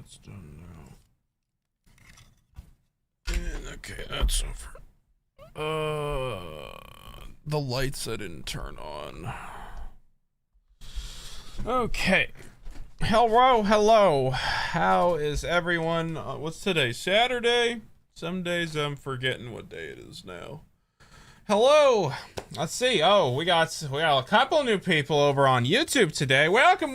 That's done now. And okay, that's over. The lights I didn't turn on. Okay. Hello. How is everyone? What's today? Saturday? Some days I'm forgetting what day it is now. Hello. Let's see. Oh, we got a couple new people over on YouTube today. Welcome.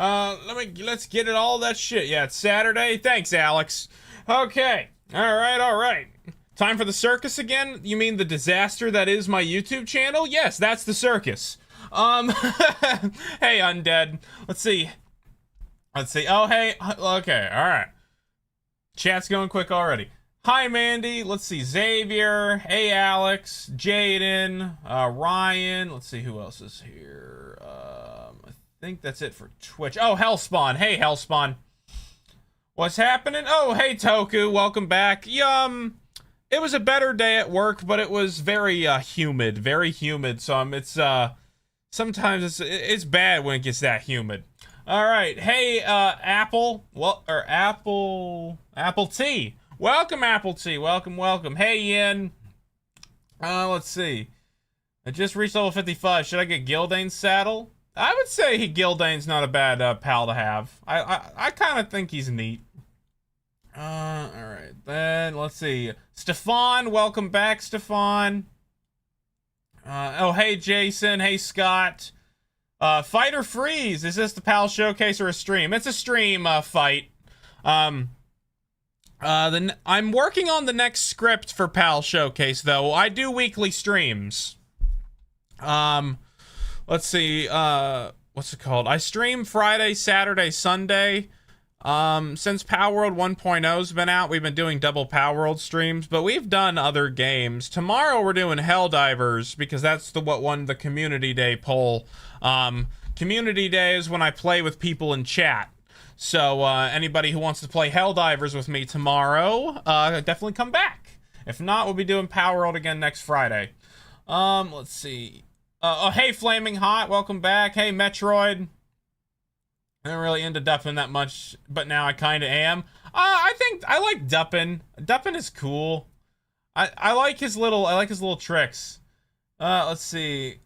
Let's get it all that shit. Yeah, it's Saturday. Thanks, Alex. Okay. All right. Time for the circus again? You mean the disaster that is my YouTube channel? Yes, that's the circus. Hey, Undead. Let's see. Oh, hey. Okay, all right. Chat's going quick already. Hi, Mandy. Let's see. Xavier. Hey, Alex. Jaden. Ryan. Let's see who else is here. I think that's it for Twitch. Oh, Hellspawn. Hey, Hellspawn. What's happening? Oh, hey, Toku. Welcome back. It was a better day at work, but it was very humid. Very humid. So it's sometimes it's bad when it gets that humid. All right. Hey, Apple. Apple T. Welcome, Apple T. Welcome. Hey, Yin. Let's see. I just reached level 55. Should I get Gildane's saddle? I would say Gildane's not a bad pal to have. I kind of think he's neat. All right. Then let's see. Stefan, welcome back, Stefan. Oh, hey, Jason. Hey, Scott. Fight or freeze? Is this the PAL showcase or a stream? It's a stream, Fight. I'm working on the next script for PAL showcase, though. I do weekly streams. Let's see. What's it called? I stream Friday, Saturday, Sunday. Since Palworld 1.0's been out, we've been doing double Palworld streams, but we've done other games. Tomorrow we're doing Helldivers because that's what won the Community Day poll. Community Day is when I play with people in chat. So, anybody who wants to play Helldivers with me tomorrow, definitely come back. If not, we'll be doing Palworld again next Friday. Let's see. Oh, hey, Flaming Hot, welcome back. Hey, Metroid. I'm not really into Duppin that much, but now I kind of am. I think I like Duppin. Duppin is cool. I like his little tricks. Let's see.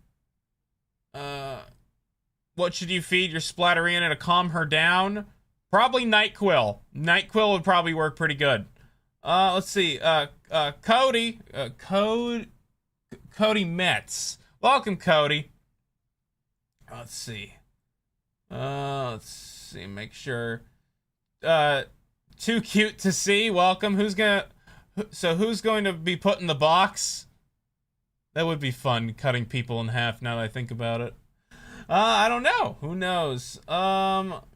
What should you feed your Splatterina to calm her down? Probably NyQuil. NyQuil would probably work pretty good. Let's see. Cody. Cody Metz. Welcome, Cody. Let's see. Make sure. Too cute to see. Welcome. Who's going to be put in the box? That would be fun, cutting people in half now that I think about it. I don't know. Who knows?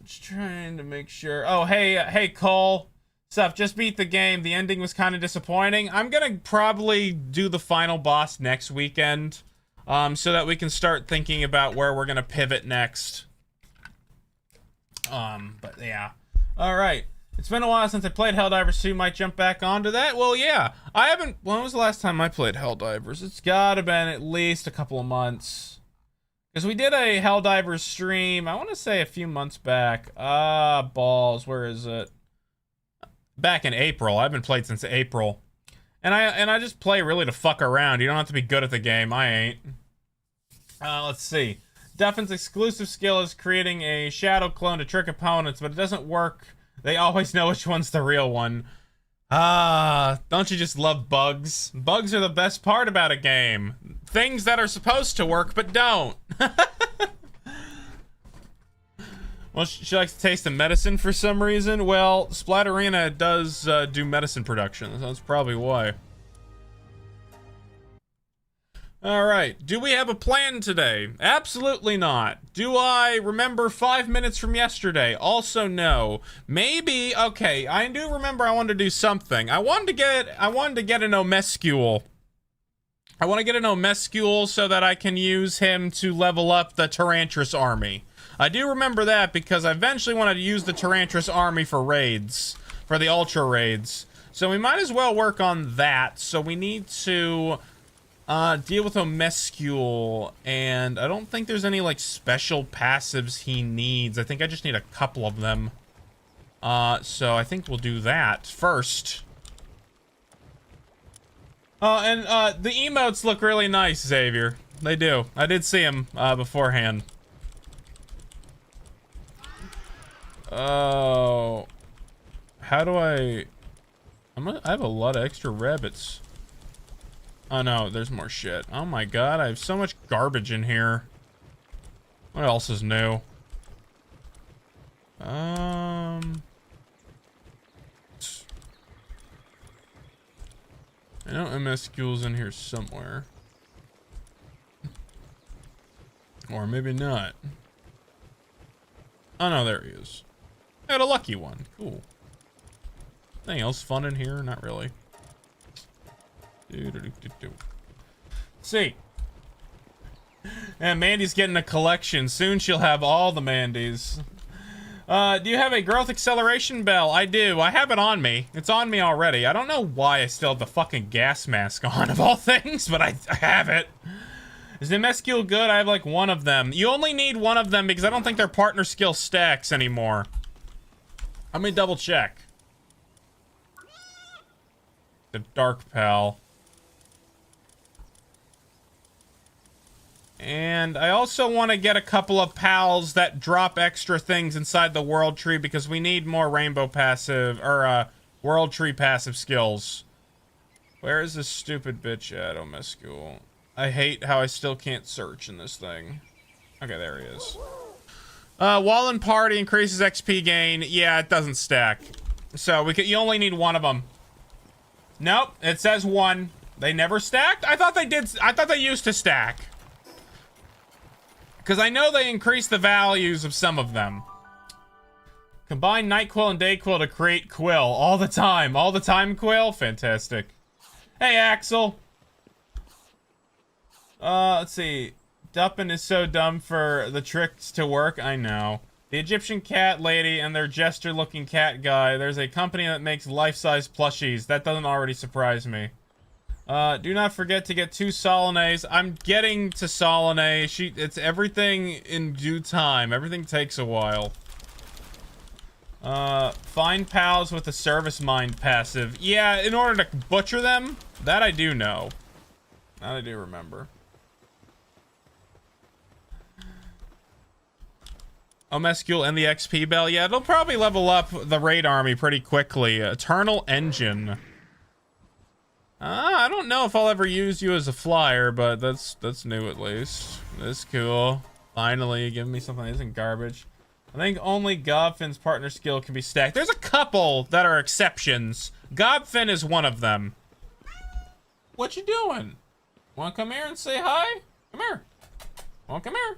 Just trying to make sure. Oh, hey, Cole. Stuff, just beat the game. The ending was kind of disappointing. I'm gonna probably do the final boss next weekend, so that we can start thinking about where we're gonna pivot next. But yeah. Alright. It's been a while since I played Helldivers 2. Might jump back onto that. Well, yeah. I haven't... When was the last time I played Helldivers? It's gotta been at least a couple of months. Because we did a Helldivers stream, I want to say a few months back. Balls. Where is it? Back in April. I've been played since April. And I just play really to fuck around. You don't have to be good at the game. I ain't. Let's see. Duffin's exclusive skill is creating a shadow clone to trick opponents, but it doesn't work. They always know which one's the real one. Don't you just love bugs? Bugs are the best part about a game. Things that are supposed to work, but don't. Well, she likes to taste the medicine for some reason. Well, Splatterina does do medicine production, so that's probably why. Alright, do we have a plan today? Absolutely not. Do I remember 5 minutes from yesterday? Also no. Maybe, okay, I do remember I wanted to do something. I wanted to get an Omescule. I want to get an Omescule so that I can use him to level up the Tyrantris army. I do remember that because I eventually wanted to use the Tyrantris army for raids, for the Ultra raids. So we might as well work on that. So we need to deal with Omescule, and I don't think there's any like special passives he needs. I think I just need a couple of them. So I think we'll do that first. And the emotes look really nice, Xavier. They do. I did see them beforehand. Oh, how do I have a lot of extra rabbits. Oh no, there's more shit. Oh my god, I have so much garbage in here. What else is new? I know MSQ's in here somewhere. Or maybe not. Oh no, there he is. I got a lucky one. Cool. Anything else fun in here? Not really. See. And Mandy's getting a collection. Soon she'll have all the Mandys. Do you have a growth acceleration bell? I do. I have it on me. It's on me already. I don't know why I still have the fucking gas mask on, of all things, but I have it. Is the MS skill good? I have like one of them. You only need one of them because I don't think their partner skill stacks anymore. Let me double check. The Dark Pal. And I also want to get a couple of pals that drop extra things inside the world tree because we need more rainbow passive, or world tree passive skills. Where is this stupid bitch at, Omescule? I hate how I still can't search in this thing. Okay, there he is. Wall and party increases XP gain. Yeah, it doesn't stack. So you only need one of them. Nope, it says one. They never stacked? I thought they did. I thought they used to stack. Because I know they increase the values of some of them. Combine night quill and day quill to create quill. All the time. All the time quill? Fantastic. Hey, Axel. Let's see. Duppin is so dumb for the tricks to work. I know. The Egyptian cat lady and their jester-looking cat guy. There's a company that makes life-size plushies. That doesn't already surprise me. Do not forget to get 2 Solanays. I'm getting to Solanay. It's everything in due time. Everything takes a while. Find pals with a service mind passive. Yeah, in order to butcher them? That I do know. That I do remember. Omescule and the XP bell. Yeah, it'll probably level up the raid army pretty quickly. Eternal Engine. I don't know if I'll ever use you as a flyer, but that's new at least. That's cool. Finally, give me something that isn't garbage. I think only Gobfin's partner skill can be stacked. There's a couple that are exceptions. Gobfin is one of them. What you doing? Wanna come here and say hi? Come here. Wanna come here?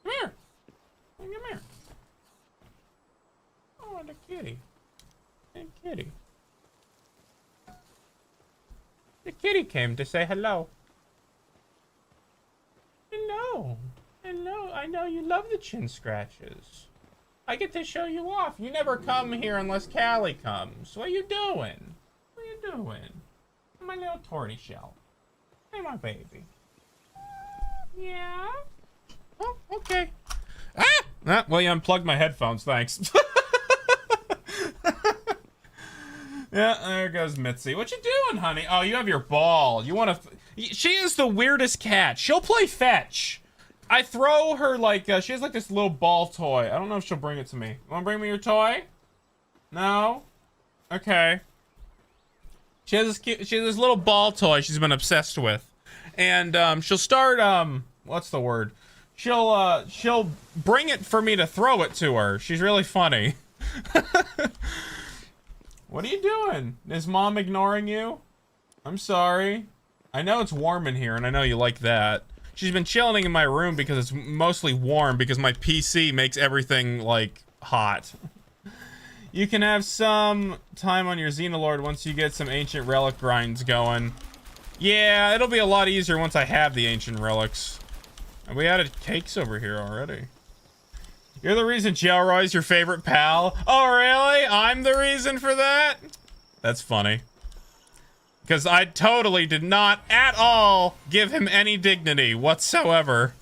Come here. Come here. Oh, the kitty. Hey, kitty. The kitty came to say hello. Hello. Hello. I know you love the chin scratches. I get to show you off. You never come here unless Callie comes. What you doing? What you doing? My little tortoiseshell. Hey, my baby. Yeah? Oh, okay. Ah! Well, you unplugged my headphones. Thanks. Yeah, there goes Mitzi. What you doing, honey? Oh, you have your ball. You want to... She is the weirdest cat. She'll play fetch. I throw her like... she has like this little ball toy. I don't know if she'll bring it to me. You want to bring me your toy? No? Okay. She has this little ball toy she's been obsessed with. And she'll start... what's the word? She'll bring it for me to throw it to her. She's really funny. What are you doing? Is mom ignoring you? I'm sorry. I know it's warm in here, and I know you like that. She's been chilling in my room because it's mostly warm because my PC makes everything, like, hot. You can have some time on your Xenolord once you get some ancient relic grinds going. Yeah, it'll be a lot easier once I have the ancient relics. And we added cakes over here already. You're the reason Jelroy's your favorite pal. Oh, really? I'm the reason for that? That's funny. Because I totally did not at all give him any dignity whatsoever.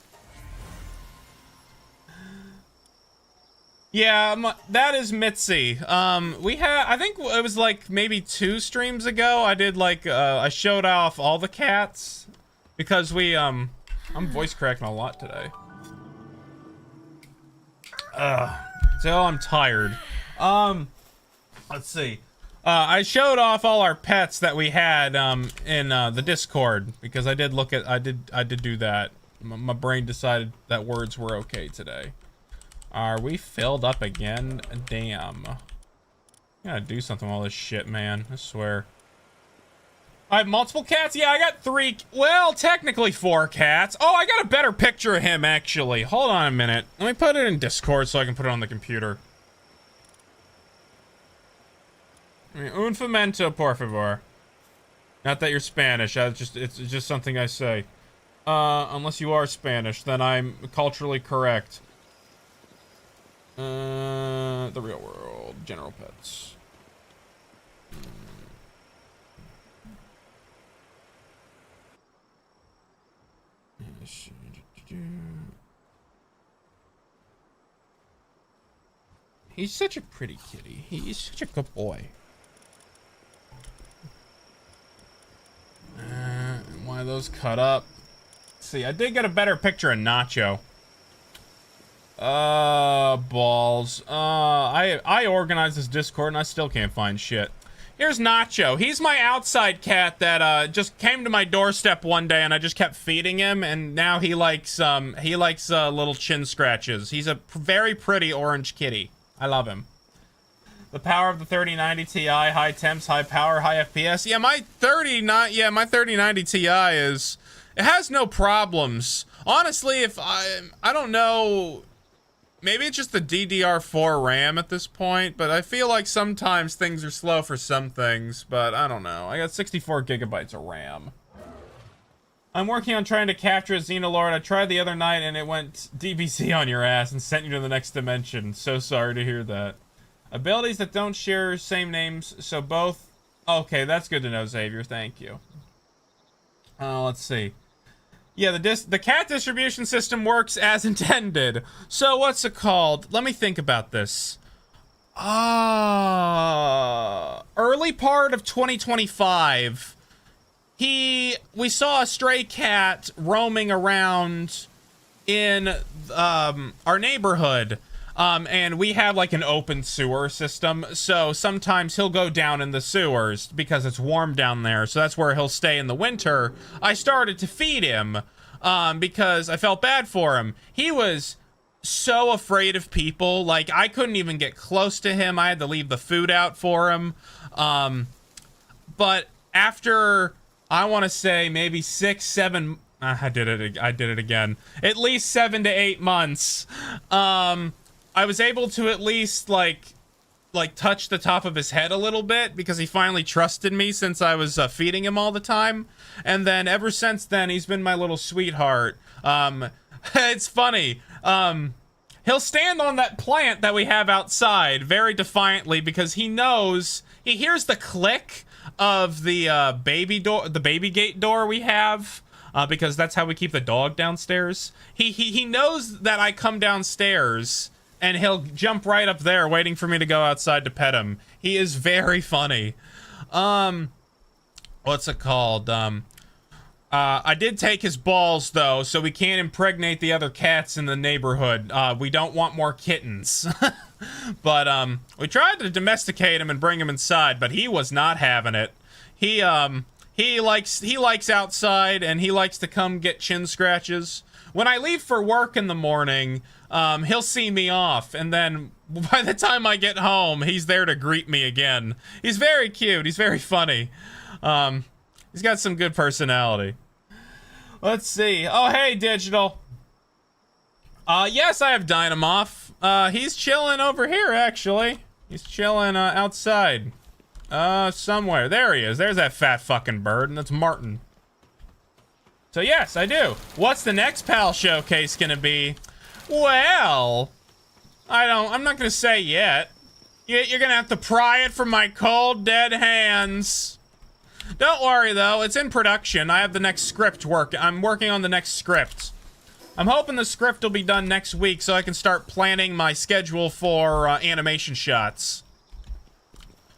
Yeah, that is Mitzi. We had, I think it was like maybe 2 streams ago. I did like, I showed off all the cats because I'm voice cracking a lot today. So I'm tired. Let's see. I showed off all our pets that we had, in, the Discord because I did look at, I did do that. My brain decided that words were okay today. Are we filled up again? Damn. I gotta do something with all this shit, man. I swear. I have multiple cats? Yeah, I got 3. Well, technically 4 cats. Oh, I got a better picture of him, actually. Hold on a minute. Let me put it in Discord so I can put it on the computer. Un momento, por favor. Not that you're Spanish. It's just something I say. Unless you are Spanish, then I'm culturally correct. The real world, general pets. He's such a pretty kitty. He's such a good boy. Why are those cut up? Let's see, I did get a better picture of Nacho. Balls. I organized this Discord and I still can't find shit. Here's Nacho. He's my outside cat that, just came to my doorstep one day and I just kept feeding him and now he likes little chin scratches. He's a very pretty orange kitty. I love him. The power of the 3090 Ti, high temps, high power, high FPS. Yeah, my 3090 Ti it has no problems. Honestly, if I don't know, maybe it's just the DDR4 RAM at this point, but I feel like sometimes things are slow for some things, but I don't know. I got 64 gigabytes of RAM. I'm working on trying to capture a Xenolord. I tried the other night and it went DBC on your ass and sent you to the next dimension. So sorry to hear that. Abilities that don't share same names, so both... Okay, that's good to know, Xavier. Thank you. Let's see. Yeah, the cat distribution system works as intended. So what's it called? Let me think about this. Early part of 2025... we saw a stray cat roaming around in our neighborhood, and we have like an open sewer system, so sometimes he'll go down in the sewers because it's warm down there, so that's where he'll stay in the winter. I started to feed him because I felt bad for him. He was so afraid of people, like I couldn't even get close to him. I had to leave the food out for him, but after... I want to say maybe 6, 7. I did it again. At least 7 to 8 months. I was able to at least like touch the top of his head a little bit because he finally trusted me since I was feeding him all the time. And then ever since then, he's been my little sweetheart. It's funny. He'll stand on that plant that we have outside very defiantly because he knows, he hears the click of the baby gate door we have, because that's how we keep the dog downstairs. He knows that I come downstairs and he'll jump right up there waiting for me to go outside to pet him. He is very funny. What's it called? I did take his balls though, so we can't impregnate the other cats in the neighborhood. We don't want more kittens. But we tried to domesticate him and bring him inside, but he was not having it. He likes outside and he likes to come get chin scratches. When I leave for work in the morning, he'll see me off, and then by the time I get home, he's there to greet me again. He's very cute. He's very funny. He's got some good personality. Let's see. Oh, hey, Digital. Yes, I have Dynamoth. He's chilling over here, actually. He's chilling, outside. Somewhere. There he is. There's that fat fucking bird, and that's Martin. So, yes, I do. What's the next PAL showcase gonna be? Well, I'm not gonna say yet. You're gonna have to pry it from my cold, dead hands. Don't worry, though. It's in production. I have the next script I'm working on the next script. I'm hoping the script will be done next week so I can start planning my schedule for animation shots.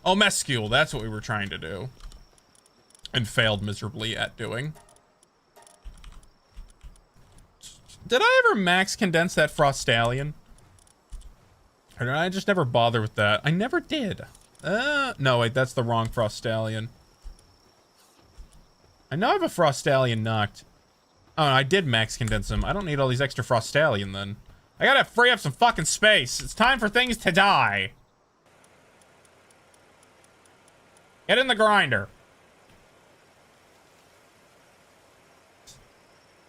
Oh, Mescule, that's what we were trying to do. And failed miserably at doing. Did I ever max condense that Frostallion? Or did I just never bother with that? I never did. No, wait, that's the wrong Frostallion. I know I have a Frostallion knocked. Oh, no, I did max condense him. I don't need all these extra Frostallion then. I gotta free up some fucking space. It's time for things to die. Get in the grinder.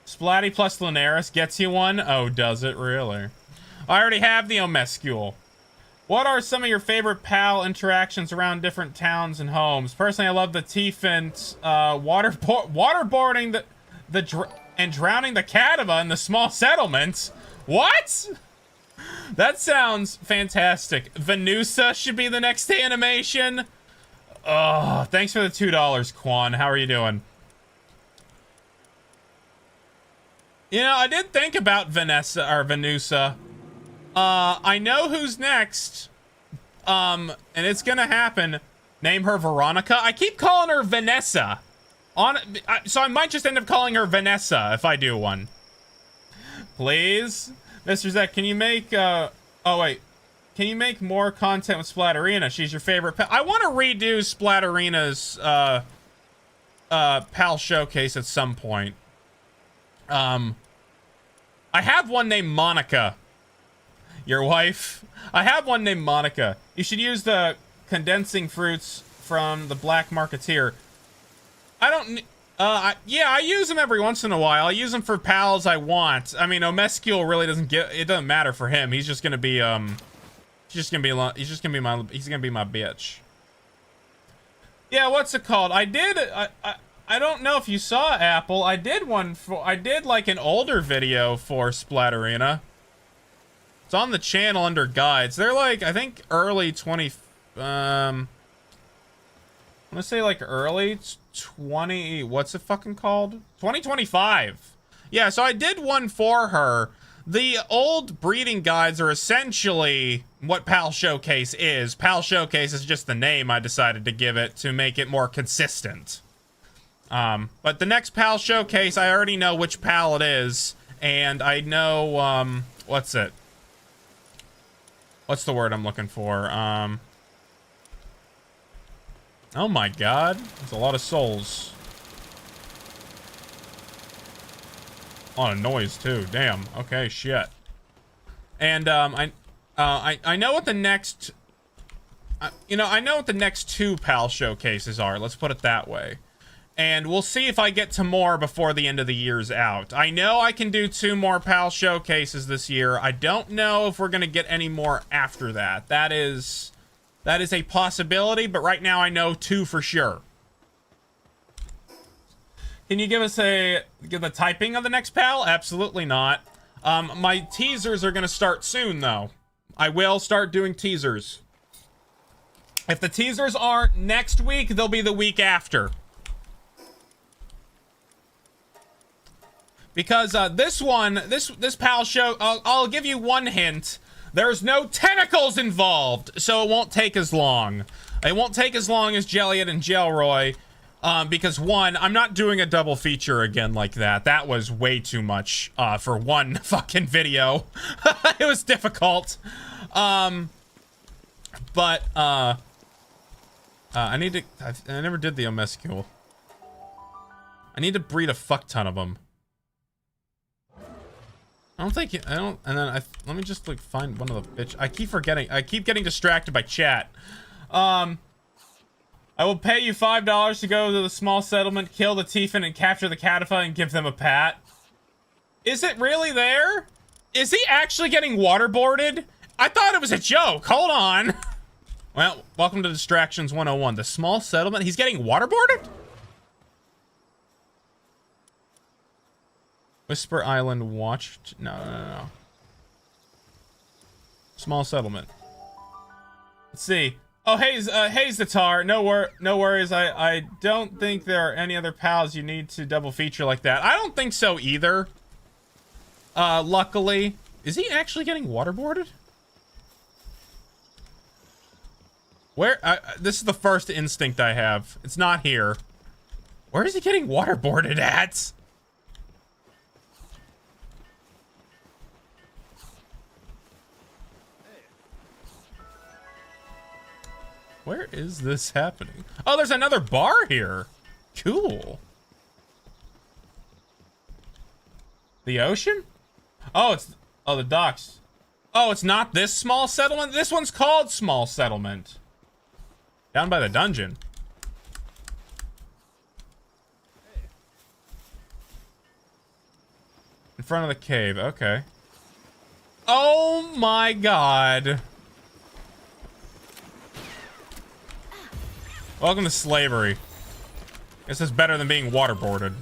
Splatty plus Lunaris gets you one? Oh, does it really? I already have the Omescule. What are some of your favorite PAL interactions around different towns and homes? Personally, I love the T-Fint waterboarding and drowning the Catava in the small settlements. What? That sounds fantastic. Venusa should be the next animation. Oh, thanks for the $2, Quan. How are you doing? You know, I did think about Venusa. I know who's next. And it's gonna happen. Name her Veronica. I keep calling her Vanessa. So I might just end up calling her Vanessa if I do one. Please? Mr. Zek, can you make, oh wait. Can you make more content with Splatterina? She's your favorite pal. I want to redo Splatterina's, PAL showcase at some point. I have one named Monica. Your wife? I have one named Monica. You should use the condensing fruits from the Black Marketeer. I don't... yeah, I use them every once in a while. I use them for pals I want. I mean, Omescule really doesn't get... It doesn't matter for him. He's just gonna be, he's just gonna be my bitch. Yeah, what's it called? I did... I don't know if you saw Apple. I did like an older video for Splatterina. It's on the channel under guides. They're like, I think early 20, I'm gonna say like early 20, what's it fucking called? 2025. Yeah, so I did one for her. The old breeding guides are essentially what PAL Showcase is. PAL Showcase is just the name I decided to give it to make it more consistent. But the next PAL Showcase, I already know which PAL it is, and I know, what's it? What's the word I'm looking for? Oh my god, there's a lot of souls. A lot of noise, too, damn. Okay, shit. And, I know what the next... I know what the next two PAL Showcases are, let's put it that way. And we'll see if I get to more before the end of the year's out. I know I can do 2 more PAL Showcases this year. I don't know if we're going to get any more after that. That is a possibility, but right now I know 2 for sure. Can you give the typing of the next PAL? Absolutely not. My teasers are going to start soon, though. I will start doing teasers. If the teasers aren't next week, they'll be the week after. Because this PAL show, I'll give you one hint. There's no tentacles involved, so it won't take as long. It won't take as long as Jelliot and Jelroy, because one, I'm not doing a double feature again like that. That was way too much for one fucking video. It was difficult. I never did the Omescule. I need to breed a fuck ton of them. Let me just like find one of the bitch. I keep getting distracted by chat. I will pay you $5 to go to the small settlement, kill the Tiefin, and capture the Catafa and give them a pat. Is it really there? Is he actually getting waterboarded? I thought it was a joke. Hold on. Well, welcome to Distractions 101. The small settlement, he's getting waterboarded? Whisper Island watched. No. Small settlement. Let's see. Oh, hey, Zatar. No worries. I don't think there are any other pals you need to double feature like that. I don't think so either. luckily. Is he actually getting waterboarded? Where? This is the first instinct I have. It's not here. Where is he getting waterboarded at? Where is this happening? Oh, there's another bar here. Cool. The ocean? Oh, it's... Oh, the docks. Oh, it's not this small settlement? This one's called Small Settlement. Down by the dungeon. In front of the cave. Okay. Oh my god. Welcome to slavery. This is better than being waterboarded.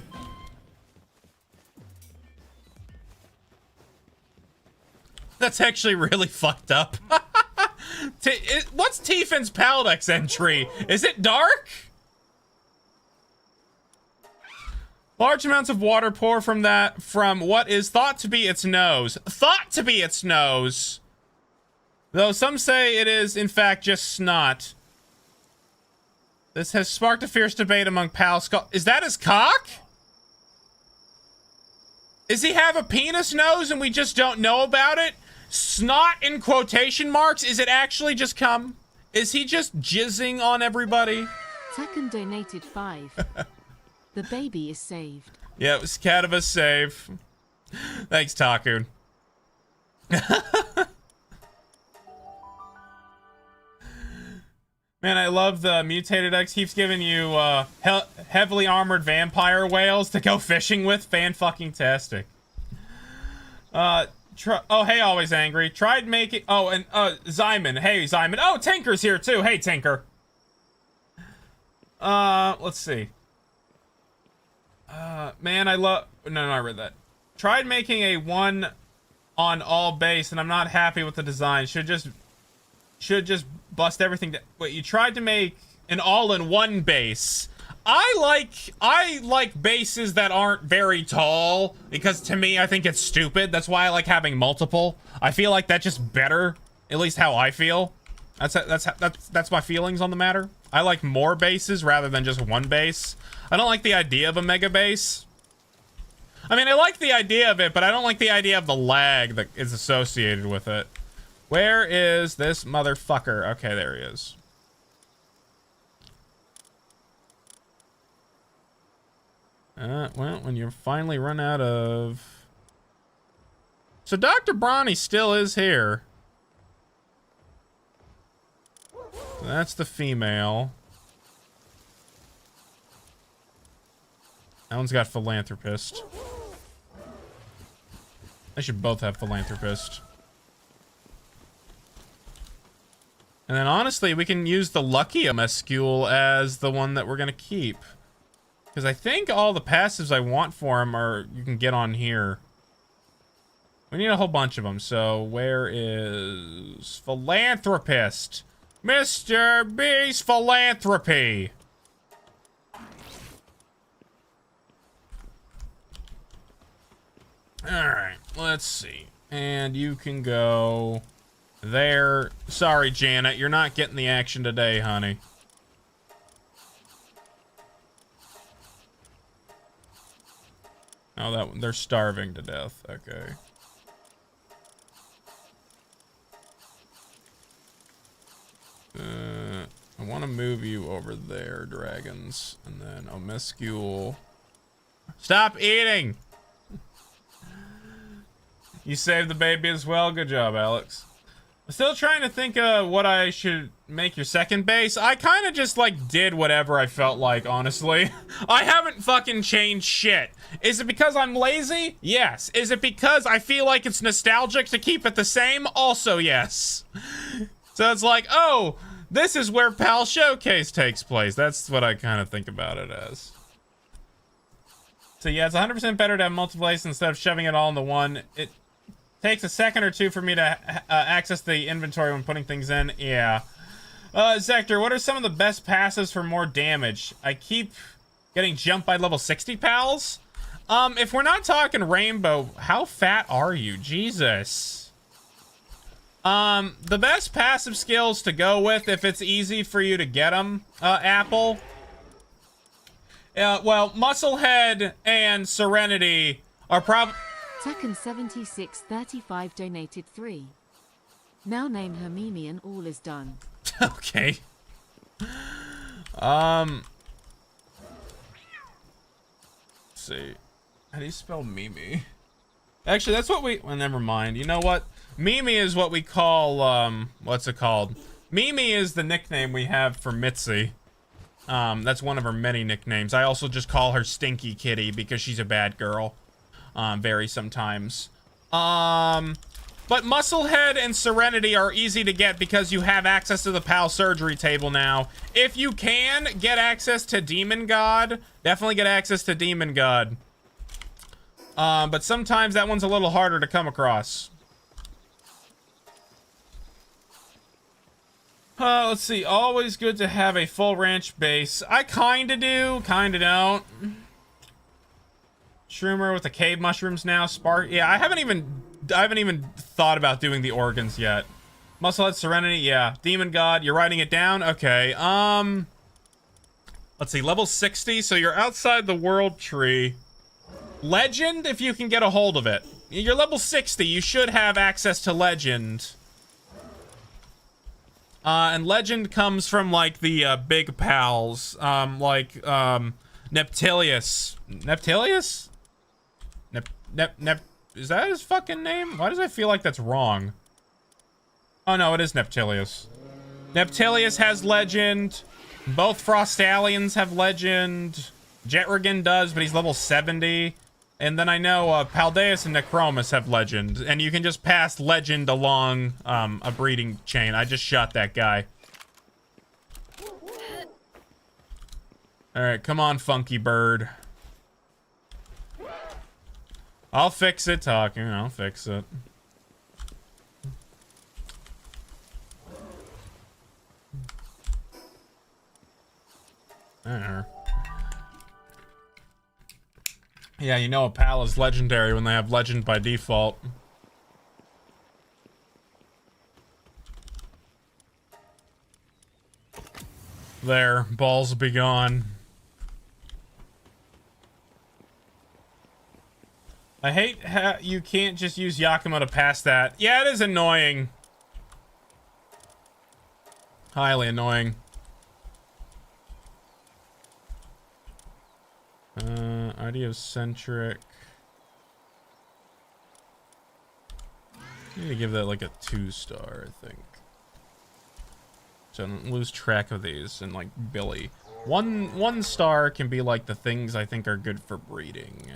That's actually really fucked up. What's Tiefen's Paldex entry? Is it dark? Large amounts of water pour from what is thought to be its nose. Thought to be its nose. Though some say it is, in fact, just snot. This has sparked a fierce debate among pal Is that his cock? Does he have a penis nose and we just don't know about it? Snot in quotation marks? Is it actually just cum? Is he just jizzing on everybody? Tekken donated 5. The baby is saved. Yeah, it was Catavus save. Thanks, Takun. Man, I love the mutated X keeps giving you heavily armored vampire whales to go fishing with. Fan-fucking-tastic. Oh, hey, always angry. Tried making... Oh, and Zyman. Hey, Zyman. Oh, Tinker's here, too. Hey, Tinker. Let's see. Man, I love... No, I read that. Tried making a one on all base, and I'm not happy with the design. Should just bust everything down. Wait, you tried to make an all-in-one base. I like bases that aren't very tall, because to me, I think it's stupid. That's why I like having multiple. I feel like that's just better, at least how I feel. That's my feelings on the matter. I like more bases rather than just one base. I don't like the idea of a mega base. I mean, I like the idea of it, but I don't like the idea of the lag that is associated with it. Where is this motherfucker? Okay, there he is. Well, when you finally run out of... So Dr. Bronny still is here. That's the female. That one's got philanthropist. They should both have philanthropist. And then honestly, we can use the Lucky Mescule as the one that we're gonna keep. Because I think all the passives I want for him are you can get on here. We need a whole bunch of them. So where is philanthropist? Mr. B's philanthropy. Alright, let's see. And you can go there. Sorry, Janet, you're not getting the action today, honey. Oh, that one, they're starving to death. Okay. I want to move you over there, dragons. And then Omescule. Stop eating! You saved the baby as well. Good job, Alex. I'm still trying to think of what I should make your second base. I kind of just, like, did whatever I felt like, honestly. I haven't fucking changed shit. Is it because I'm lazy? Yes. Is it because I feel like it's nostalgic to keep it the same? Also, yes. So it's like, oh, this is where PAL Showcase takes place. That's what I kind of think about it as. So yeah, it's 100% better to have multiple bases instead of shoving it all into one. It takes a second or two for me to access the inventory when putting things in. Yeah. Zekter, what are some of the best passives for more damage? I keep getting jumped by level 60 pals. If we're not talking rainbow, how fat are you? Jesus. The best passive skills to go with if it's easy for you to get them, Apple. Well, Musclehead and Serenity are probably... Tekken7635 donated 3. Now name her Mimi and all is done. Okay. Let's see. How do you spell Mimi? Actually, that's what we... Well, never mind. You know what? Mimi is what we call, what's it called? Mimi is the nickname we have for Mitzi. That's one of her many nicknames. I also just call her Stinky Kitty because she's a bad girl. Very sometimes. But Musclehead and Serenity are easy to get because you have access to the PAL surgery table now. If you can get access to Demon God, definitely get access to Demon God. But sometimes that one's a little harder to come across. Let's see. Always good to have a full ranch base. I kinda do, kinda don't. Shroomer with the cave mushrooms now. Spark. Yeah, I haven't even thought about doing the organs yet. Musclehead, Serenity. Yeah. Demon God. You're writing it down. Okay. Let's see. Level 60. So you're outside the world tree. Legend, if you can get a hold of it. You're level 60. You should have access to Legend. And Legend comes from, like, the, big pals. Neptilius. Neptilius? Is that his fucking name? Why does I feel like that's wrong? Oh, no, it is Neptilius. Neptilius has Legend. Both Frostallions have Legend. Jetrigan does, but he's level 70. And then I know Paldeus and Necromus have Legend. And you can just pass Legend along a breeding chain. I just shot that guy. Alright, come on, Funky Bird. I'll fix it talking. I'll fix it. There. Yeah, you know a pal is legendary when they have Legend by default. There, balls be gone. I hate how you can't just use Yakima to pass that. Yeah, it is annoying. Highly annoying. Idiocentric. I need to give that like a 2-star, I think. So I don't lose track of these. And like Billy. One star can be like the things I think are good for breeding.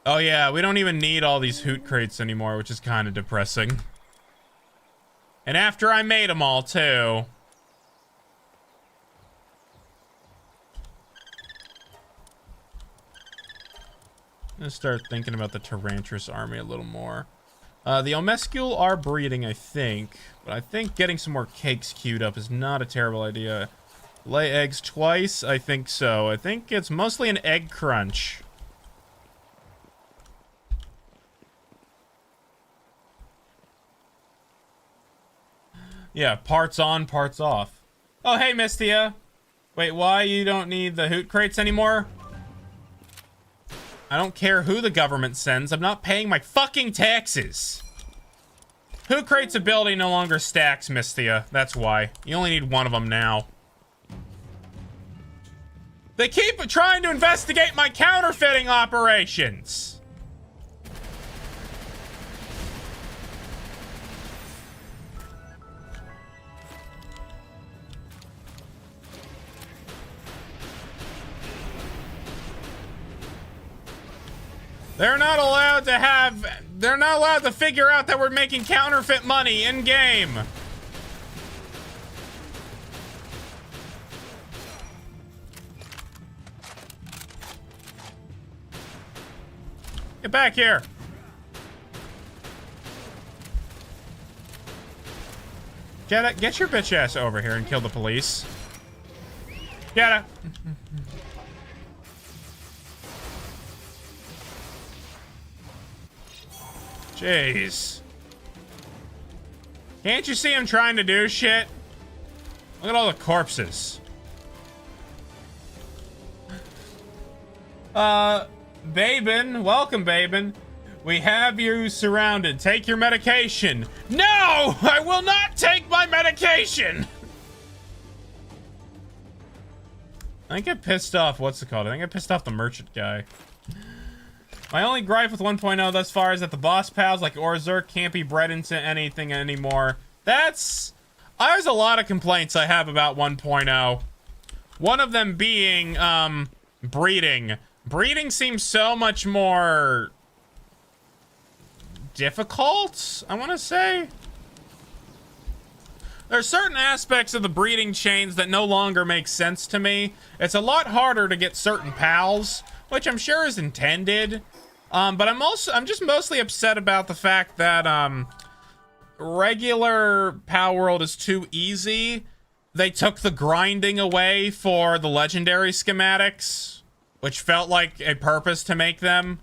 Oh yeah, we don't even need all these hoot crates anymore, which is kind of depressing. And after I made them all too. I'm gonna start thinking about the Tarantrus army a little more. The Omescule are breeding, I think. But I think getting some more cakes queued up is not a terrible idea. Lay eggs twice? I think so. I think it's mostly an egg crunch. Yeah, parts on, parts off. Oh, hey, Mistia. Wait, why you don't need the hoot crates anymore? I don't care who the government sends. I'm not paying my fucking taxes. Hoot crates ability no longer stacks, Mistia. That's why. You only need one of them now. They keep trying to investigate my counterfeiting operations. They're not allowed to figure out that we're making counterfeit money in game. Get back here. Get your bitch ass over here and kill the police. Get it. Jeez. Can't you see him trying to do shit? Look at all the corpses. Babin, welcome, Babin. We have you surrounded. Take your medication. No! I will not take my medication! I think I pissed off, what's it called? I think I pissed off the merchant guy. My only gripe with 1.0 thus far is that the boss pals like Orzurk can't be bred into anything anymore. There's a lot of complaints I have about 1.0. One of them being, breeding. Breeding seems so much more difficult, I want to say. There are certain aspects of the breeding chains that no longer make sense to me. It's a lot harder to get certain pals, which I'm sure is intended. But I'm just mostly upset about the fact that regular Palworld is too easy. They took the grinding away for the legendary schematics, which felt like a purpose to make them.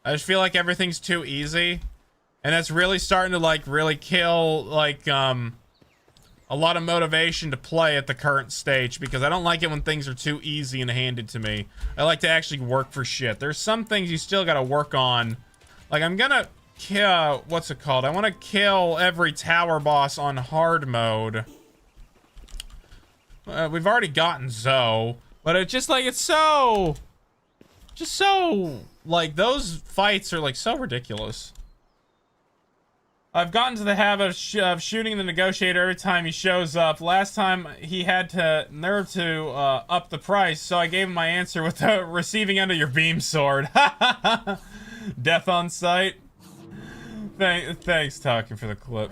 I just feel like everything's too easy. And that's really starting to like really kill like a lot of motivation to play at the current stage, because I don't like it when things are too easy and handed to me. I like to actually work for shit. There's some things you still gotta work on. Like I'm gonna kill, what's it called? I wanna kill every tower boss on hard mode. We've already gotten Zoe, but it's just like, it's so, like those fights are like so ridiculous. I've gotten to the habit of shooting the negotiator every time he shows up. Last time he had to nerve to up the price, so I gave him my answer with the receiving under your beam sword. Death on sight. Thanks, Talking, for the clip.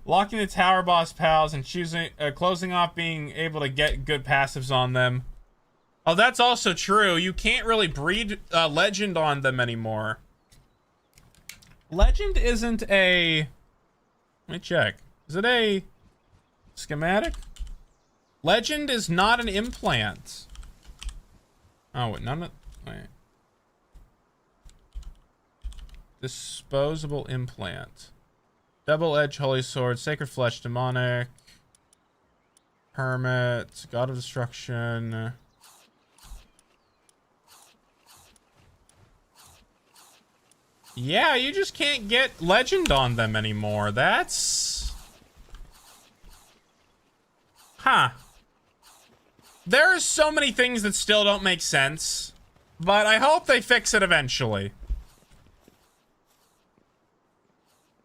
Locking the tower boss pals and closing off being able to get good passives on them. Oh, that's also true. You can't really breed legend on them anymore. Legend isn't a... Let me check. Is it a schematic? Legend is not an implant. Oh, wait, none of... Wait. Disposable implant. Double-edged holy sword, sacred flesh, demonic. Hermit, god of destruction. Yeah, you just can't get legend on them anymore. That's... Huh. There are so many things that still don't make sense, but I hope they fix it eventually.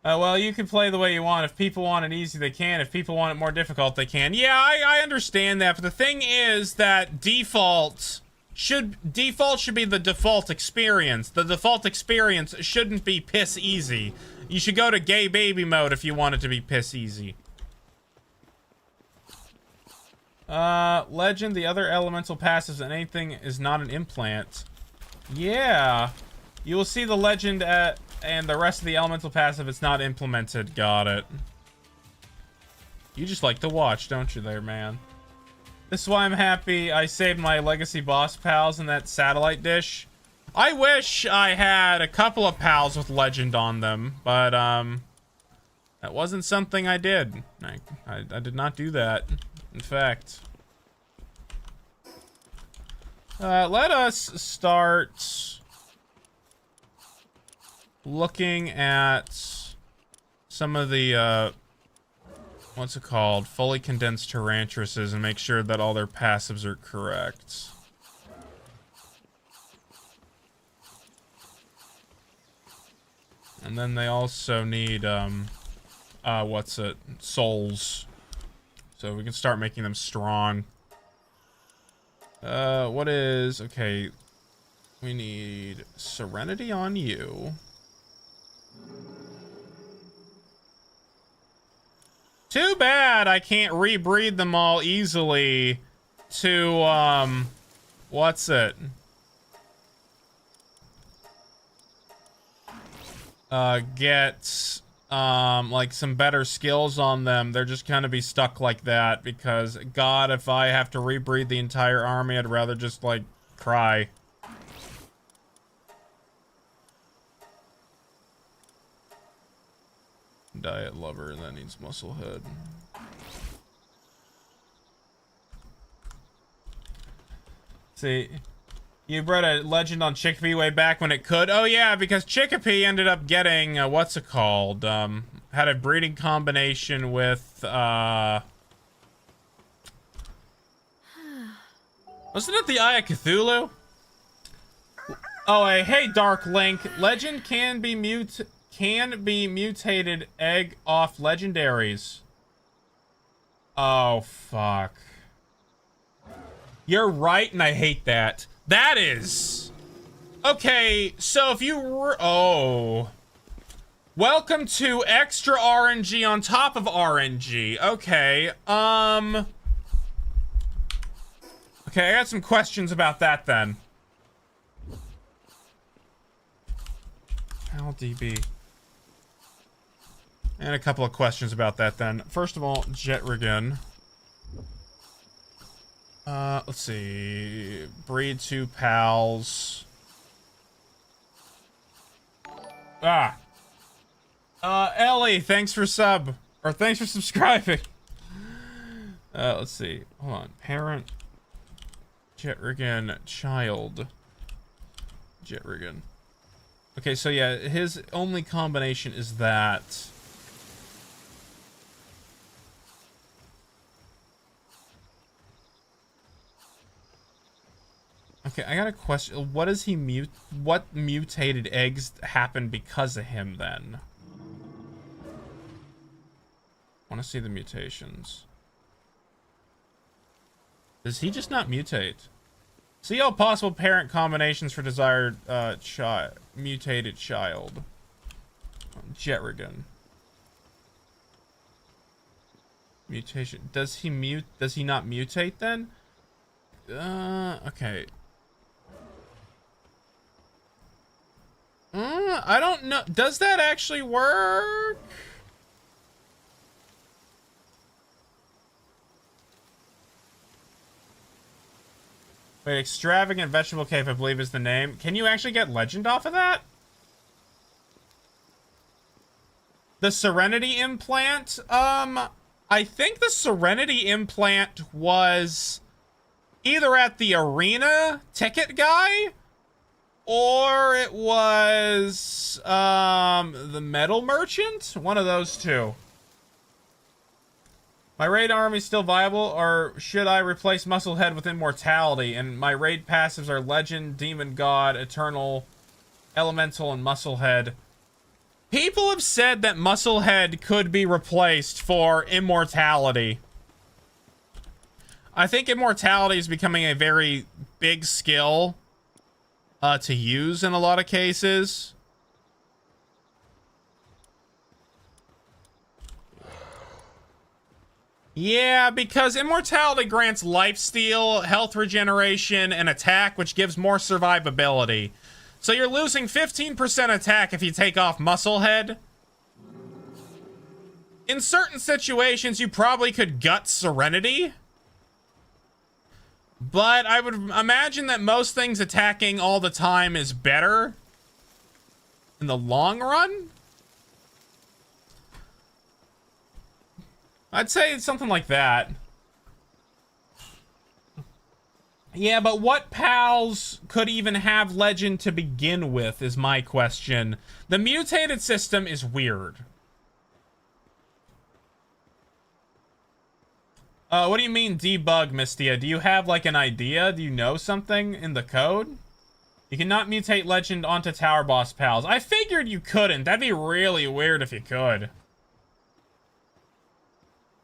Well, you can play the way you want. If people want it easy, they can. If people want it more difficult, they can. Yeah, I understand that, but the thing is that default should be the default experience. The default experience shouldn't be piss easy. You should go to gay baby mode if you want it to be piss easy. Legend, the other elemental passives and anything is not an implant. Yeah. You will see the legend and the rest of the elemental passive, it's not implemented. Got it. You just like to watch, don't you there, man? This is why I'm happy I saved my legacy boss pals in that satellite dish. I wish I had a couple of pals with legend on them, but that wasn't something I did. I did not do that, in fact. Let us start looking at some of the what's it called? Fully condensed Tarantruses, and make sure that all their passives are correct. And then they also need, what's it? Souls. So we can start making them strong. What is... Okay. We need Serenity on you. Too bad I can't rebreed them all easily to, what's it? Get, like some better skills on them. They're just gonna be stuck like that because, God, if I have to rebreed the entire army, I'd rather just, like, cry. Diet lover that needs muscle head. See, you brought a legend on Chickpea way back when it could. Oh yeah, because Chickpea ended up getting what's it called? Had a breeding combination with wasn't it the Eye of Cthulhu? Oh, hey, Dark Link. Legend can be mutated egg off legendaries. Oh fuck. You're right, and I hate that. That is okay. So if you were welcome to extra RNG on top of RNG. Okay. Okay, I got some questions about that then. LDB. And a couple of questions about that then. First of all, Jetrigan. Let's see. Breed 2 pals. Ellie, thanks for sub. Or thanks for subscribing. Let's see. Hold on. Parent. Jetrigan. Child. Jetrigan. Okay, so yeah, his only combination is that. Okay, I got a question. What does he what mutated eggs happen because of him then? I want to see the mutations. Does he just not mutate? See all possible parent combinations for desired mutated child. Jetrigan. Mutation. Does he not mutate then? Okay. I don't know. Does that actually work? Wait, extravagant vegetable cave, I believe is the name. Can you actually get legend off of that? The Serenity implant? I think the Serenity implant was either at the arena ticket guy, or it was the metal merchant. One of those two. My raid army still viable, or should I replace Musclehead with Immortality? And my raid passives are Legend, Demon God, Eternal, Elemental, and Musclehead. People have said that Musclehead could be replaced for Immortality. I think Immortality is becoming a very big skill to use in a lot of cases. Yeah, because Immortality grants lifesteal, health regeneration, and attack, which gives more survivability. So you're losing 15% attack if you take off Musclehead. In certain situations, you probably could gut Serenity. But I would imagine that most things attacking all the time is better in the long run. I'd say it's something like that. Yeah, but what pals could even have legend to begin with is my question. The mutated system is weird. What do you mean debug, Mistia? Do you have like an idea? Do you know something in the code? You cannot mutate legend onto tower boss pals. I figured you couldn't. That'd be really weird if you could.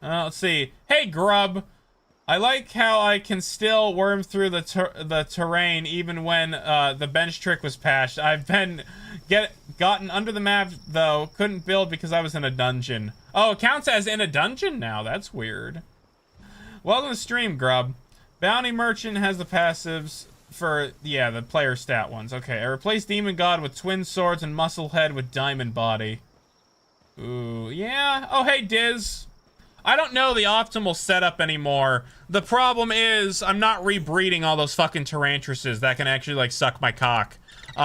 Let's see. Hey, Grub. I like how I can still worm through the terrain even when the bench trick was patched. I've been gotten under the map though. Couldn't build because I was in a dungeon. Oh, it counts as in a dungeon now. That's weird. Welcome to stream, Grub. Bounty Merchant has the passives for, yeah, the player stat ones. Okay, I replaced Demon God with Twin Swords and Musclehead with Diamond Body. Ooh, yeah. Oh, hey, Diz. I don't know the optimal setup anymore. The problem is I'm not rebreeding all those fucking Tarantruses that can actually like suck my cock.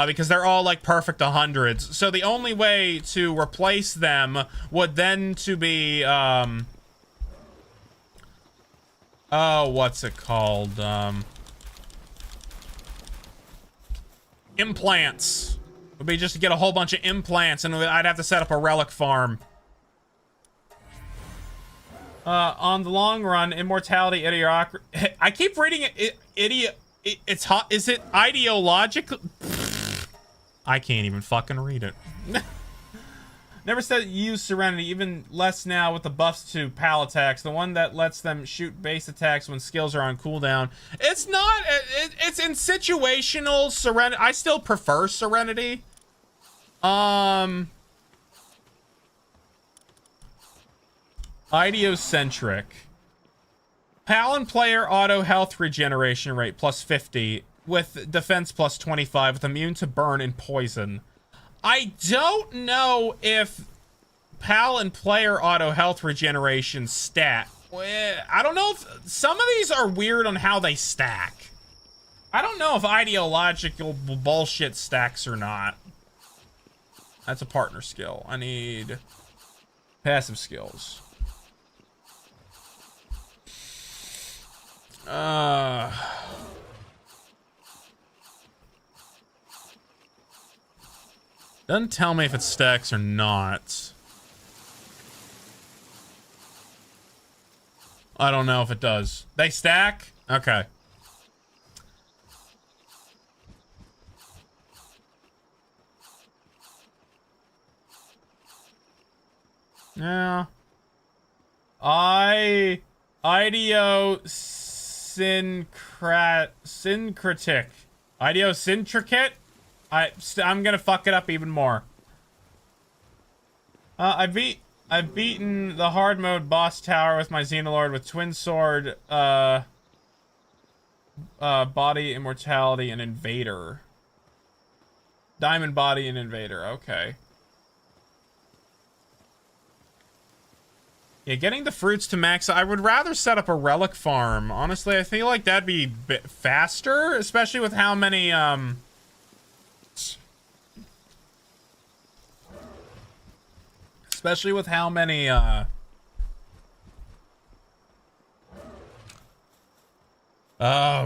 Because they're all like perfect 100s. So the only way to replace them would then to be, oh, what's it called? Implants. Would be just to get a whole bunch of implants, and I'd have to set up a relic farm. On the long run, immortality, idiocracy. I keep reading it. It's hot. Is it ideological? I can't even fucking read it. Never said use Serenity, even less now with the buffs to PAL attacks. The one that lets them shoot base attacks when skills are on cooldown. It's not, it's in situational Serenity. I still prefer Serenity. Idiocentric. PAL and player auto health regeneration rate plus 50. With defense plus 25 with immune to burn and poison. I don't know if PAL and player auto health regeneration stat. I don't know if some of these are weird on how they stack. I don't know if ideological bullshit stacks or not. That's a partner skill. I need passive skills. Doesn't tell me if it stacks or not. I don't know if it does. They stack? Okay. Yeah. Idiosyncratic. Idiosyncratic? I'm gonna fuck it up even more. I've beaten the hard mode boss tower with my Xenolord with twin sword, body, immortality, and invader. Diamond body and invader. Okay. Yeah, getting the fruits to max. I would rather set up a relic farm. Honestly, I feel like that'd be a bit faster, especially with how many especially with how many, oh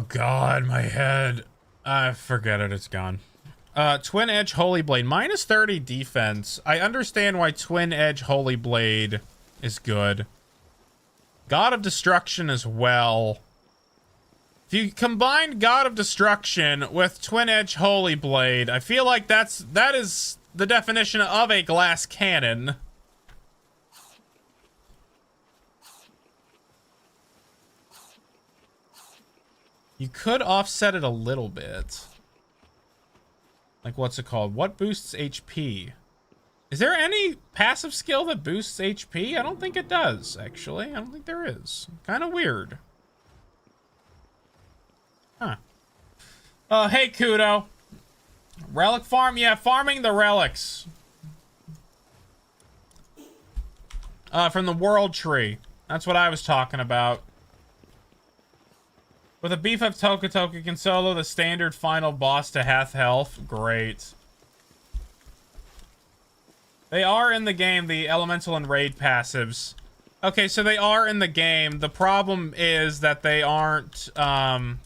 god, my head. Forget it, it's gone. Twin Edge Holy Blade, minus 30 defense. I understand why Twin Edge Holy Blade is good. God of Destruction as well. If you combine God of Destruction with Twin Edge Holy Blade, I feel like that is the definition of a glass cannon. You could offset it a little bit. Like, what's it called? What boosts HP? Is there any passive skill that boosts HP? I don't think it does, actually. I don't think there is. Kind of weird. Huh. Hey, Kudo. Relic farm? Yeah, farming the relics. From the world tree. That's what I was talking about. With a beef up Tokutoku, you can solo the standard final boss to half health. Great. They are in the game, the elemental and raid passives. Okay, so they are in the game. The problem is that they aren't, oh,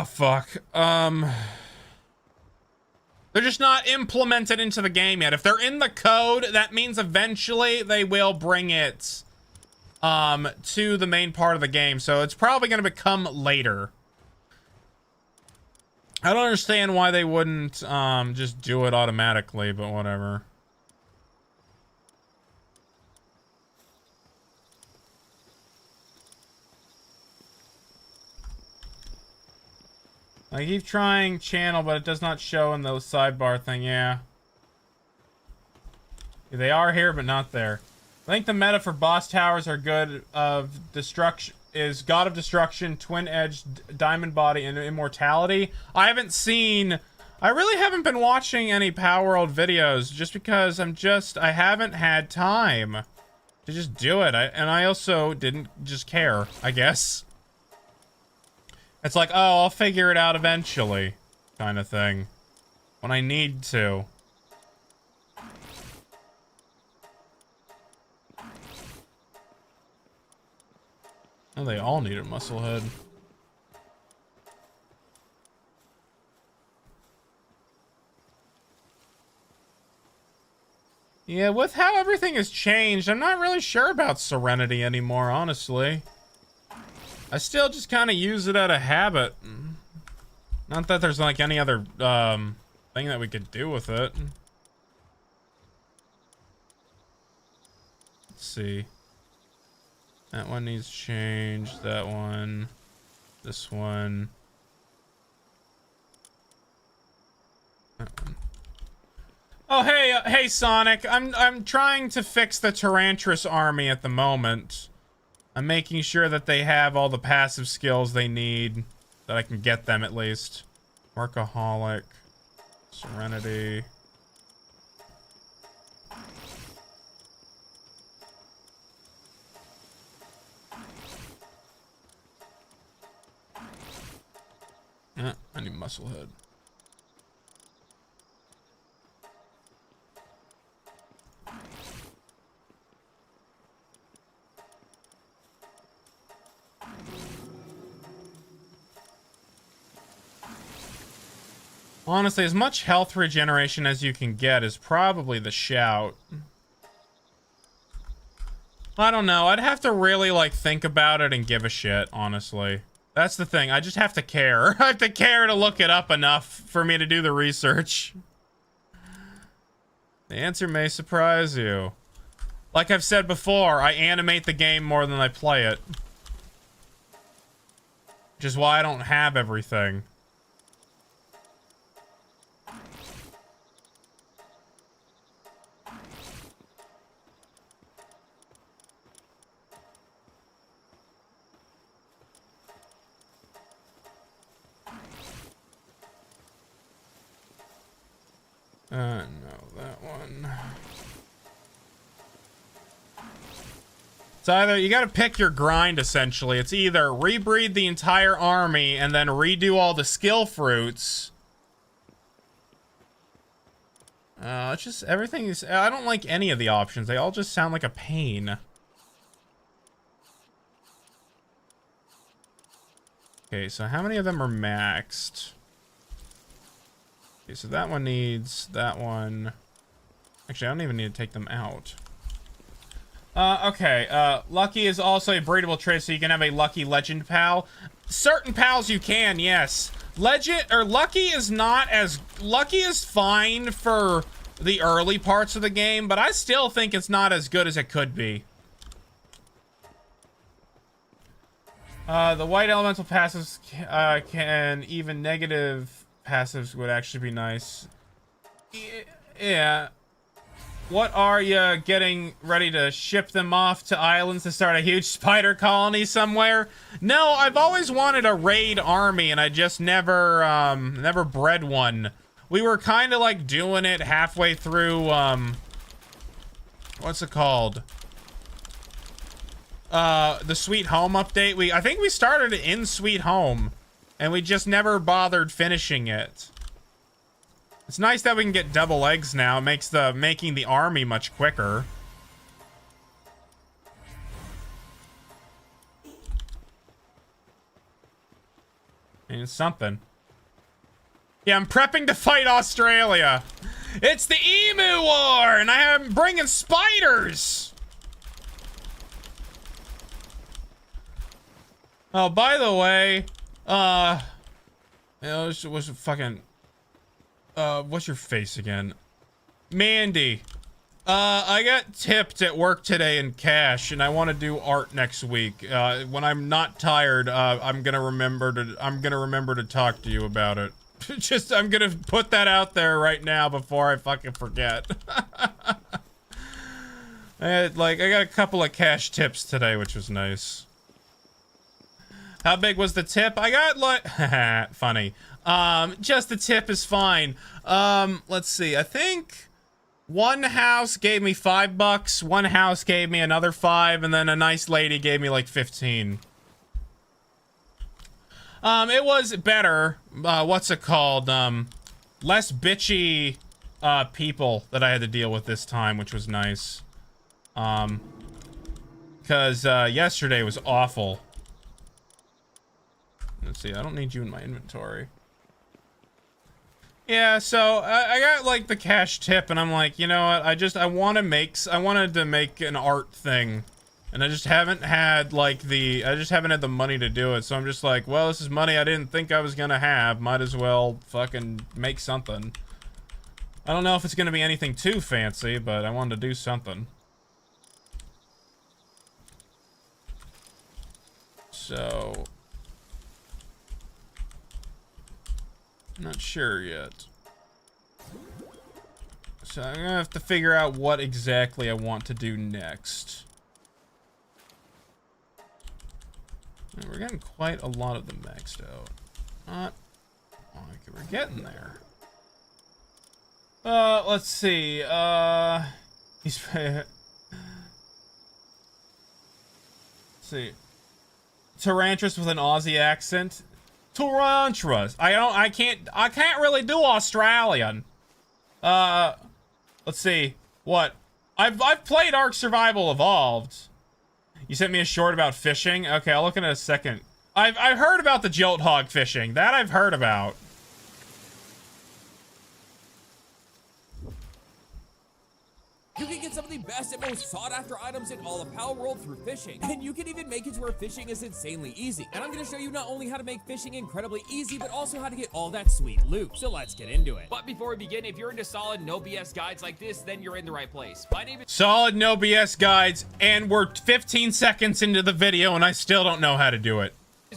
fuck. They're just not implemented into the game yet. If they're in the code, that means eventually they will bring it to the main part of the game. So it's probably going to become later. I don't understand why they wouldn't just do it automatically, but whatever. I keep trying channel, but it does not show in the sidebar thing. Yeah. They are here, but not there. I think the meta for boss towers are good. Of destruction is God of Destruction, Twin Edge, Diamond Body, and Immortality. I haven't seen I really haven't been watching any Palworld videos just because I haven't had time to just do it. And I also didn't just care, I guess. It's like, oh, I'll figure it out eventually, kind of thing. When I need to. Oh, they all need a muscle head. Yeah, with how everything has changed, I'm not really sure about Serenity anymore, honestly. I still just kind of use it out of habit. Not that there's like any other thing that we could do with it. Let's see. That one needs change. That one. This one. That one. Oh, hey, hey, Sonic. I'm trying to fix the Tarantrus army at the moment. I'm making sure that they have all the passive skills they need, that I can get them at least. Workaholic, Serenity. I need Musclehead. Honestly, as much health regeneration as you can get is probably the shout. I don't know. I'd have to really, like, think about it and give a shit, honestly. That's the thing. I just have to care. I have to care to look it up enough for me to do the research. The answer may surprise you. Like I've said before, I animate the game more than I play it. Which is why I don't have everything. No, that one. It's either, you gotta pick your grind, essentially. It's either rebreed the entire army and then redo all the skill fruits. It's just, everything is, I don't like any of the options. They all just sound like a pain. Okay, so how many of them are maxed? Okay, so that one needs that one. Actually, I don't even need to take them out. Okay, Lucky is also a breedable trait, so you can have a Lucky Legend pal. Certain pals you can, yes. Legend, or Lucky is not as... Lucky is fine for the early parts of the game, but I still think it's not as good as it could be. The white elemental passives can even negative... Passives would actually be nice. Yeah. What are you getting ready to ship them off to islands to start a huge spider colony somewhere? No, I've always wanted a raid army and I just never bred one. We were kind of like doing it halfway through, what's it called? The Sweet Home update. I think we started it in Sweet Home. And we just never bothered finishing it. It's nice that we can get double eggs now. It makes making the army much quicker. And it's something. Yeah, I'm prepping to fight Australia. It's the Emu War, and I am bringing spiders. Oh, by the way, what's fucking, what's your face again? Mandy. I got tipped at work today in cash, and I want to do art next week. When I'm not tired, I'm gonna remember to talk to you about it. Just, I'm gonna put that out there right now before I fucking forget. I got a couple of cash tips today, which was nice. How big was the tip? I got like, funny. Just a tip is fine. Let's see. I think one house gave me $5, one house gave me another 5, and then a nice lady gave me like 15. It was better. What's it called? Less bitchy people that I had to deal with this time, which was nice. Because yesterday was awful. Let's see. I don't need you in my inventory. Yeah, so I got like the cash tip, and I'm like, you know what? I wanted to make an art thing, and I just haven't had like I just haven't had the money to do it. So I'm just like, well, this is money I didn't think I was gonna have. Might as well fucking make something. I don't know if it's gonna be anything too fancy, but I wanted to do something. So not sure yet. So I'm gonna have to figure out what exactly I want to do next. And we're getting quite a lot of them maxed out. Not like we're getting there. Let's see. He's let's see. Tarantras with an Aussie accent. Tarantras. I can't really do Australian. Let's see. What? I've played Ark Survival Evolved. You sent me a short about fishing? Okay, I'll look in a second. I've heard about the Jolt Hog fishing. That I've heard about. You can get some of the best and most sought-after items in all of Palworld through fishing, and you can even make it to where fishing is insanely easy. And I'm going to show you not only how to make fishing incredibly easy, but also how to get all that sweet loot. So let's get into it. But before we begin, if you're into solid, no BS guides like this, then you're in the right place. My name is Solid, no BS guides, and we're 15 seconds into the video, and I still don't know how to do it.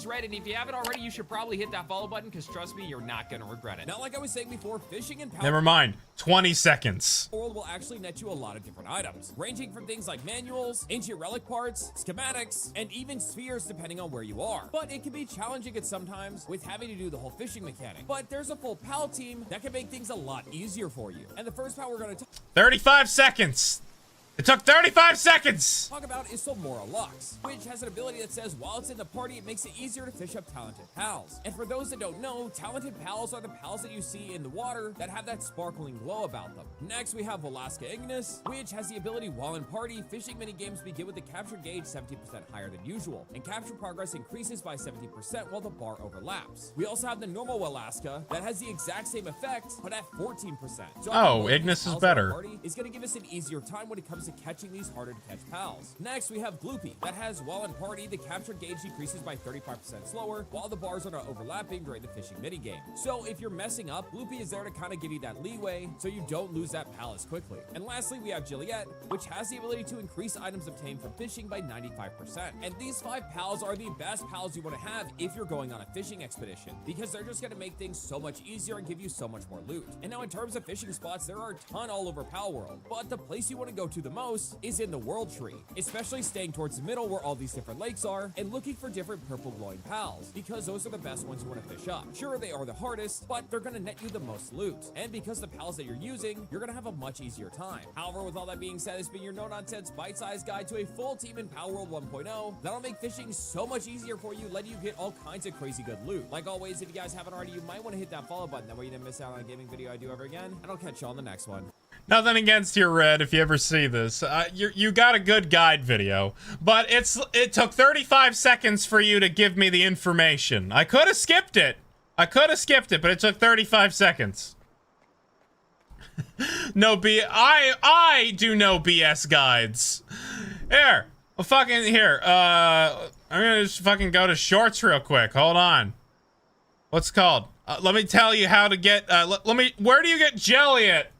Red, and if you haven't already, you should probably hit that follow button, because trust me, you're not going to regret it. Now, like I was saying before, fishing and Never mind. 20 seconds. Palworld will actually net you a lot of different items, ranging from things like manuals, ancient relic parts, schematics, and even spheres depending on where you are. But it can be challenging at sometimes with having to do the whole fishing mechanic. But there's a full PAL team that can make things a lot easier for you. And the first PAL we're going to 35 seconds. It took 35 seconds! Talk about is Silmora Lux, which has an ability that says while it's in the party, it makes it easier to fish up talented pals. And for those that don't know, talented pals are the pals that you see in the water that have that sparkling glow about them. Next, we have Velasca Ignis, which has the ability while in party, fishing minigames begin with the capture gauge 70% higher than usual, and capture progress increases by 70% while the bar overlaps. We also have the normal Velasca that has the exact same effect, but at 14%. So oh, Ignis is better. It's going to give us an easier time when it comes to catching these harder to catch pals. Next, we have Gloopy that has while in party, the capture gauge decreases by 35% slower while the bars are not overlapping during the fishing minigame. So if you're messing up, Gloopy is there to kind of give you that leeway so you don't lose that pal as quickly. And lastly, we have Juliet, which has the ability to increase items obtained from fishing by 95%. And these 5 pals are the best pals you want to have if you're going on a fishing expedition, because they're just going to make things so much easier and give you so much more loot. And now in terms of fishing spots, there are a ton all over Palworld, but the place you want to go to the most is in the World Tree, especially staying towards the middle where all these different lakes are and looking for different purple glowing pals, because those are the best ones you want to fish up. Sure, they are the hardest, but they're going to net you the most loot, and because the pals that you're using, you're going to have a much easier time. However, with all that being said, it's been your no-nonsense bite-sized guide to a full team in Palworld 1.0 that'll make fishing so much easier for you, letting you get all kinds of crazy good loot. Like always, if you guys haven't already, you might want to hit that follow button, that way you don't miss out on a gaming video I do ever again, and I'll catch you on the next one. Nothing against your Red if you ever see this. You got a good guide video, but it took 35 seconds for you to give me the information. I could have skipped it. But it took 35 seconds. I do no BS guides. Here. Well, fucking here. I'm gonna just fucking go to shorts real quick. Hold on. What's it called? Let me tell you how to get where do you get Jelliet?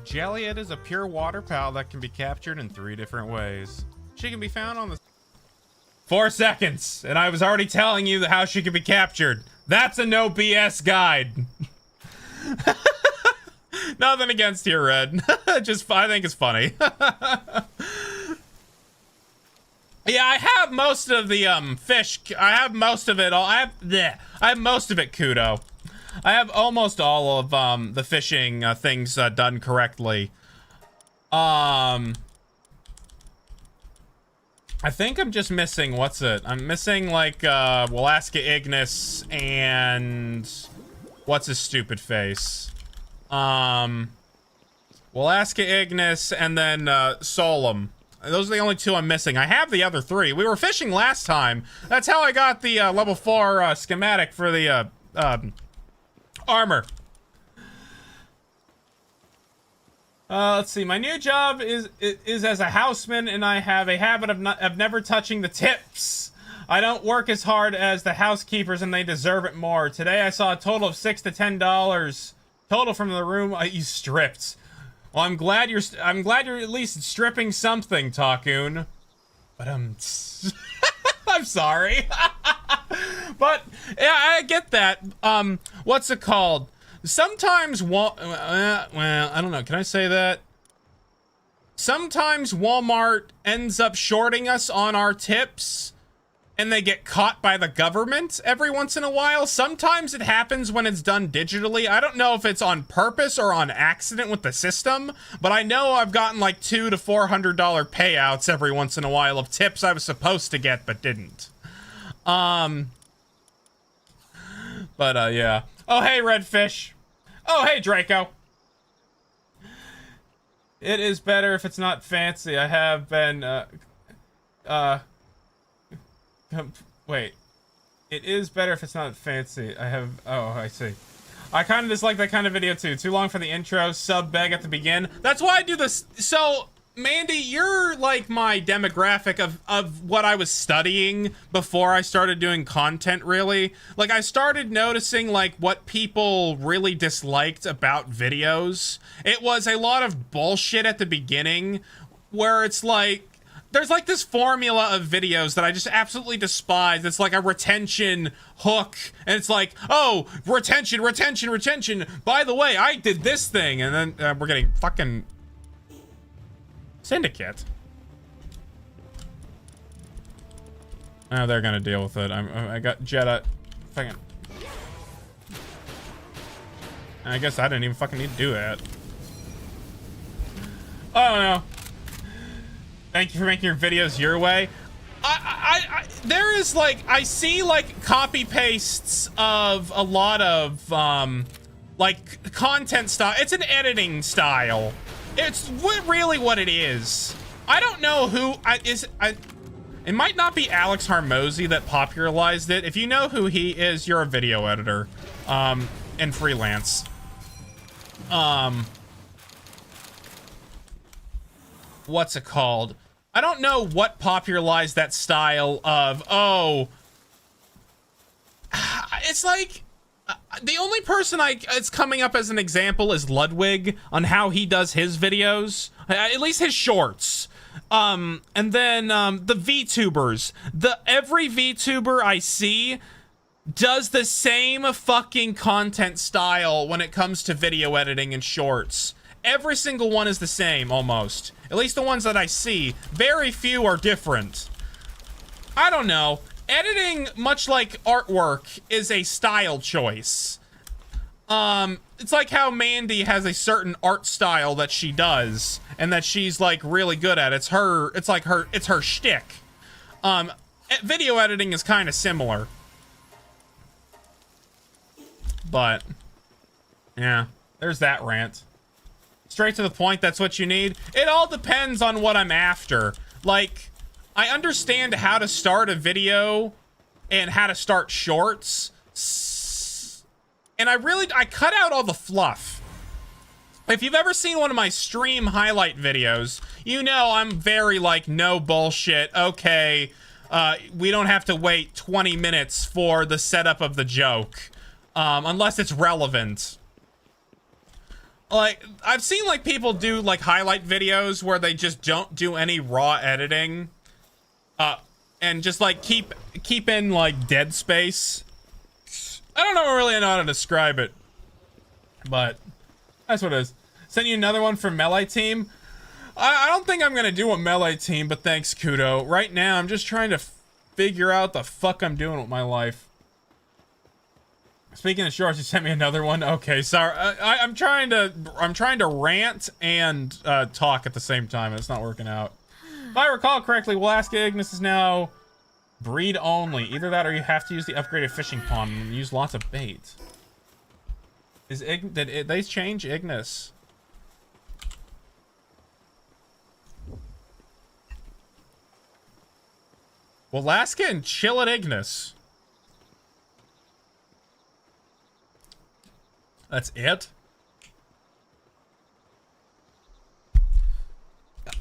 Jelliet is a pure water pal that can be captured in 3 different ways. She can be found on the 4 seconds, and I was already telling you how she can be captured. That's a no BS guide. Nothing against your Red. Just I think it's funny. Yeah, I have most of the fish. I have most of it all. I have most of it, Kudo. I have almost all of the fishing things done correctly. I think I'm just missing, what's it? I'm missing like Walaska Ignis and what's his stupid face? Walaska Ignis and then Solum. Those are the only two I'm missing. I have the other three. We were fishing last time. That's how I got the level 4 schematic for the armor. Let's see. My new job is as a houseman, and I have a habit of never touching the tips. I don't work as hard as the housekeepers, and they deserve it more. Today, I saw a total of $6 to $10 total from the room you stripped. Well, I'm glad you're at least stripping something, Takun. But I'm sorry. But yeah, I get that. What's it called? Sometimes well, I don't know. Can I say that? Sometimes Walmart ends up shorting us on our tips, and they get caught by the government every once in a while. Sometimes it happens when it's done digitally. I don't know if it's on purpose or on accident with the system, but I know I've gotten like $200 to $400 payouts every once in a while of tips I was supposed to get but didn't. But yeah. Oh, hey, Redfish. Oh, hey, Draco. It is better if it's not fancy. I have been, wait. It is better if it's not fancy. I have... Oh, I see. I kind of dislike that kind of video, too. Too long for the intro. Sub beg at the begin. That's why I do this. So, Mandy, you're like my demographic of what I was studying before I started doing content, really. Like, I started noticing, like, what people really disliked about videos. It was a lot of bullshit at the beginning, where it's like... There's like this formula of videos that I just absolutely despise. It's like a retention hook, and it's like, oh, retention. By the way, I did this thing, and then we're getting fucking Syndicate. Oh, they're gonna deal with it. I got Jetta. Fucking. I guess I didn't even fucking need to do that. Oh no. Thank you for making your videos your way. There is like, I see like copy pastes of a lot of like content style. It's an editing style. It's really what it is. I don't know who it might not be Alex Harmozy that popularized it. If you know who he is, you're a video editor and freelance. What's it called? I don't know what popularized that style of, oh, it's like, the only person it's coming up as an example is Ludwig on how he does his videos, at least his shorts. And then, the VTubers, every VTuber I see does the same fucking content style when it comes to video editing and shorts. Every single one is the same, almost. At least the ones that I see. Very few are different. I don't know. Editing, much like artwork, is a style choice. It's like how Mandy has a certain art style that she does, and that she's, like, really good at. It's her shtick. Video editing is kind of similar. But, yeah, there's that rant. Straight to the point, that's what you need. It all depends on what I'm after. Like, I understand how to start a video and how to start shorts. And I cut out all the fluff. If you've ever seen one of my stream highlight videos, you know I'm very like, no bullshit. Okay, we don't have to wait 20 minutes for the setup of the joke. Unless it's relevant. Like, I've seen, like, people do, like, highlight videos where they just don't do any raw editing. And just, like, keep in, like, dead space. I don't really know how to describe it. But, that's what it is. Send you another one from Melee Team. I don't think I'm gonna do a melee team, but thanks, Kudo. Right now, I'm just trying to figure out the fuck I'm doing with my life. Speaking of shorts, you sent me another one. Okay, sorry. I'm trying to rant and talk at the same time. And it's not working out. If I recall correctly, Alaska Ignis is now breed only. Either that, or you have to use the upgraded fishing pond and use lots of bait. Did they change Ignis? Alaska and chill at Ignis. That's it?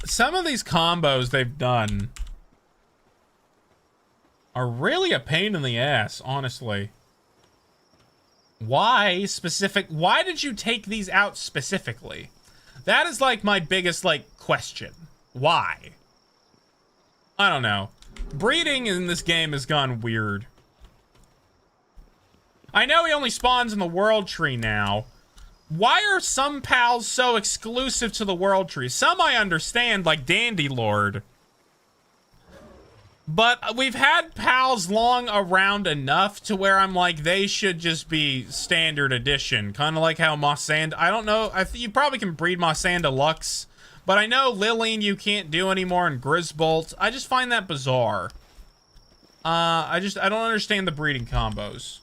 Some of these combos they've done are really a pain in the ass, honestly. Why did you take these out specifically? That is like my biggest question. Why? I don't know. Breeding in this game has gone weird. I know he only spawns in the world tree now. Why are some pals so exclusive to the world tree? Some I understand, like Dandy Lord. But we've had pals long around enough to where I'm like, they should just be standard edition. Kind of like how Mossand, I don't know, you probably can breed Mossand Lux. But I know Lillian you can't do anymore in Grisbolt. I just find that bizarre. I don't understand the breeding combos.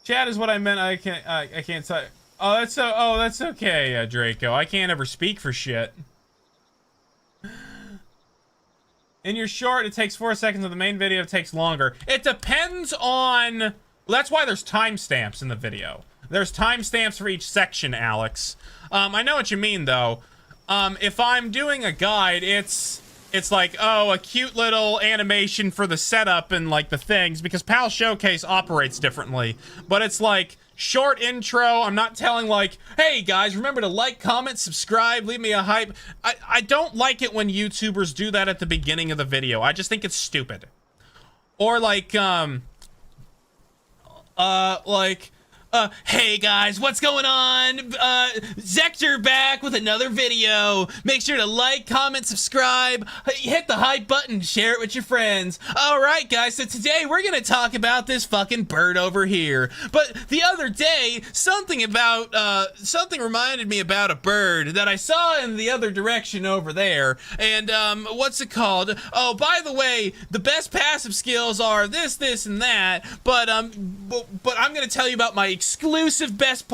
Chat is what I meant. I can't say. Oh, that's okay, Draco. I can't ever speak for shit. In your short, it takes 4 seconds. In the main video, it takes longer. It depends on... Well, that's why there's timestamps in the video. There's timestamps for each section, Alex. I know what you mean, though. If I'm doing a guide, it's like, oh, a cute little animation for the setup and, like, the things, because PAL Showcase operates differently. But it's like, short intro, I'm not telling, like, hey, guys, remember to like, comment, subscribe, leave me a hype. I don't like it when YouTubers do that at the beginning of the video. I just think it's stupid. Or, like, hey guys, what's going on? Zekter back with another video. Make sure to like, comment, subscribe, hit the hype button, share it with your friends. Alright guys, so today we're gonna talk about this fucking bird over here. But the other day, something reminded me about a bird that I saw in the other direction over there. And, what's it called? Oh, by the way, the best passive skills are this, and that. But I'm gonna tell you about my exclusive best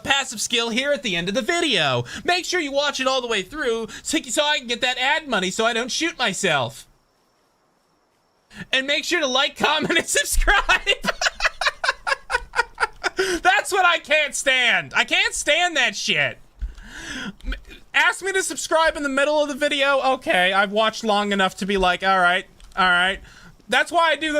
passive skill here at the end of the video. Make sure you watch it all the way through so I can get that ad money so I don't shoot myself. And make sure to like, comment, and subscribe. That's what I can't stand. I can't stand that shit. Ask me to subscribe in the middle of the video. Okay, I've watched long enough to be like, all right. That's why I do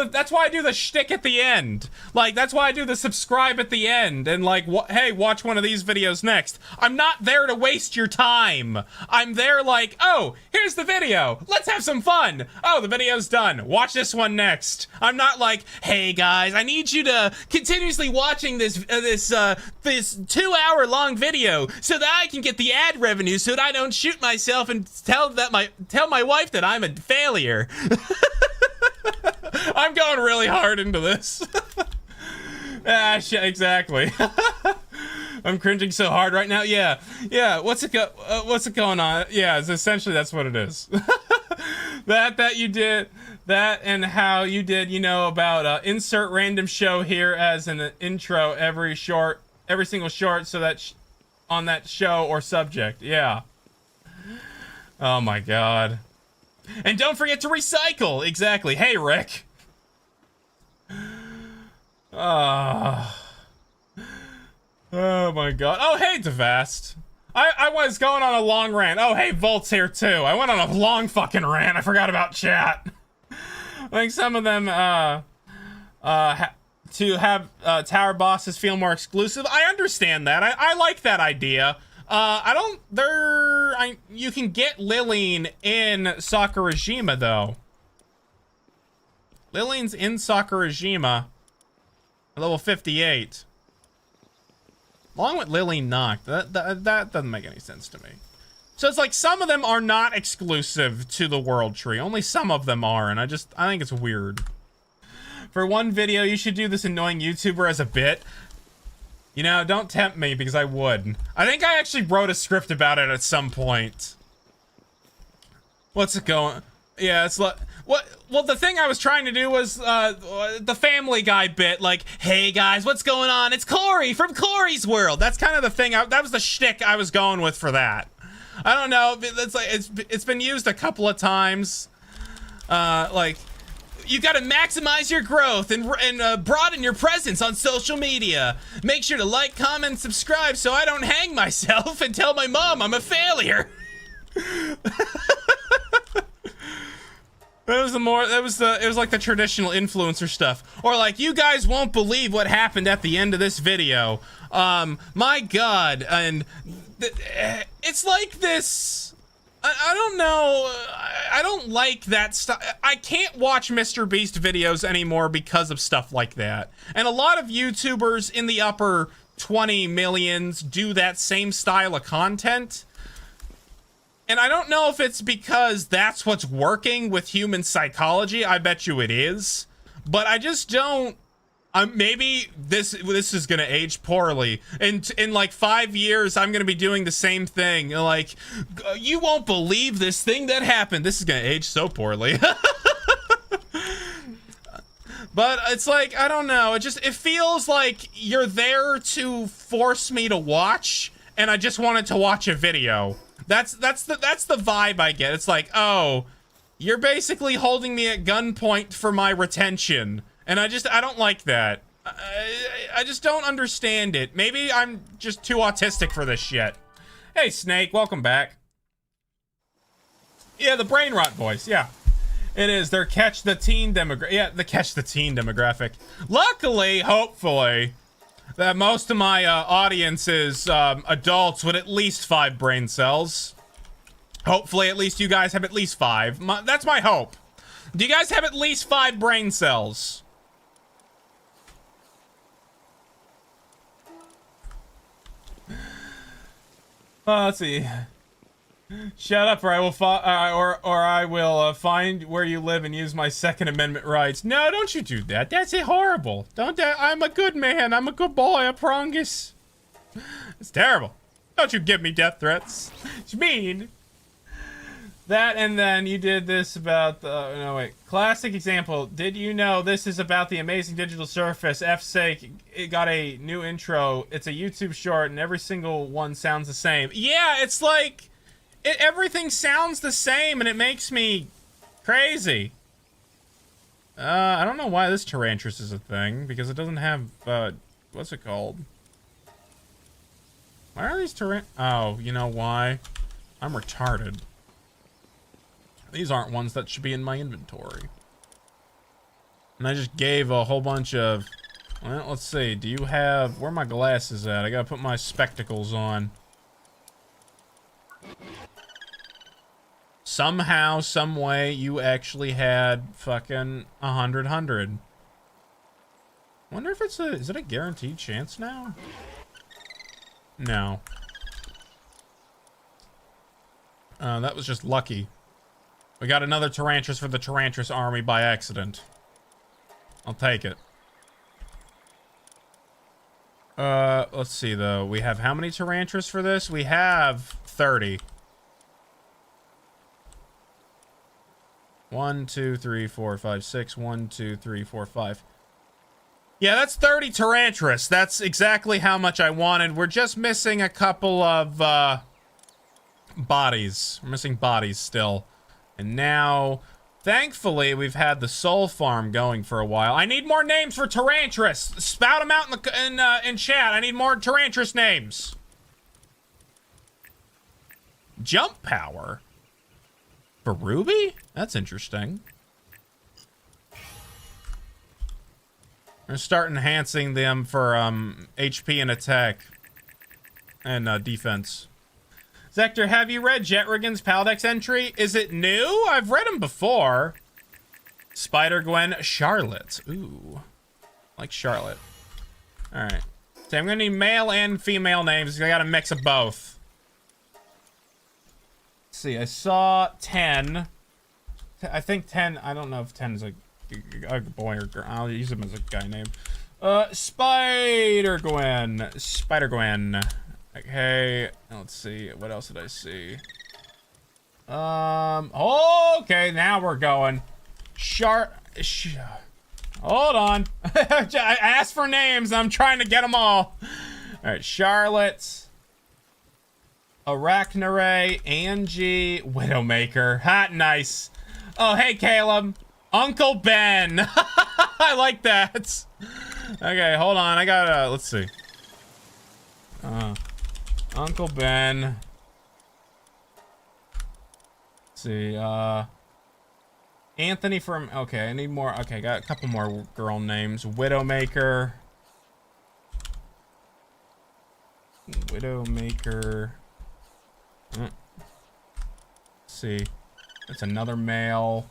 the shtick at the end. Like, that's why I do the subscribe at the end. And like, hey, watch one of these videos next. I'm not there to waste your time. I'm there like, oh, here's the video. Let's have some fun. Oh, the video's done. Watch this one next. I'm not like, hey guys, I need you to continuously watching this 2-hour long video so that I can get the ad revenue so that I don't shoot myself and tell my wife that I'm a failure. I'm going really hard into this. Exactly. I'm cringing so hard right now. Yeah. What's it going on? Yeah, it's essentially that's what it is. that you did that and how you did, about insert random show here as an intro every single short, so that on that show or subject. Yeah. Oh my god. And don't forget to recycle. Exactly. Hey, Rick. Oh my god. Oh, hey, Devast. I was going on a long rant. Oh, hey, Volt's here too. I went on a long fucking rant. I forgot about chat. I think some of them, to have tower bosses feel more exclusive. I understand that. I like that idea. You can get Lillian in Sakurajima, though. Lillian's in Sakurajima, level 58. Along with Lily Knocked. That doesn't make any sense to me. So it's like some of them are not exclusive to the World Tree. Only some of them are, and I think it's weird. For one video, you should do this annoying YouTuber as a bit. You know, don't tempt me because I would. I think I actually wrote a script about it at some point. What's it going? Yeah, it's like what? Well, the thing I was trying to do was the Family Guy bit, like, "Hey guys, what's going on? It's Corey from Corey's World." That's kind of the thing. That was the shtick I was going with for that. I don't know. It's like it's been used a couple of times. Like, you got to maximize your growth and broaden your presence on social media. Make sure to like, comment, and subscribe so I don't hang myself and tell my mom I'm a failure. It was like the traditional influencer stuff. Or like, you guys won't believe what happened at the end of this video. My God. And it's like this, I don't know. I don't like that stuff. I can't watch Mr. Beast videos anymore because of stuff like that. And a lot of YouTubers in the upper 20 millions do that same style of content. And I don't know if it's because that's what's working with human psychology. I bet you it is. But I just don't. Maybe this is gonna age poorly. And in like 5 years, I'm gonna be doing the same thing. Like, you won't believe this thing that happened. This is gonna age so poorly. But it's like, I don't know. It feels like you're there to force me to watch, and I just wanted to watch a video. That's the vibe I get. It's like, oh, you're basically holding me at gunpoint for my retention. And I don't like that. I just don't understand it. Maybe I'm just too autistic for this shit. Hey, Snake, welcome back. Yeah, the brain rot voice, yeah. It is, they're catch the teen demographic. Yeah, the catch the teen demographic. Luckily, hopefully, that most of my audience is adults with at least 5 brain cells. Hopefully, at least you guys have at least 5. That's my hope. Do you guys have at least 5 brain cells? Let's see. Shut up, or I will find where you live and use my Second Amendment rights. No, don't you do that. That's horrible. Don't that. I'm a good man. I'm a good boy. I promise. It's terrible. Don't you give me death threats. It's mean. That, and then you did this about the, no wait, classic example. Did you know this is about the amazing digital surface? F's sake, it got a new intro. It's a YouTube short and every single one sounds the same. Yeah, it's like, everything sounds the same and it makes me crazy. I don't know why this Tyrantris is a thing, because it doesn't have, what's it called? Why are these oh, you know why? I'm retarded. These aren't ones that should be in my inventory. And I just gave a whole bunch of... Well, let's see. Do you have... Where are my glasses at? I gotta put my spectacles on. Somehow, some way, you actually had fucking 100. Wonder if it's a... Is it a guaranteed chance now? No. That was just lucky. We got another Tyrantris for the Tyrantris army by accident. I'll take it. Let's see though. We have how many Tyrantris for this? We have 30. 1, 2, 3, 4, 5, 6. 1, 2, 3, 4, 5. Yeah, that's 30 Tyrantris. That's exactly how much I wanted. We're just missing a couple of, bodies. We're missing bodies still. And now, thankfully, we've had the soul farm going for a while. I need more names for Tyrantris. Spout them out in chat. I need more Tyrantris names. Jump power for Ruby? That's interesting. We're gonna start enhancing them for HP and attack and defense. Zekter, have you read Jetrigan's Paldex entry? Is it new? I've read him before. Spider-Gwen Charlotte. Ooh. Like Charlotte. Alright. So I'm gonna need male and female names. I got a mix of both. Let's see, I saw 10. I think 10. I don't know if 10 is a boy or girl. I'll use him as a guy name. Spider-Gwen. Spider-Gwen. Okay, let's see. What else did I see? Okay, now we're going. Hold on. I asked for names. I'm trying to get them all. All right, Charlotte, Arachnaray, Angie, Widowmaker. Hot, nice. Oh, hey, Caleb. Uncle Ben. I like that. Okay, hold on. I gotta, let's see. Uncle Ben. Let's see, Anthony from, okay, I need more, okay, got a couple more girl names. Widowmaker. Widowmaker. Let's see. That's another male.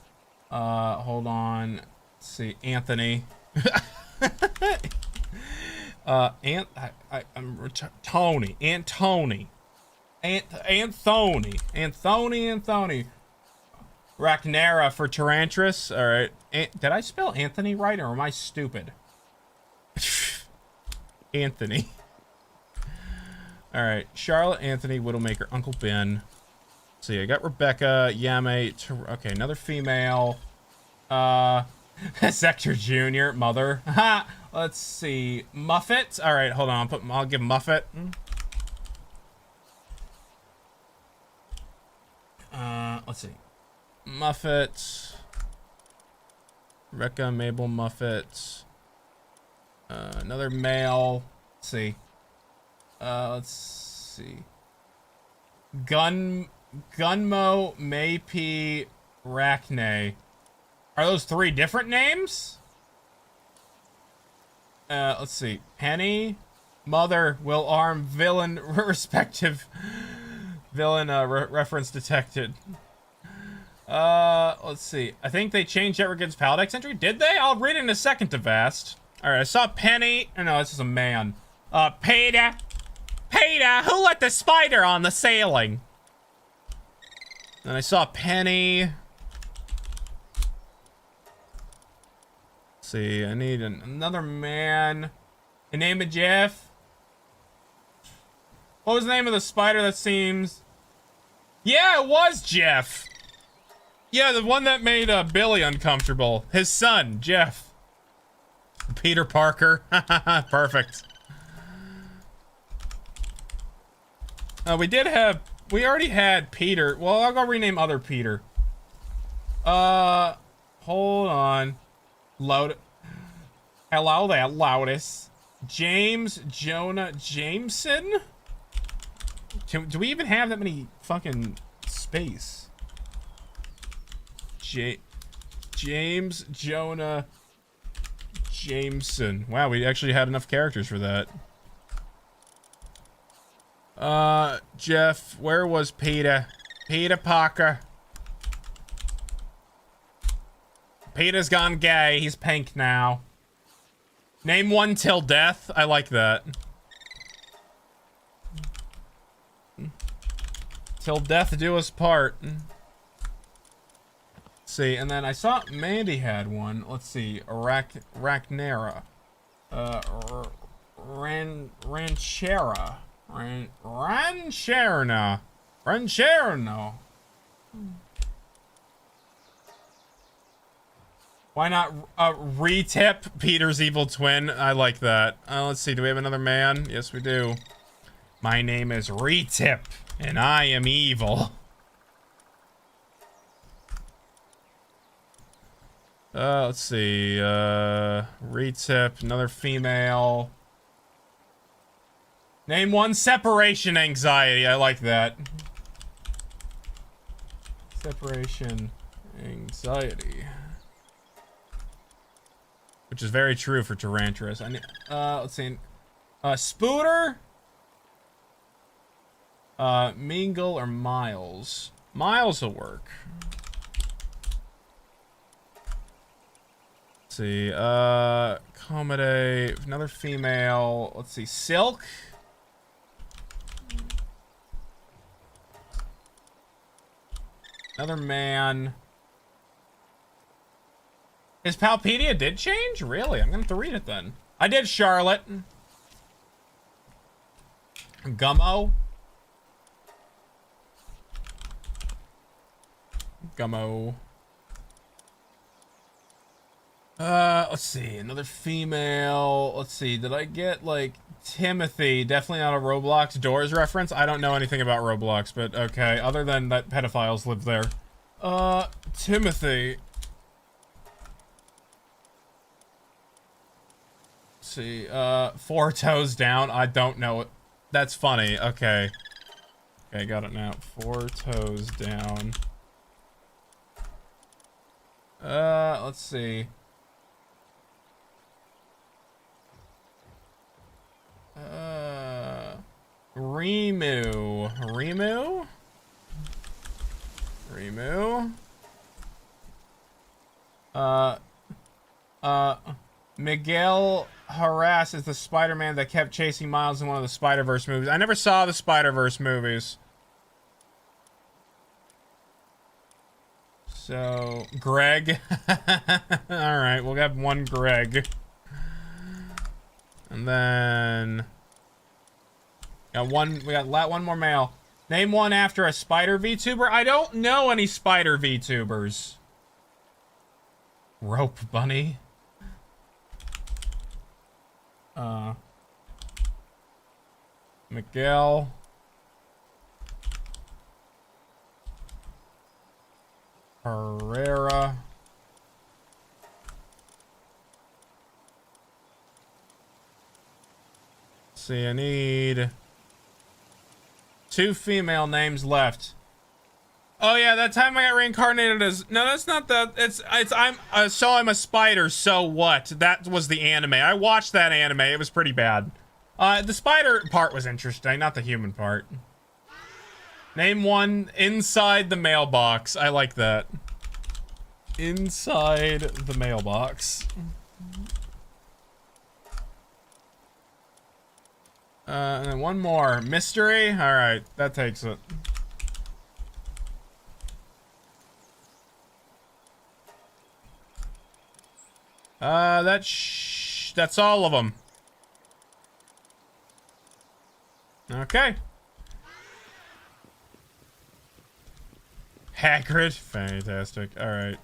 Hold on. Let's see, Anthony. Tony. Anthony. Rachnera for Tarantris. All right. Did I spell Anthony right, or am I stupid? Anthony. All right. Charlotte, Anthony, Widowmaker, Uncle Ben. Let's see, I got Rebecca, Yame. Okay, another female. Zekter Jr. Mother. Ha. Let's see. Muffet. All right, hold on. I'll give Muffet. Let's see. Muffet. Rebecca, Mabel, Muffet. Another male. Let's see. Let's see. Gunmo, Maypee, Rachne. Are those 3 different names? Let's see. Penny, Mother, Will Arm, Villain, respective. Villain, reference detected. Let's see. I think they changed Etrigan's Paladex entry. Did they? I'll read it in a second to Vast. Alright, I saw Penny. Oh, no, this is a man. Peter, who let the spider on the ceiling? And I saw Penny. Let's see, I need another man. The name of Jeff. What was the name of the spider that seems... Yeah, it was Jeff. Yeah, the one that made Billy uncomfortable. His son, Jeff. Peter Parker. Perfect. We already had Peter. Well, I'll go rename other Peter. Hold on. Hello there, Loudest. James Jonah Jameson? Do we even have that many fucking space? James Jonah Jameson. Wow, we actually had enough characters for that. Jeff, where was Peter? Peter Parker. Peter's gone gay. He's pink now. Name one till death. I like that. Till death do us part. Let's see, and then I saw Mandy had one. Let's see, Rachnera. Ranchera. Rancherno. Why not retip Peter's evil twin? I like that. Let's see, do we have another man? Yes, we do. My name is Retip, and I am evil. Let's see. Retip, another female. Name one separation anxiety. I like that. Separation anxiety. Which is very true for Tarantras. Let's see. Spooter? Mingle or Miles? Miles will work. Let's see. Accommodate another female. Let's see. Silk. Another man. His Palpedia did change? Really? I'm gonna have to read it then. I did Charlotte. Gummo. Gummo. Let's see. Another female. Let's see. Did I get, like, Timothy? Definitely not a Roblox Doors reference. I don't know anything about Roblox, but okay. Other than that pedophiles live there. Timothy. Let's see. 4 toes down. I don't know it. That's funny. Okay. Okay, got it now. 4 toes down. Let's see. Remu. Remu? Remu? Miguel Harass is the Spider-Man that kept chasing Miles in one of the Spider-Verse movies. I never saw the Spider-Verse movies. So, Greg. Alright, we'll have one Greg. And then... we got one more male. Name one after a spider VTuber. I don't know any spider VTubers. Rope Bunny. Miguel. Herrera. See, I need 2 female names left. Oh yeah, that time I got reincarnated as... No, that's not the... I'm a spider, so what? That was the anime. I watched that anime. It was pretty bad. The spider part was interesting, not the human part. Name one inside the mailbox. I like that. Inside the mailbox. And then one more. Mystery? Alright, that takes it. That's all of them. Okay. Hagrid. Fantastic. Alright.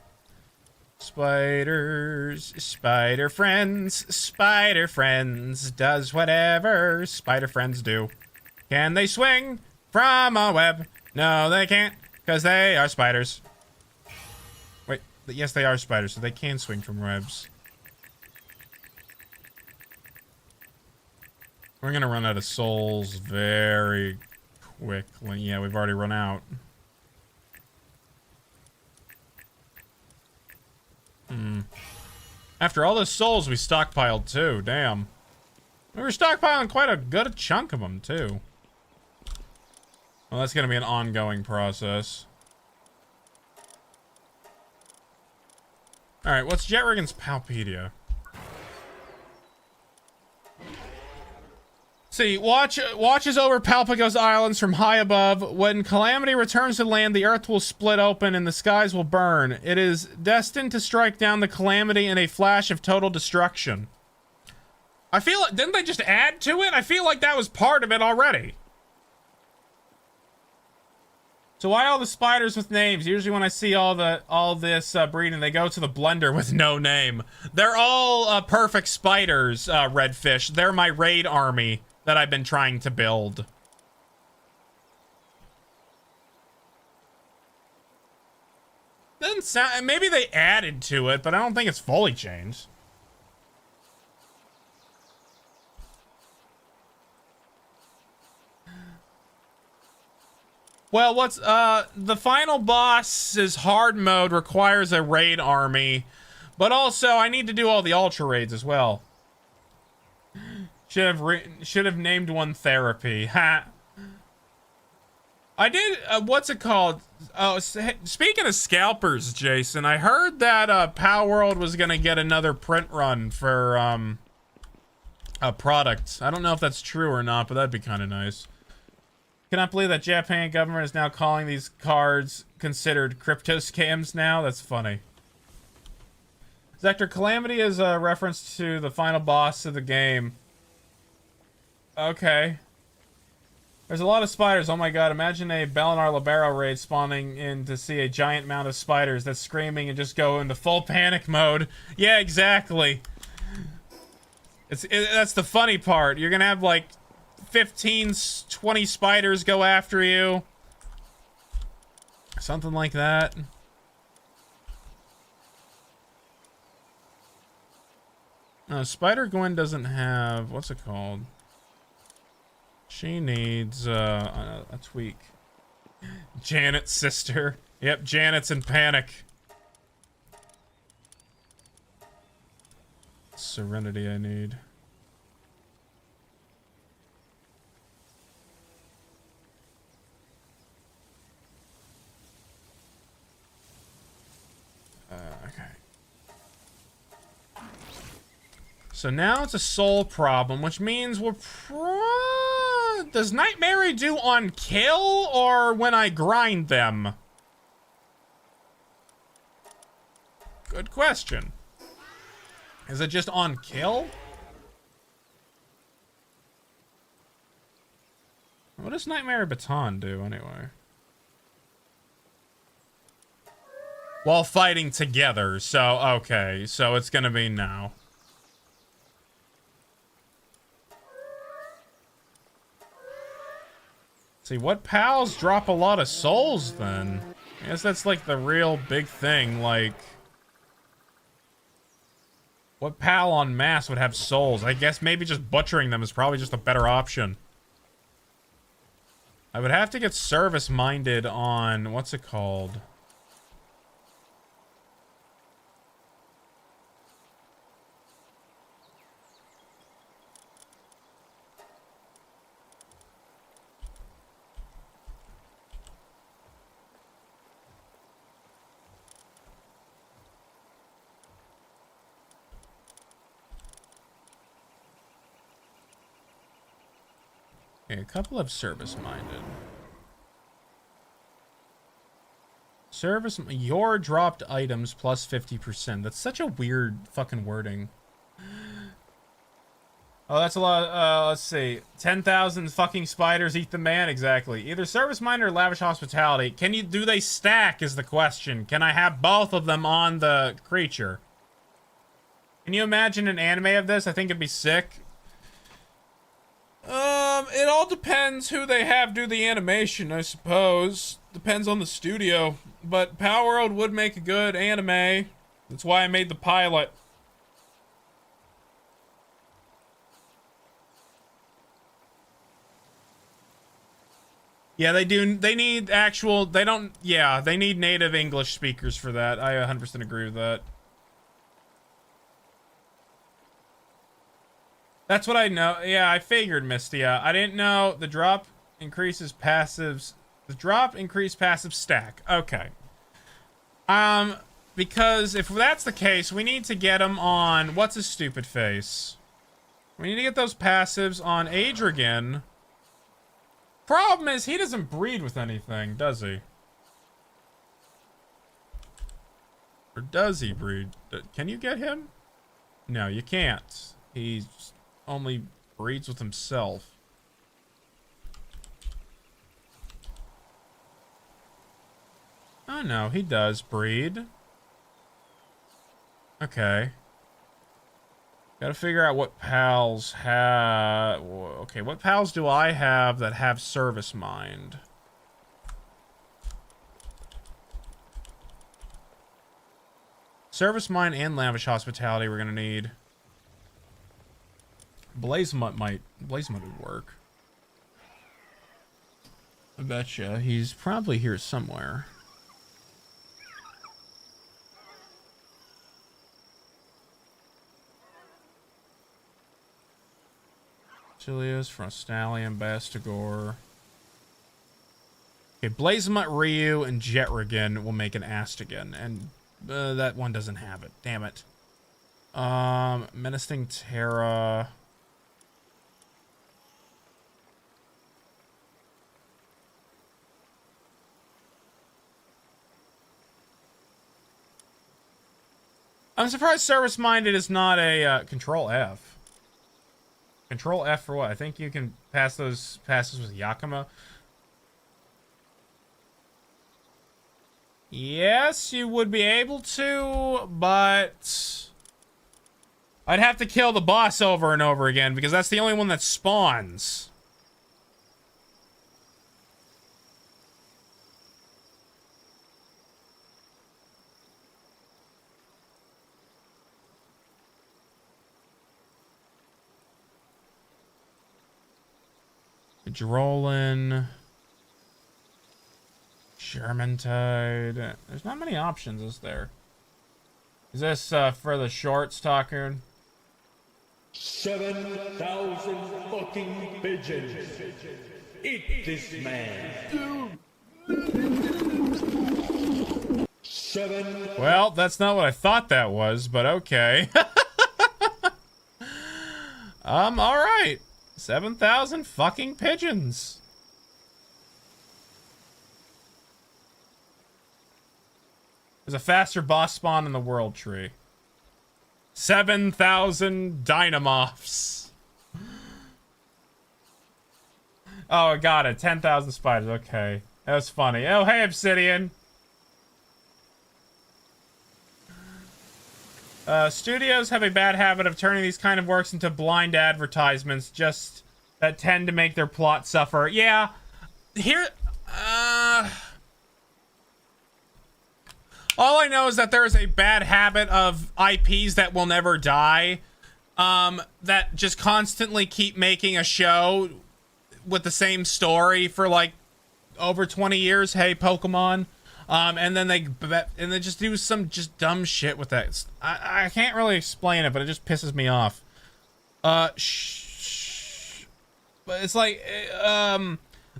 Spiders, spider friends, does whatever spider friends do. Can they swing from a web? No, they can't, because they are spiders. Wait, yes, they are spiders, so they can swing from webs. We're gonna run out of souls very quickly. Yeah, we've already run out. After all those souls we stockpiled too, damn. We were stockpiling quite a good chunk of them too. Well, that's gonna be an ongoing process. Alright, what's Jetrigan's Palpedia? See, watches over Palpagos Islands from high above. When calamity returns to land, the earth will split open and the skies will burn. It is destined to strike down the calamity in a flash of total destruction. I feel like, didn't they just add to it? I feel like that was part of it already. So why all the spiders with names? Usually when I see all this breeding, they go to the blender with no name. They're all perfect spiders, Redfish. They're my raid army that I've been trying to build. Doesn't sound... Maybe they added to it, but I don't think it's fully changed. Well, what's... the final boss's hard mode requires a raid army. But also, I need to do all the ultra raids as well. Should have named one therapy. Ha. I did, what's it called? Oh, speaking of scalpers, Jason, I heard that Palworld was gonna get another print run for a product. I don't know if that's true or not, but that'd be kind of nice. Cannot believe that Japan government is now calling these cards considered crypto scams now. That's funny. Zekter, Calamity is a reference to the final boss of the game. Okay. There's a lot of spiders. Oh my god, imagine a Belinar Libero raid spawning in to see a giant amount of spiders that's screaming and just go into full panic mode. Yeah, exactly. That's the funny part. You're gonna have like 15, 20 spiders go after you. Something like that. Spider-Gwen doesn't have... What's it called? She needs a tweak. Janet's sister. Yep, Janet's in panic. Serenity I need. Okay. So now it's a soul problem, which means we're does Nightmare do on kill or when I grind them? Good question. Is it just on kill? What does Nightmare Baton do anyway? While fighting together, so okay, so it's gonna be now. See, what pals drop a lot of souls then? I guess that's like the real big thing, like... What pal en masse would have souls? I guess maybe just butchering them is probably just a better option. I would have to get service-minded on... What's it called? Okay, a couple of service-minded. Your dropped items plus 50%. That's such a weird fucking wording. Oh, that's a lot. Let's see. 10,000 fucking spiders eat the man. Exactly. Either service-minded or lavish hospitality. Do they stack is the question. Can I have both of them on the creature? Can you imagine an anime of this? I think it'd be sick. It all depends who they have do the animation, I suppose. Depends on the studio. But Palworld would make a good anime. That's why I made the pilot. Yeah, they do. They need actual... They don't... Yeah, they need native English speakers for that. I 100% agree with that. That's what I know. Yeah, I figured, Mistia. I didn't know the drop increases passives. The drop increased passive stack. Okay. Because if that's the case, we need to get them on... What's his stupid face? We need to get those passives on Adrigan. Problem is, he doesn't breed with anything, does he? Or does he breed? Can you get him? No, you can't. He's... only breeds with himself. Oh no, he does breed. Okay. Gotta figure out what pals have... Okay, what pals do I have that have service mind? Service mind and lavish hospitality we're gonna need. Blazemut would work. I betcha. He's probably here somewhere. Chilius, Frostalium, Bastigor. Okay, Blazemut Ryu and Jetrigan will make an Astigan, and that one doesn't have it. Damn it. Menacing Terra. I'm surprised Service Minded is not a Control F. Control F for what? I think you can pass those passes with Yakima. Yes, you would be able to, but I'd have to kill the boss over and over again because that's the only one that spawns. Drolin. Shermantide. There's not many options, is there? Is this for the shorts, Talker? 7,000 fucking pigeons. Eat this man. Well, that's not what I thought that was, but okay. Alright. 7,000 fucking pigeons. There's a faster boss spawn in the world tree. 7,000 Dynamoths. Oh, I got it. 10,000 spiders. Okay. That was funny. Oh, hey, Obsidian. Studios have a bad habit of turning these kind of works into blind advertisements just that tend to make their plot suffer. Yeah. Here... all I know is that there is a bad habit of IPs that will never die, that just constantly keep making a show with the same story for like over 20 years. Hey, Pokemon. And then they just do some just dumb shit with that. I can't really explain it, but it just pisses me off. But it's like,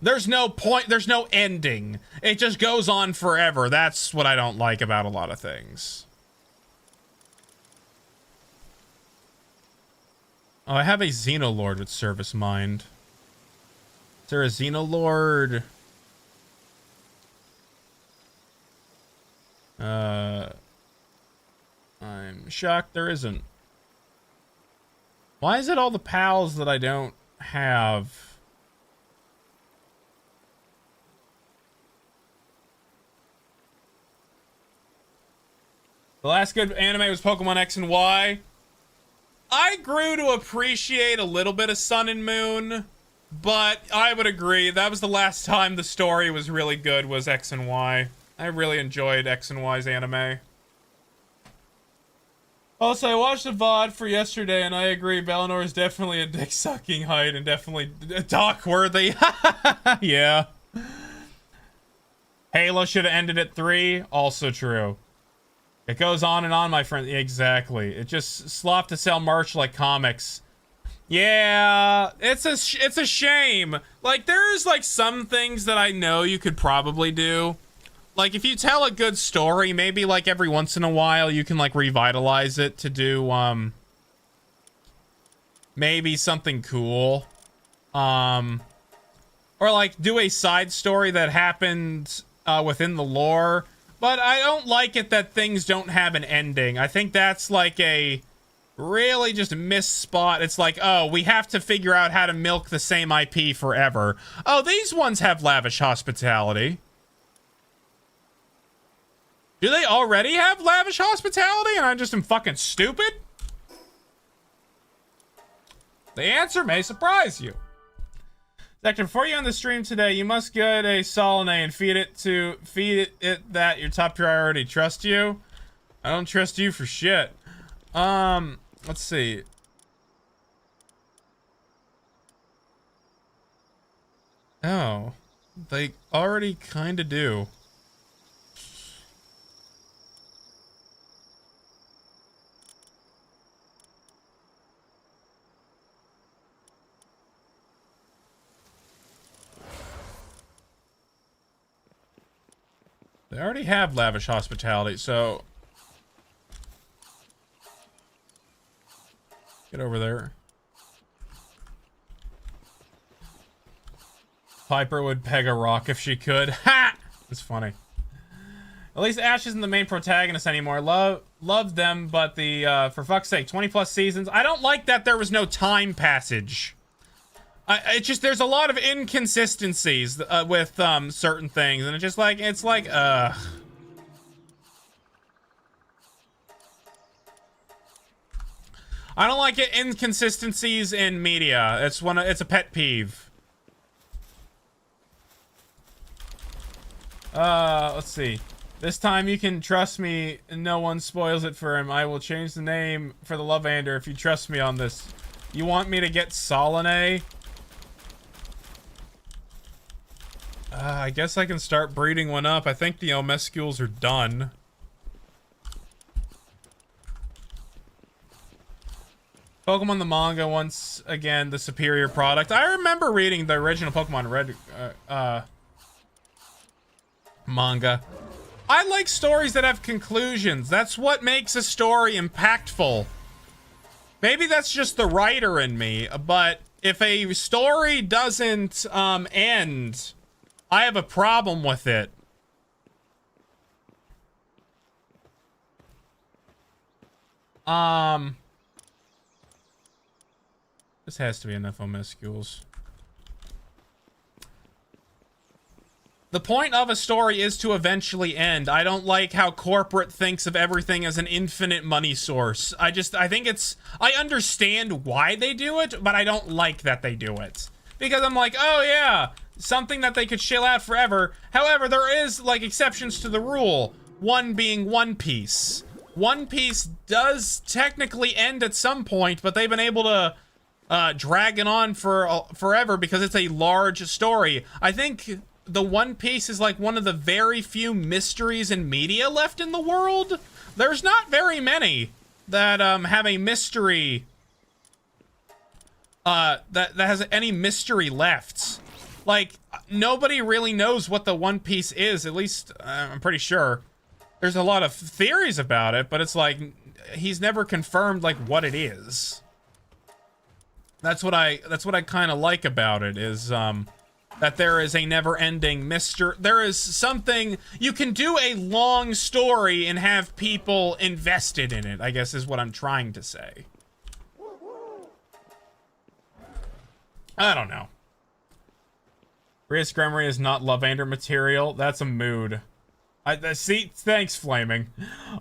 there's no point, there's no ending. It just goes on forever. That's what I don't like about a lot of things. Oh, I have a Xenolord with Service Mind. Is there a Xenolord? I'm shocked there isn't. Why is it all the pals that I don't have? The last good anime was Pokemon X and Y. I grew to appreciate a little bit of Sun and Moon, but I would agree that was the last time the story was really good, was X and Y. I really enjoyed X and Y's anime. Also, I watched the VOD for yesterday, and I agree, Bellinor is definitely a dick-sucking height and definitely dock-worthy. Yeah. Halo should have ended at 3. Also true. It goes on and on, my friend. Exactly. It just slopped to sell merch like comics. Yeah, it's a shame. Like, there's like some things that I know you could probably do. Like, if you tell a good story, maybe like every once in a while you can like revitalize it to do maybe something cool. Or like do a side story that happened within the lore. But I don't like it that things don't have an ending. I think that's like a really just missed spot. It's like, oh, we have to figure out how to milk the same IP forever. Oh, these ones have lavish hospitality. Do they already have lavish hospitality and I just am fucking stupid? The answer may surprise you. Zekter, before you end the stream today, you must get a Solene and feed it that your top priority. Trust you? I don't trust you for shit. Let's see. Oh, they already kind of do. We already have lavish hospitality, so get over there. Piper would peg a rock if she could. Ha! It's funny. At least Ash isn't the main protagonist anymore. Loved them, but for fuck's sake, 20 plus seasons. I don't like that there was no time passage. It's just, there's a lot of inconsistencies with certain things, and it's like, I don't like it. Inconsistencies in media. It's a pet peeve. Let's see. This time you can trust me, no one spoils it for him. I will change the name for the Lovander if you trust me on this. You want me to get Solane? I guess I can start breeding one up. I think the Omescules are done. Pokemon the manga, once again, the superior product. I remember reading the original Pokemon Red manga. I like stories that have conclusions. That's what makes a story impactful. Maybe that's just the writer in me, but if a story doesn't end, I have a problem with it. This has to be enough Omescules. The point of a story is to eventually end. I don't like how corporate thinks of everything as an infinite money source. I think I understand why they do it, but I don't like that they do it. Because I'm like, oh yeah, something that they could chill out forever. However, there is like exceptions to the rule. One being One Piece. One Piece does technically end at some point, but they've been able to drag it on for forever because it's a large story. I think the One Piece is like one of the very few mysteries in media left in the world. There's not very many that have a mystery that has any mystery left. Like, nobody really knows what the One Piece is, at least I'm pretty sure. There's a lot of theories about it, but it's like he's never confirmed like what it is. That's what I kind of like about it, is that there is a never-ending mystery. There is something, you can do a long story and have people invested in it, I guess is what I'm trying to say. I don't know. Rias Gremory is not Lovander material. That's a mood. See, thanks, Flaming.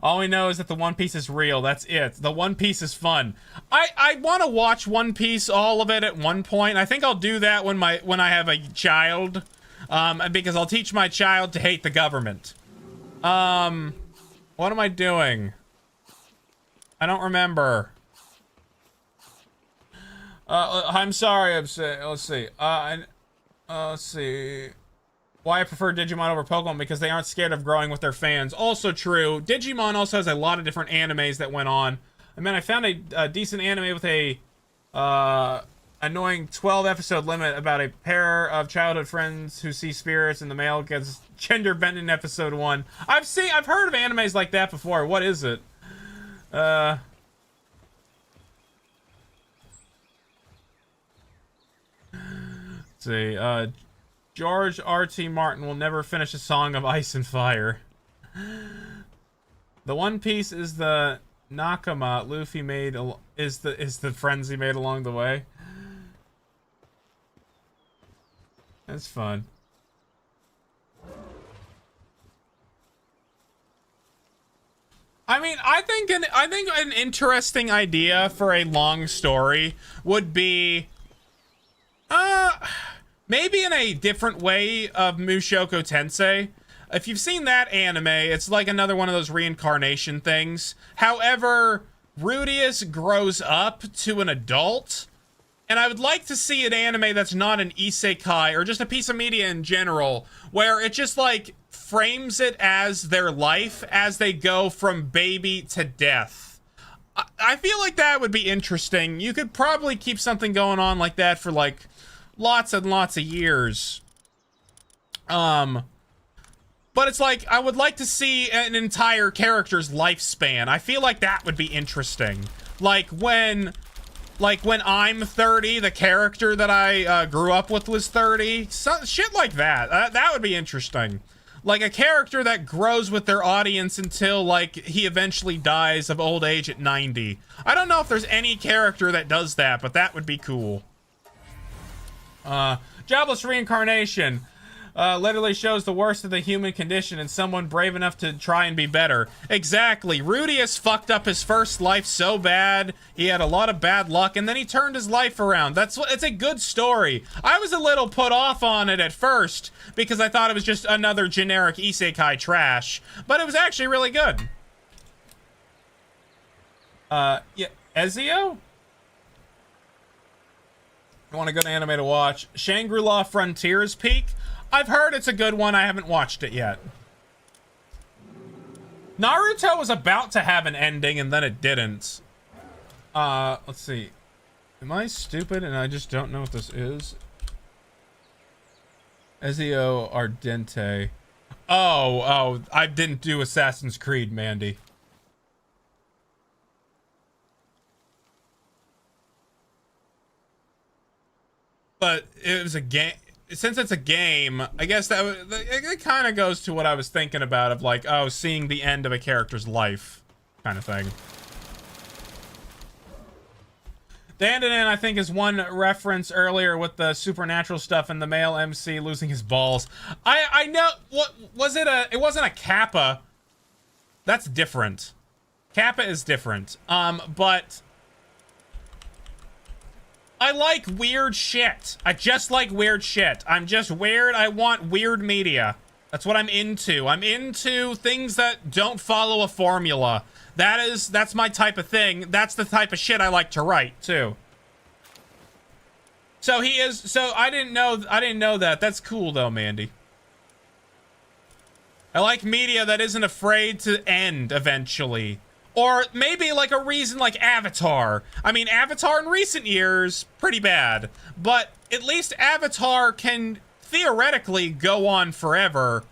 All we know is that the One Piece is real. That's it. The One Piece is fun. I want to watch One Piece, all of it, at one point. I think I'll do that when I have a child, because I'll teach my child to hate the government. What am I doing? I don't remember. I'm sorry. Let's see. Let's see. Why I prefer Digimon over Pokemon, because they aren't scared of growing with their fans. Also true. Digimon also has a lot of different animes that went on. I mean, I found a decent anime with a annoying 12 episode limit about a pair of childhood friends who see spirits, and the male gets gender bent in episode 1. I've heard of animes like that before. What is it? Let's see. George R.T. Martin will never finish a song of Ice and Fire. The One Piece is the Nakama Luffy made, is the friends he made along the way. That's fun. I mean, I think an interesting idea for a long story would be, maybe in a different way of Mushoku Tensei. If you've seen that anime, it's like another one of those reincarnation things. However, Rudius grows up to an adult, and I would like to see an anime that's not an isekai or just a piece of media in general, where it just like frames it as their life as they go from baby to death. I feel like that would be interesting. You could probably keep something going on like that for like lots and lots of years. But But it's like, I would like to see an entire character's lifespan. I feel like that would be interesting. Like when I'm 30, the character that I grew up with was 30. Shit like that. That would be interesting. Like a character that grows with their audience until, like, he eventually dies of old age at 90. I don't know if there's any character that does that, but that would be cool. Jobless reincarnation. Literally shows the worst of the human condition and someone brave enough to try and be better. Exactly. Rudius fucked up his first life so bad. He had a lot of bad luck, and then he turned his life around. It's a good story. I was a little put off on it at first because I thought it was just another generic isekai trash, but it was actually really good. Yeah, Ezio? I want a good anime to watch. Shangri-La Frontiers Peak. I've heard it's a good one. I haven't watched it yet. Naruto was about to have an ending and then it didn't. Let's see. Am I stupid and I just don't know what this is? Ezio Ardente. Oh, I didn't do Assassin's Creed, Mandy. But it was a game. Since it's a game, I guess that it kind of goes to what I was thinking about of like, oh, seeing the end of a character's life kind of thing. Dandanan, I think, is one reference earlier with the supernatural stuff and the male MC losing his balls. I know, what was it? It wasn't a Kappa. That's different. Kappa is different. But I like weird shit. I just like weird shit. I'm just weird. I want weird media. That's what I'm into. I'm into things that don't follow a formula. That's my type of thing. That's the type of shit I like to write, too. So I didn't know that. That's cool, though, Mandy. I like media that isn't afraid to end eventually. Or maybe like a reason like Avatar. I mean, Avatar in recent years, pretty bad. But at least Avatar can theoretically go on forever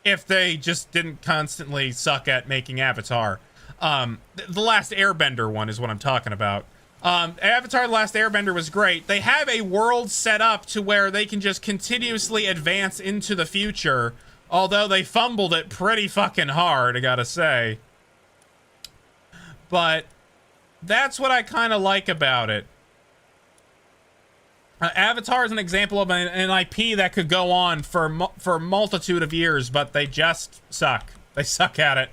if they just didn't constantly suck at making Avatar. The Last Airbender one is what I'm talking about. Avatar The Last Airbender was great. They have a world set up to where they can just continuously advance into the future. Although they fumbled it pretty fucking hard, I gotta say. But that's what I kind of like about it. Avatar is an example of an IP that could go on for a multitude of years, but they just suck. They suck at it.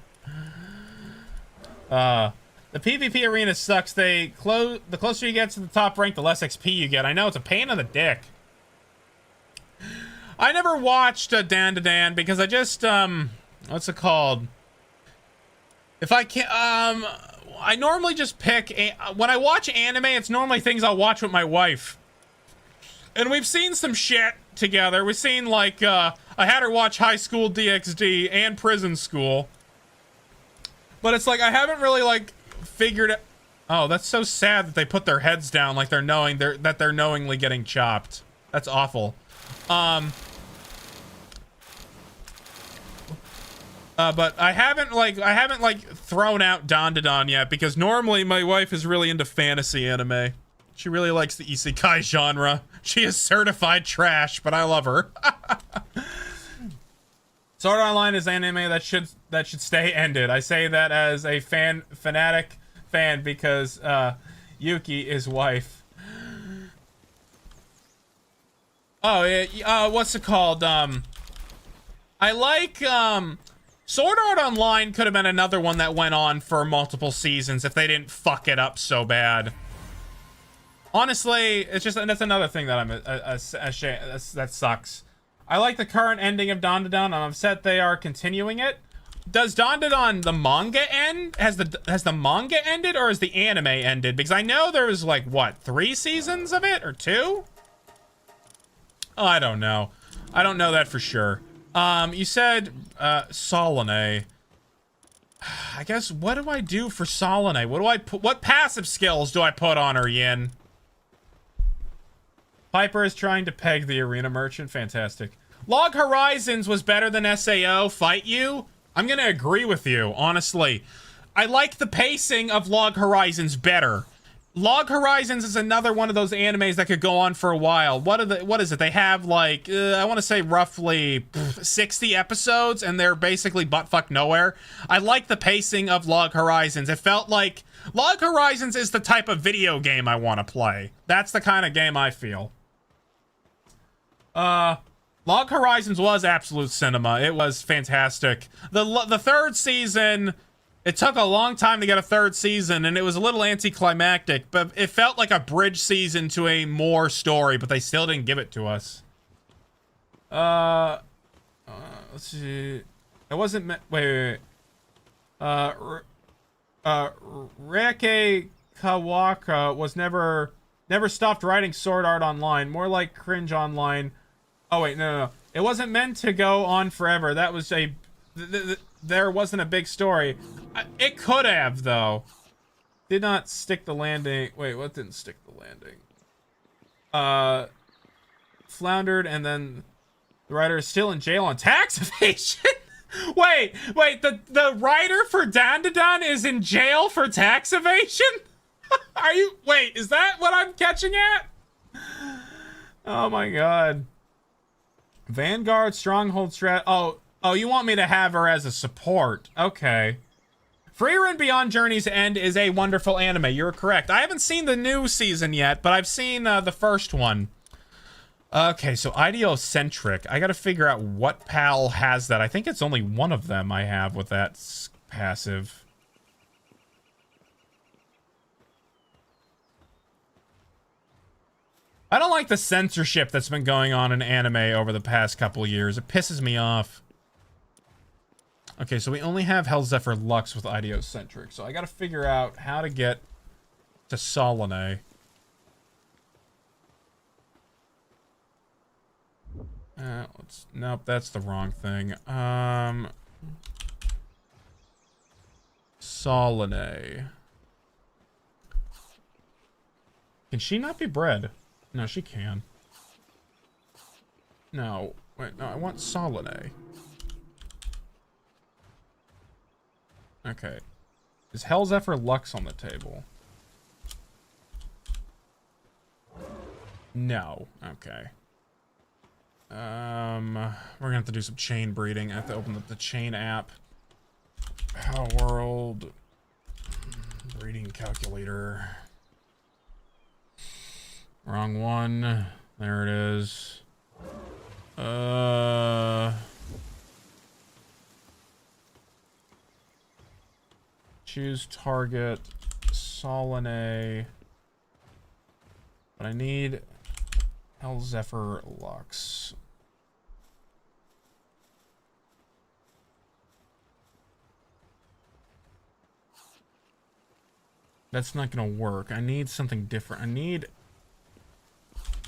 The PvP arena sucks. The closer you get to the top rank, the less XP you get. I know, it's a pain in the dick. I never watched Dan because I just, what's it called? If I can't, I normally just pick, when I watch anime, it's normally things I'll watch with my wife. And we've seen some shit together. We've seen, like, I had her watch High School DxD and Prison School. But it's like, I haven't really, like, figured it. Oh, that's so sad that they put their heads down like they're knowingly getting chopped. That's awful. But I haven't thrown out Dandadan yet because normally my wife is really into fantasy anime. She really likes the isekai genre. She is certified trash, but I love her. Sword Art Online is anime that should stay ended. I say that as a fanatic fan because Yuki is wife. Oh yeah, what's it called? I like Sword Art Online could have been another one that went on for multiple seasons if they didn't fuck it up so bad. Honestly, it's just that's another thing that I'm ashamed. That sucks. I like the current ending of Dandadan. I'm upset they are continuing it. Does Dandadan the manga end? Has the manga ended or has the anime ended? Because I know there was like what 3 seasons of it or 2? Oh, I don't know. I don't know that for sure. You said Solane. I guess what do I do for Solane? What do I put? What passive skills do I put on her, Yin? Piper is trying to peg the arena merchant. Fantastic. Log Horizons was better than SAO Fight You. I'm going to agree with you, honestly. I like the pacing of Log Horizons better. Log Horizons is another one of those animes that could go on for a while. What is it? They have like, I want to say roughly 60 episodes, and they're basically buttfuck nowhere. I like the pacing of Log Horizons. It felt like Log Horizons is the type of video game I want to play. That's the kind of game I feel. Log Horizons was absolute cinema. It was fantastic. The third season, it took a long time to get a third season, and it was a little anticlimactic, but it felt like a bridge season to a more story, but they still didn't give it to us. Let's see. It wasn't wait. Reike Kawaka was never stopped writing Sword Art Online, more like cringe online. Oh wait, no. It wasn't meant to go on forever. That was there wasn't a big story. It could have, though. Did not stick the landing. Wait, what didn't stick the landing? Floundered, and then the writer is still in jail on tax evasion. wait, the writer for Dandadan is in jail for tax evasion? Are you, wait, is that what I'm catching at? Oh my god. Vanguard, Stronghold strat. Oh, you want me to have her as a support. Okay. Frieren Beyond Journey's End is a wonderful anime. You're correct. I haven't seen the new season yet, but I've seen the first one. Okay, so Ideocentric. I gotta figure out what PAL has that. I think it's only one of them I have with that passive. I don't like the censorship that's been going on in anime over the past couple years. It pisses me off. Okay, so we only have Hellzephyr Lux with Ideocentric, so I gotta figure out how to get to Solanae. Nope, that's the wrong thing. Solanae. Can she not be bred? No, she can. No, wait, no, I want Solanae. Okay. Is Hellzephyr Lux on the table? No. Okay. We're gonna have to do some chain breeding. I have to open up the chain app. Palworld breeding calculator. Wrong one. There it is. Choose target. Solanae. But I need Hellzephyr Lux. That's not gonna work. I need something different.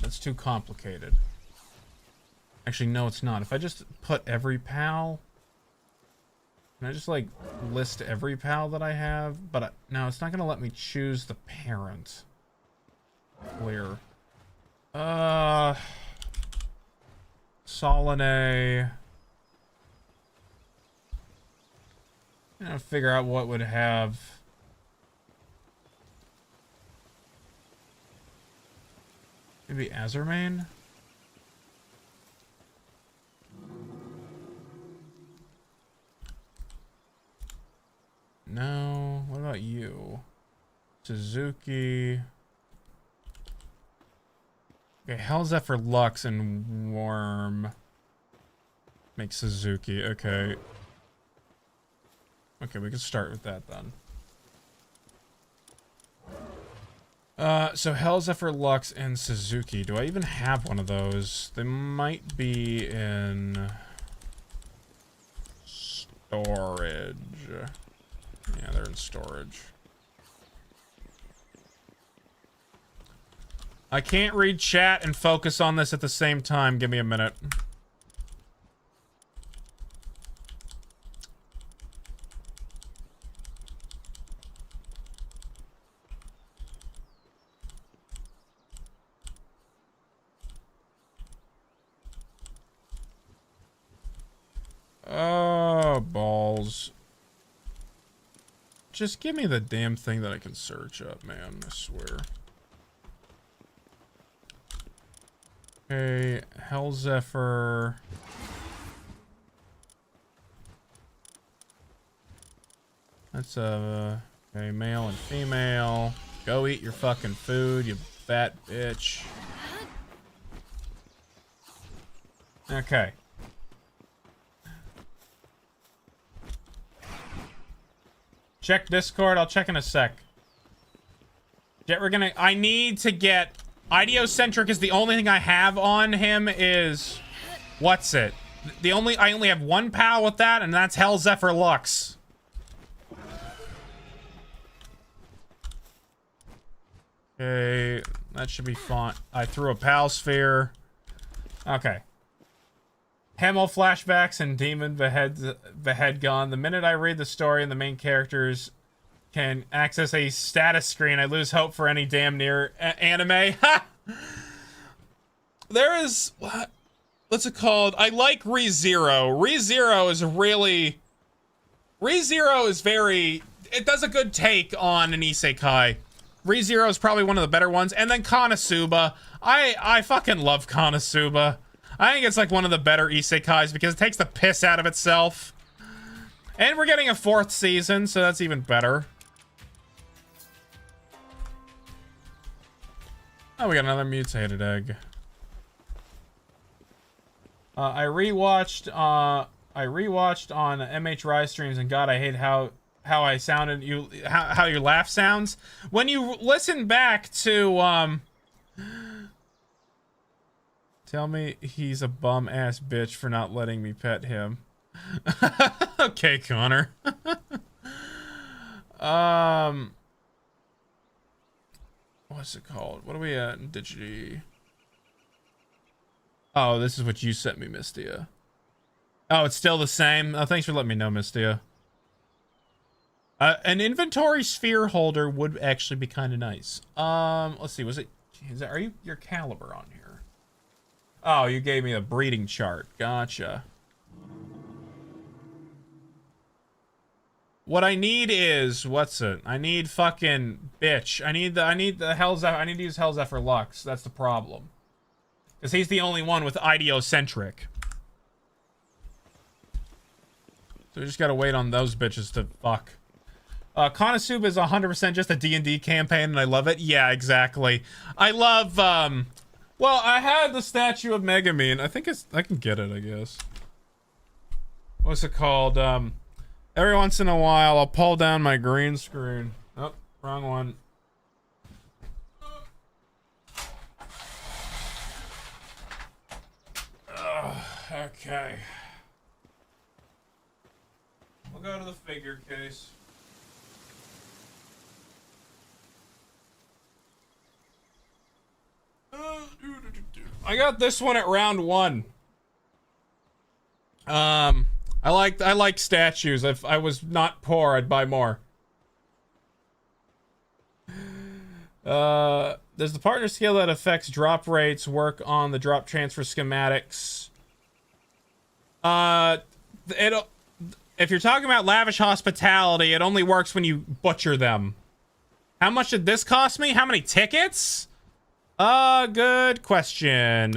That's too complicated. Actually, no, it's not. If I just put every PAL... Can I just, like, list every PAL that I have? But, no, it's not gonna let me choose the parent. Clear. Solanae. I'm gonna figure out what would have... Maybe Azurmane? No. What about you? Suzuki. Okay, Hellzephyr Lux and Worm. Make Suzuki. Okay. Okay, we can start with that then. So Hellzephyr Lux and Suzuki. Do I even have one of those? They might be in storage. Yeah, they're in storage. I can't read chat and focus on this at the same time. Give me a minute. Just give me the damn thing that I can search up, man. I swear. Okay, Hell Zephyr. That's okay, male and female. Go eat your fucking food, you fat bitch. Okay. Check Discord. I'll check in a sec. Jet, I need to get... Ideocentric is the only thing I have on him is... What's it? I only have one pal with that, and that's Hell Zephyr Lux. Okay, that should be fun. I threw a pal sphere. Okay. Hemo flashbacks and demon behead gone. The minute I read the story and the main characters can access a status screen, I lose hope for any damn near anime. There is... What's it called? I like ReZero. ReZero is really... ReZero is very... It does a good take on an isekai. ReZero is probably one of the better ones. And then Konosuba. I fucking love Konosuba. I think it's like one of the better isekais because it takes the piss out of itself. And we're getting a 4th season, so that's even better. Oh, we got another mutated egg. I rewatched on MH Rise streams, and God, I hate how I sounded. How your laugh sounds when you listen back to Tell me he's a bum ass bitch for not letting me pet him. Okay, Connor. What's it called? What are we at in Digi? Oh, this is what you sent me, Mistia. Oh, it's still the same. Oh, thanks for letting me know, Mistia. An inventory sphere holder would actually be kind of nice. Let's see. Are you your caliber on here? Oh, you gave me a breeding chart. Gotcha. What I need is, what's it? I need fucking bitch. I need the Hell Zephyr. I need to use Hell Zephyr Lux. That's the problem. Because he's the only one with ideocentric. So we just gotta wait on those bitches to fuck. Konosuba is 100% just a D&D campaign, and I love it. Yeah, exactly. I love, well, I had the statue of Megumin. I think I can get it, I guess. What's it called? Every once in a while, I'll pull down my green screen. Oh, wrong one. Okay. We'll go to the figure case. I got this one at round 1. I like statues. If I was not poor, I'd buy more. Does the partner skill that affects drop rates work on the drop transfer schematics? If you're talking about lavish hospitality, it only works when you butcher them. How much did this cost me? How many tickets? Good question.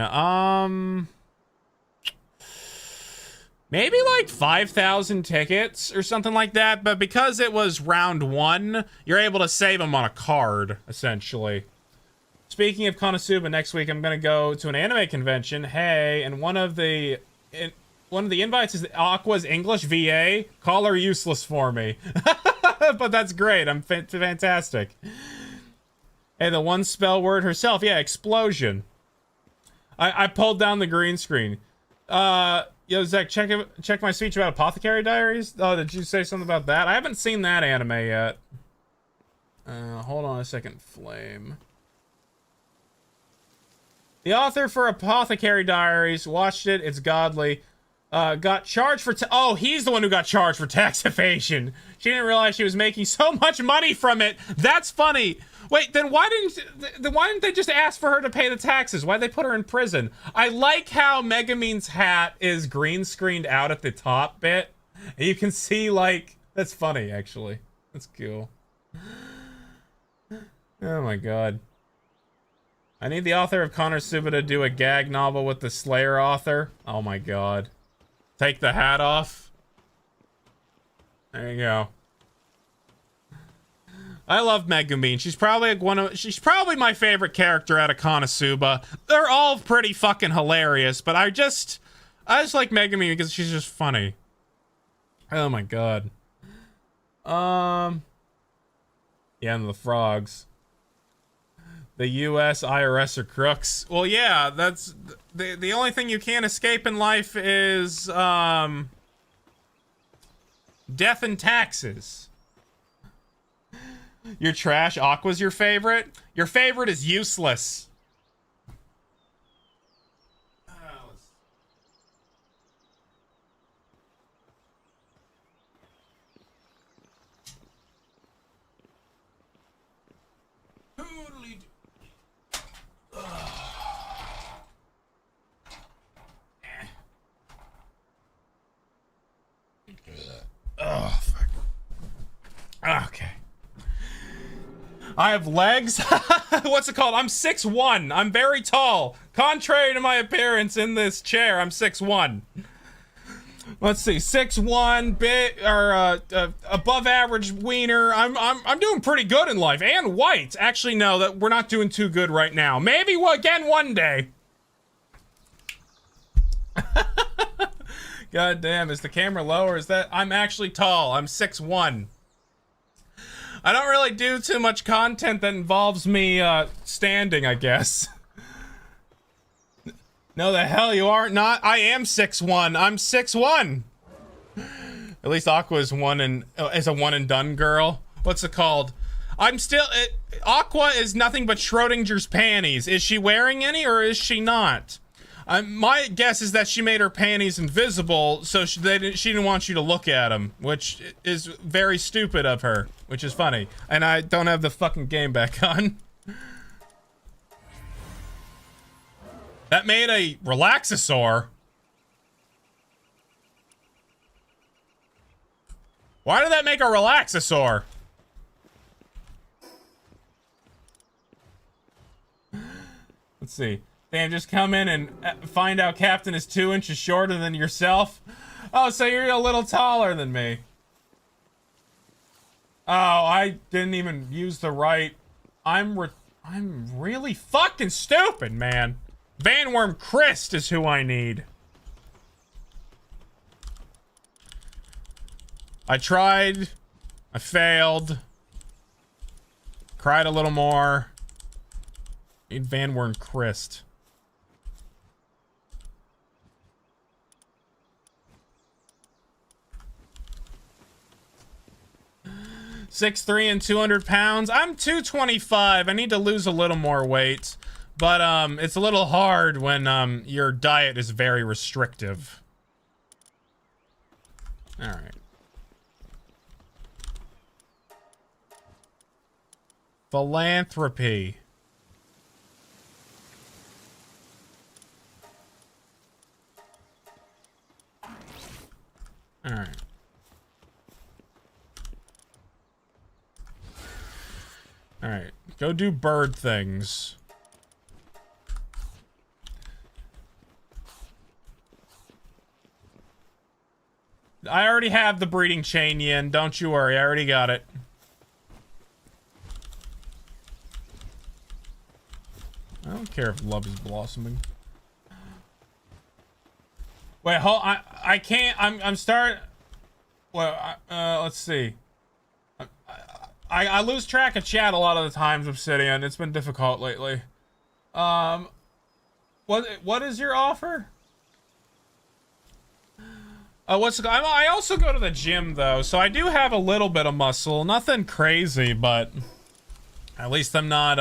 Maybe like 5,000 tickets or something like that, but because it was round 1, you're able to save them on a card, essentially. Speaking of Konosuba, next week I'm gonna go to an anime convention. Hey, and one of the invites is Aqua's English VA. Call her useless for me. But that's great. I'm fantastic. Hey, the one spell word herself. Yeah, explosion. I pulled down the green screen. Yo, Zach, check my speech about Apothecary Diaries. Oh, did you say something about that? I haven't seen that anime yet. Hold on a second, Flame. The author for Apothecary Diaries watched it. It's godly. Got charged for oh, he's the one who got charged for tax evasion. She didn't realize she was making so much money from it. That's funny. Wait, then why didn't they just ask for her to pay the taxes? Why'd they put her in prison? I like how Megumin's hat is green screened out at the top bit. You can see, like, that's funny, actually. That's cool. Oh my god. I need the author of Konosuba to do a gag novel with the Slayer author. Oh my god. Take the hat off. There you go. I love Megumin. She's probably she's probably my favorite character out of Konosuba. They're all pretty fucking hilarious, but I just like Megumin because she's just funny. Oh my god. Yeah, and the frogs. The US IRS are crooks. Well, yeah, that's the only thing you can't escape in life is death and taxes. You're trash. Aqua's your favorite? Your favorite is useless. Oh, fuck. Okay. I have legs. What's it called? I'm 6'1". I'm very tall. Contrary to my appearance in this chair, I'm 6'1". Let's see, 6'1", bit or above average wiener. I'm doing pretty good in life, and white. Actually, no, that we're not doing too good right now. Maybe again one day. God damn, is the camera low or is that? I'm actually tall. I'm 6'1". I don't really do too much content that involves me standing, I guess. No, the hell you aren't not. I am 6'1". I'm 6'1". At least Aqua is is a one and done girl. What's it called? I'm still Aqua is nothing but Schrodinger's panties. Is she wearing any or is she not? My guess is that she made her panties invisible, so she didn't want you to look at them, which is very stupid of her, which is funny. And I don't have the fucking game back on. That made a Relaxasaur. Why did that make a Relaxasaur? Let's see. Damn, just come in and find out Captain is 2 inches shorter than yourself. Oh, so you're a little taller than me. Oh, I didn't even use the right. I'm really fucking stupid, man. Vanworm Christ is who I need. I tried. I failed. Cried a little more. Need Vanworm Christ. 6'3" and 200 pounds. I'm 225. I need to lose a little more weight. But it's a little hard when your diet is very restrictive. Alright. Philanthropy. Alright. Alright. Go do bird things. I already have the breeding chain, Yin. Don't you worry. I already got it. I don't care if love is blossoming. Wait, hold. I can't. I'm starting. Well, let's see. I lose track of chat a lot of the times, Obsidian. It's been difficult lately. What is your offer? I also go to the gym though, so I do have a little bit of muscle. Nothing crazy, but at least I'm not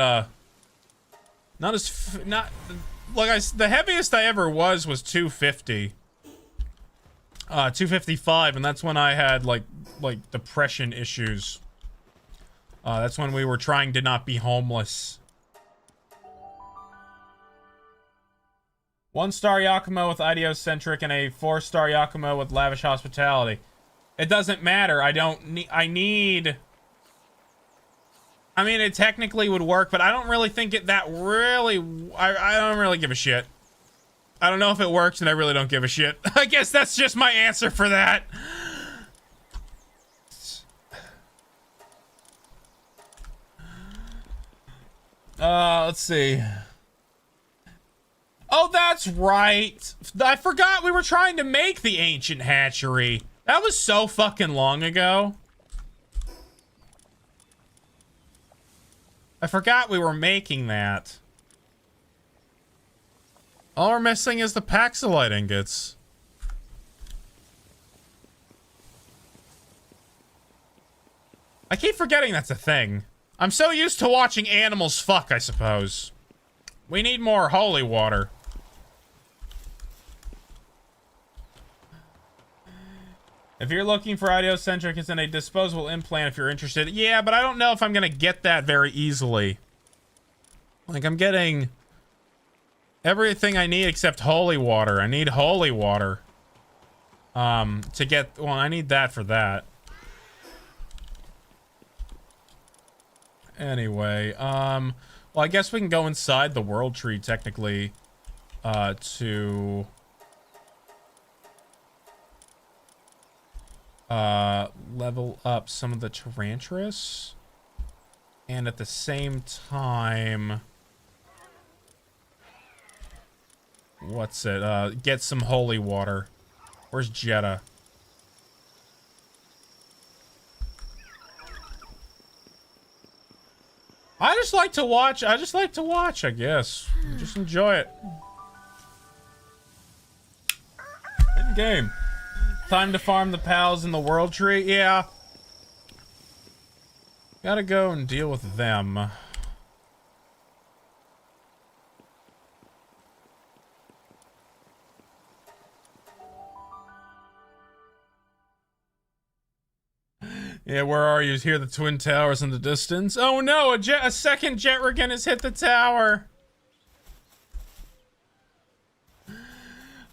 the heaviest I ever was 250. 255, and that's when I had like depression issues. That's when we were trying to not be homeless. 1-star Yakumo with idiocentric and a 4-star Yakumo with lavish hospitality. It doesn't matter. I don't need. I need I mean, it technically would work, but I don't really think it that really... I don't really give a shit. I don't know if it works, and I really don't give a shit. I guess that's just my answer for that. Let's see. Oh, that's right. I forgot we were trying to make the ancient hatchery. That was so fucking long ago. I forgot we were making that. All we're missing is the Paxilite ingots. I keep forgetting that's a thing. I'm so used to watching animals fuck, I suppose. We need more holy water. If you're looking for ideocentric, it's in a disposable implant if you're interested. Yeah, but I don't know if I'm gonna get that very easily. Like, I'm getting everything I need except holy water. I need holy water. To get... Well, I need that for that. Anyway, well, I guess we can go inside the world tree, technically, to... level up some of the Tarantulas. And at the same time... What's it? Get some holy water. Where's Jetta? I just like to watch, I guess. Just enjoy it. In game. Time to farm the pals in the world tree? Yeah. Gotta go and deal with them. Yeah, where are you? Hear the twin towers in the distance? Oh no, a second Jetrigan has hit the tower.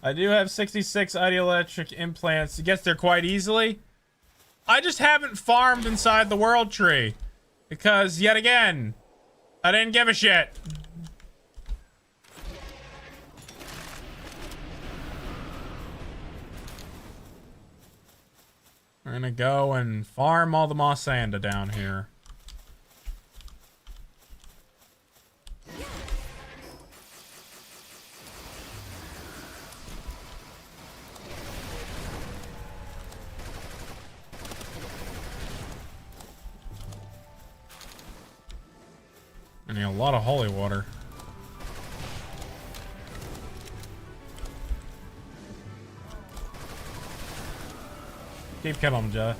I do have 66 ideoelectric implants. You gets there quite easily. I just haven't farmed inside the world tree. Because, yet again, I didn't give a shit. We're gonna go and farm all the Mossanda down here. I need a lot of holy water. Keep killing, Jay.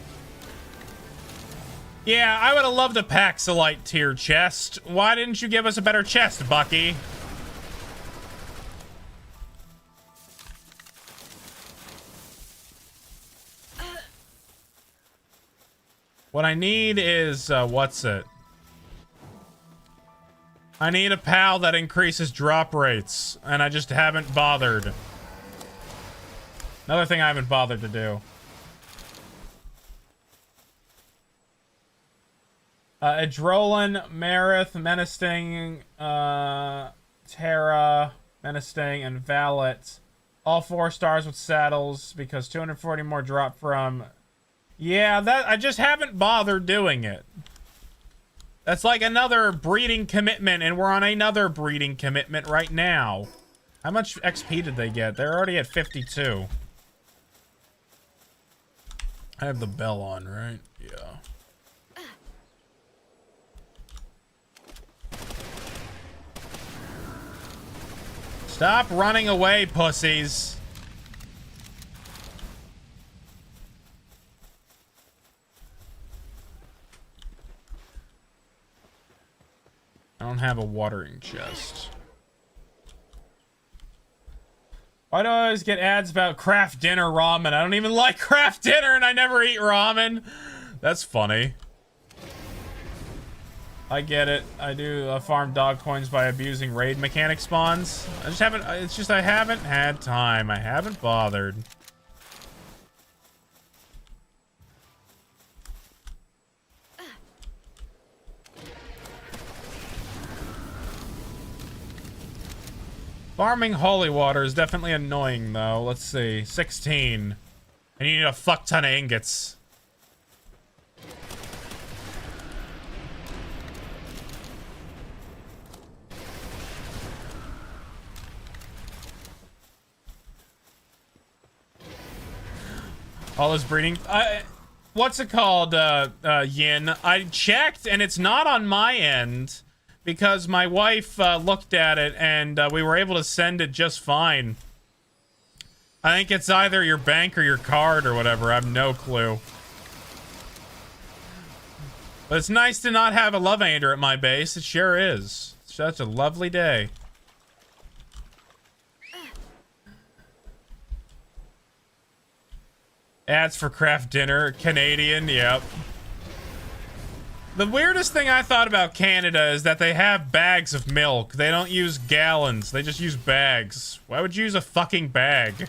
Yeah, I would have loved a Paxilite tier chest. Why didn't you give us a better chest, Bucky? What I need is, what's it? I need a pal that increases drop rates, and I just haven't bothered. Another thing I haven't bothered to do. Adrolin, Marith, Menacing, Terra, Menacing, and Valet. All 4 stars with saddles, because 240 more drop from... Yeah, that I just haven't bothered doing it. That's like another breeding commitment, and we're on another breeding commitment right now. How much XP did they get? They're already at 52. I have the bell on, right? Yeah. Stop running away, pussies. I don't have a watering chest. Why do I always get ads about craft dinner ramen? I don't even like craft dinner and I never eat ramen. That's funny. I get it. I do farm dog coins by abusing raid mechanic spawns. I just haven't, it's just I haven't had time. I haven't bothered. Farming holy water is definitely annoying, though. Let's see. 16. And you need a fuck ton of ingots. All this breeding. What's it called, Yin? I checked, and it's not on my end because my wife looked at it, and we were able to send it just fine. I think it's either your bank or your card or whatever. I have no clue. But it's nice to not have a love ander at my base. It sure is. It's such a lovely day. Ads for craft dinner. Canadian, yep. The weirdest thing I thought about Canada is that they have bags of milk. They don't use gallons. They just use bags. Why would you use a fucking bag?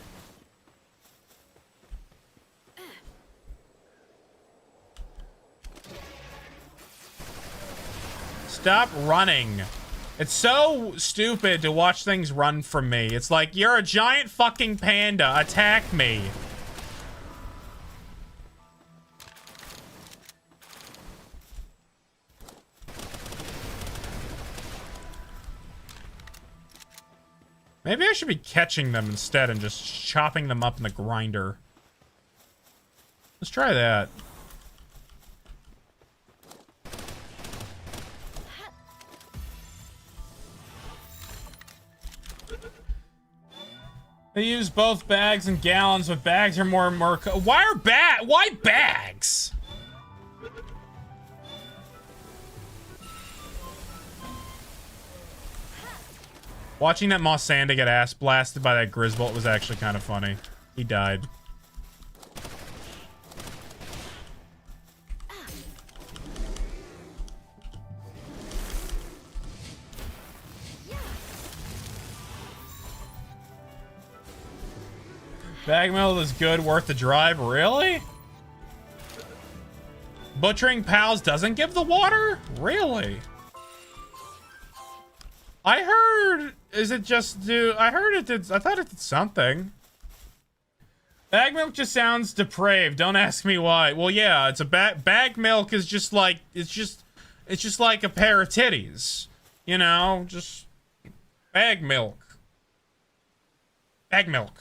Stop running. It's so stupid to watch things run from me. It's like, you're a giant fucking panda. Attack me. Maybe I should be catching them instead and just chopping them up in the grinder. Let's try that. They use both bags and gallons, but bags are more why bags? Watching that Mossanda get ass blasted by that Grisbolt was actually kind of funny. He died. Bag mill is good, worth the drive. Really? Butchering pals doesn't give the water? Really? I heard... Is it just do... I heard it did... I thought it did something. Bag milk just sounds depraved. Don't ask me why. Well, yeah, it's a bag milk is just like... It's just like a pair of titties. You know? Just... Bag milk. Bag milk.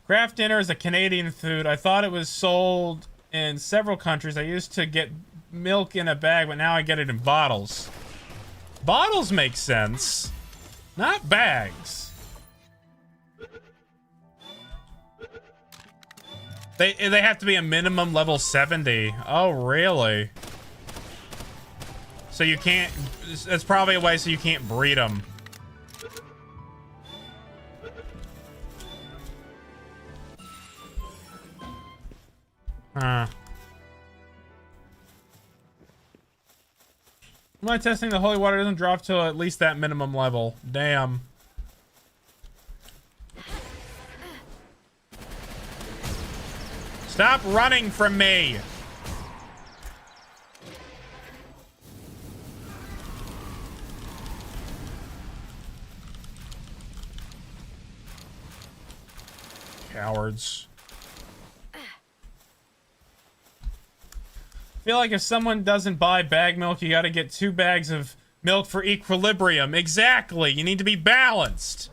Craft dinner is a Canadian food. I thought it was sold in several countries. I used to get milk in a bag, but now I get it in bottles. Bottles make sense. Not bags. They have to be a minimum level 70. Oh, really? So you can't... That's probably a way so you can't breed them. Huh. Am I testing the holy water doesn't drop to at least that minimum level? Damn. Stop running from me! Cowards. I feel like if someone doesn't buy bag milk, you gotta get 2 bags of milk for equilibrium. Exactly. You need to be balanced.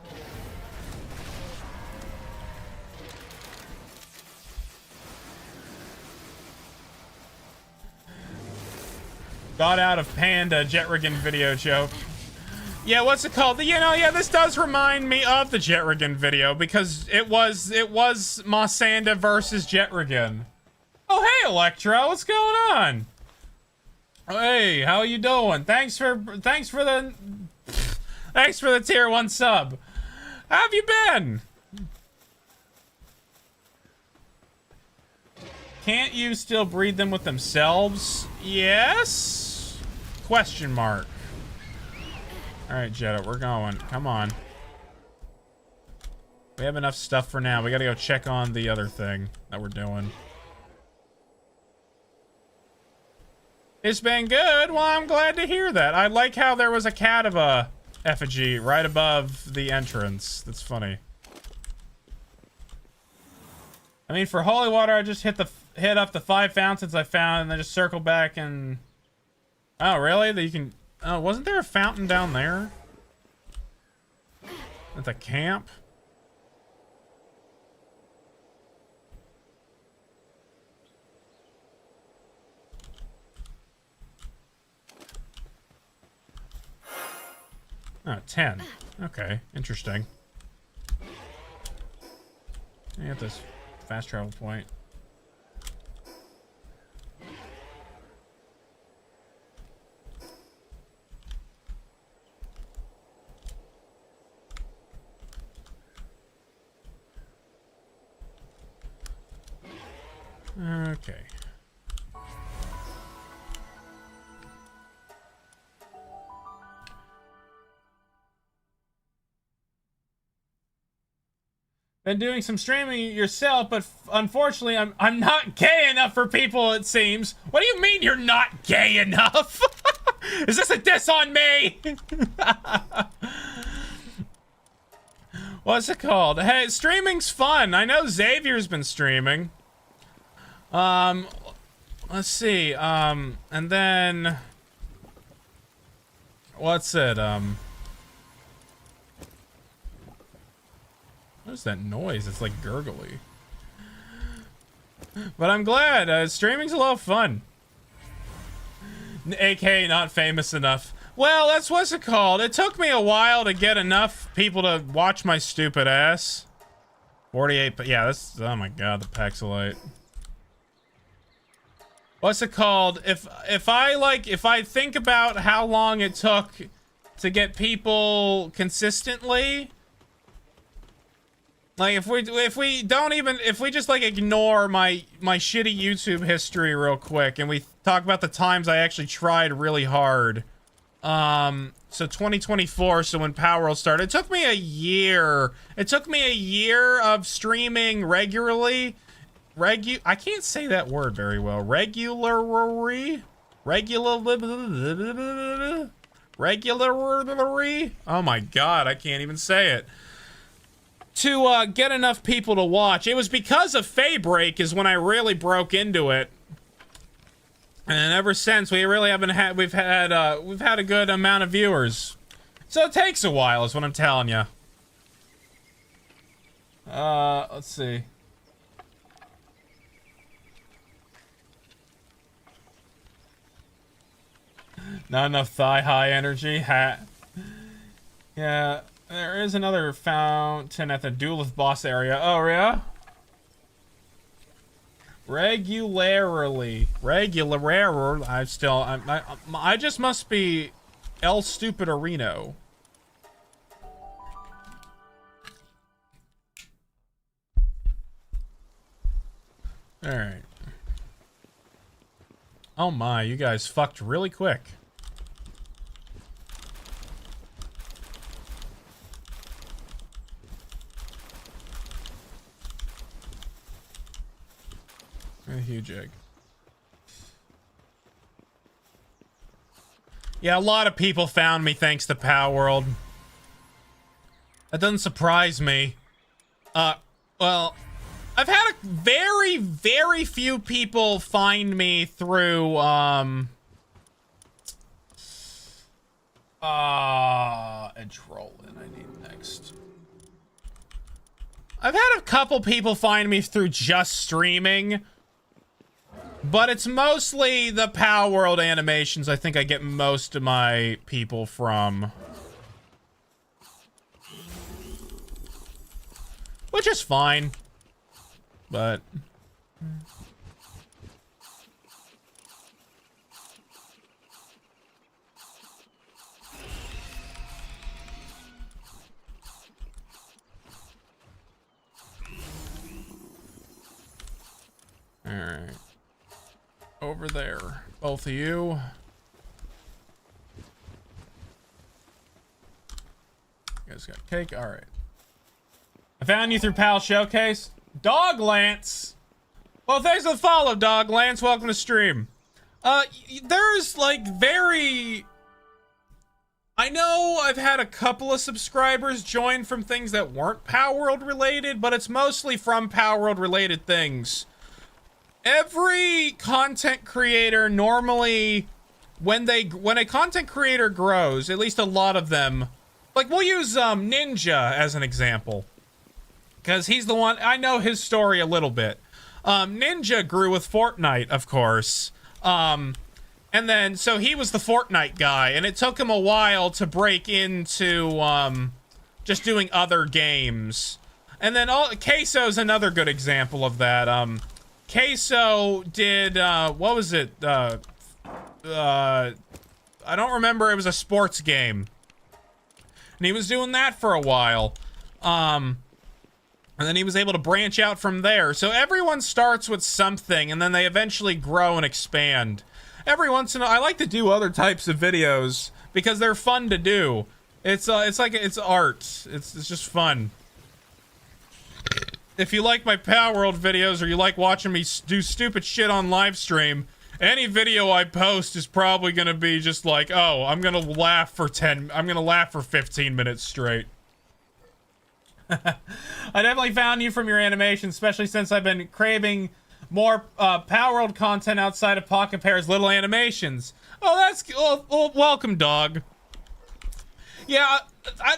Got out of Panda Jetrigan video joke. Yeah, what's it called? You know, yeah, this does remind me of the Jetrigan video because it was Mossanda versus Jetrigan. Oh, hey, Electro, what's going on? Hey, how you doing? Thanks for the tier 1 sub. How have you been? Can't you still breed them with themselves? Yes? Question mark. All right, Jetta, we're going. Come on. We have enough stuff for now. We gotta go check on the other thing that we're doing. It's been good. Well, I'm glad to hear that. I like how there was a cat of a effigy right above the entrance. That's funny. I mean, for holy water, I just hit up the 5 fountains I found and then just circle back and... Oh, really? That you can... Oh, wasn't there a fountain down there? At the camp? Oh, 10. Okay, interesting. I got this fast travel point. Okay. Been doing some streaming yourself, but unfortunately, I'm not gay enough for people. It seems. What do you mean you're not gay enough? Is this a diss on me? What's it called? Hey, streaming's fun. I know Xavier's been streaming. Let's see. And then what's it? What is that noise? It's like gurgly. But I'm glad. Streaming's a lot of fun. AK not famous enough. Well, that's what's it called. It took me a while to get enough people to watch my stupid ass. 48, but yeah, that's, oh my god, the Paxilite. What's it called? If I think about how long it took to get people consistently, like if we just like ignore my shitty YouTube history real quick and we talk about the times I actually tried really hard. So 2024, so when Palworld started, it took me a year. It took me a year of streaming regularly. I can't say that word very well. Regularly. Oh my god, I can't even say it. To get enough people to watch. It was because of Faybreak is when I really broke into it. And ever since, we really haven't had, we've had a good amount of viewers. So it takes a while is what I'm telling you. Let's see. Not enough thigh-high energy. Hat. Yeah, there is another fountain at the Duelist boss area. Oh, yeah? Regularly. I just must be El Stupiderino. Alright. Oh my, you guys fucked really quick. A huge egg. Yeah, a lot of people found me thanks to Palworld. That doesn't surprise me. Well, I've had a very, very few people find me through, edge roll-in I need next. I've had a couple people find me through just streaming. But it's mostly the Palworld animations I think I get most of my people from. Which is fine. But... Alright. Over there. Both of you. You guys got cake? Alright. I found you through Pal Showcase. Dog Lance! Well, thanks for the follow, Dog Lance. Welcome to stream. There's like I know I've had a couple of subscribers join from things that weren't Palworld related, but it's mostly from Palworld related things. Every content creator normally, when a content creator grows, at least a lot of them, like we'll use Ninja as an example, because he's the one, I know his story a little bit. Ninja grew with Fortnite, of course. And then, so he was the Fortnite guy, and it took him a while to break into, just doing other games. And then, Queso's another good example of that. Queso did, what was it? I don't remember, it was a sports game. And he was doing that for a while. And then he was able to branch out from there. So everyone starts with something, and then they eventually grow and expand. Every once in a while, I like to do other types of videos because they're fun to do. It's like it's art. It's just fun. If you like my Palworld videos or you like watching me do stupid shit on live stream, any video I post is probably gonna be just like, oh, I'm gonna laugh for 15 minutes straight. I definitely found you from your animation, especially since I've been craving more Palworld content outside of Pocket Pair's little animations. Oh, that's welcome, dog. Yeah,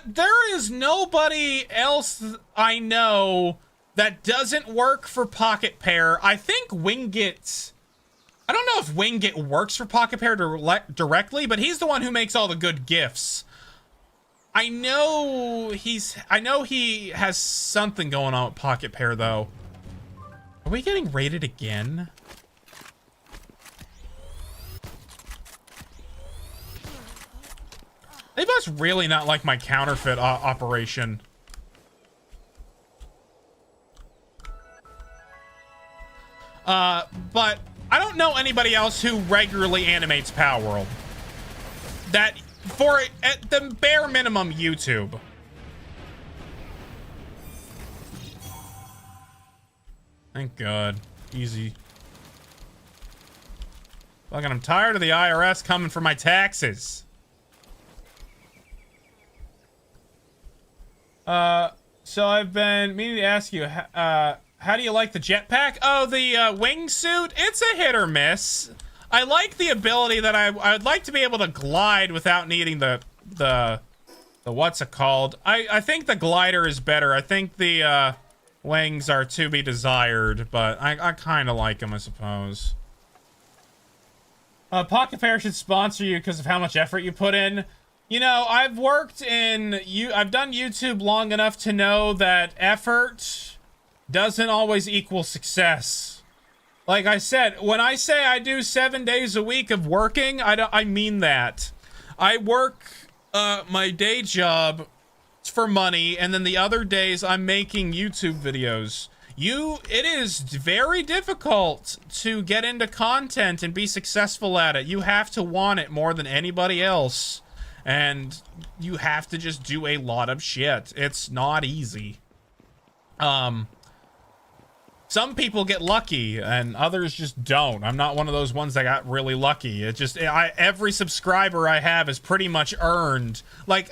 there is nobody else I know that doesn't work for Pocket Pair. I think Wingit. I don't know if Wingit works for Pocket Pair directly, but he's the one who makes all the good GIFs. I know he has something going on with Pocket Pair though. Are we getting raided again? They must really not like my counterfeit operation. But I don't know anybody else who regularly animates Palworld. That, for at the bare minimum, YouTube. Thank God. Easy. Fucking, I'm tired of the IRS coming for my taxes. So I've been meaning to ask you, how do you like the jetpack? Oh, the wingsuit? It's a hit or miss. I like the ability that I'd like to be able to glide without needing the what's it called? I think the glider is better. I think the wings are to be desired, but I kind of like them, I suppose. Pocket Pair should sponsor you because of how much effort you put in. You know, I've done YouTube long enough to know that effort doesn't always equal success. Like I said, when I say I do 7 days a week of working, I mean that. I work my day job for money, and then the other days I'm making YouTube videos. It is very difficult to get into content and be successful at it. You have to want it more than anybody else. And you have to just do a lot of shit. It's not easy. Some people get lucky and others just don't. I'm not one of those ones that got really lucky. It just, every subscriber I have is pretty much earned. Like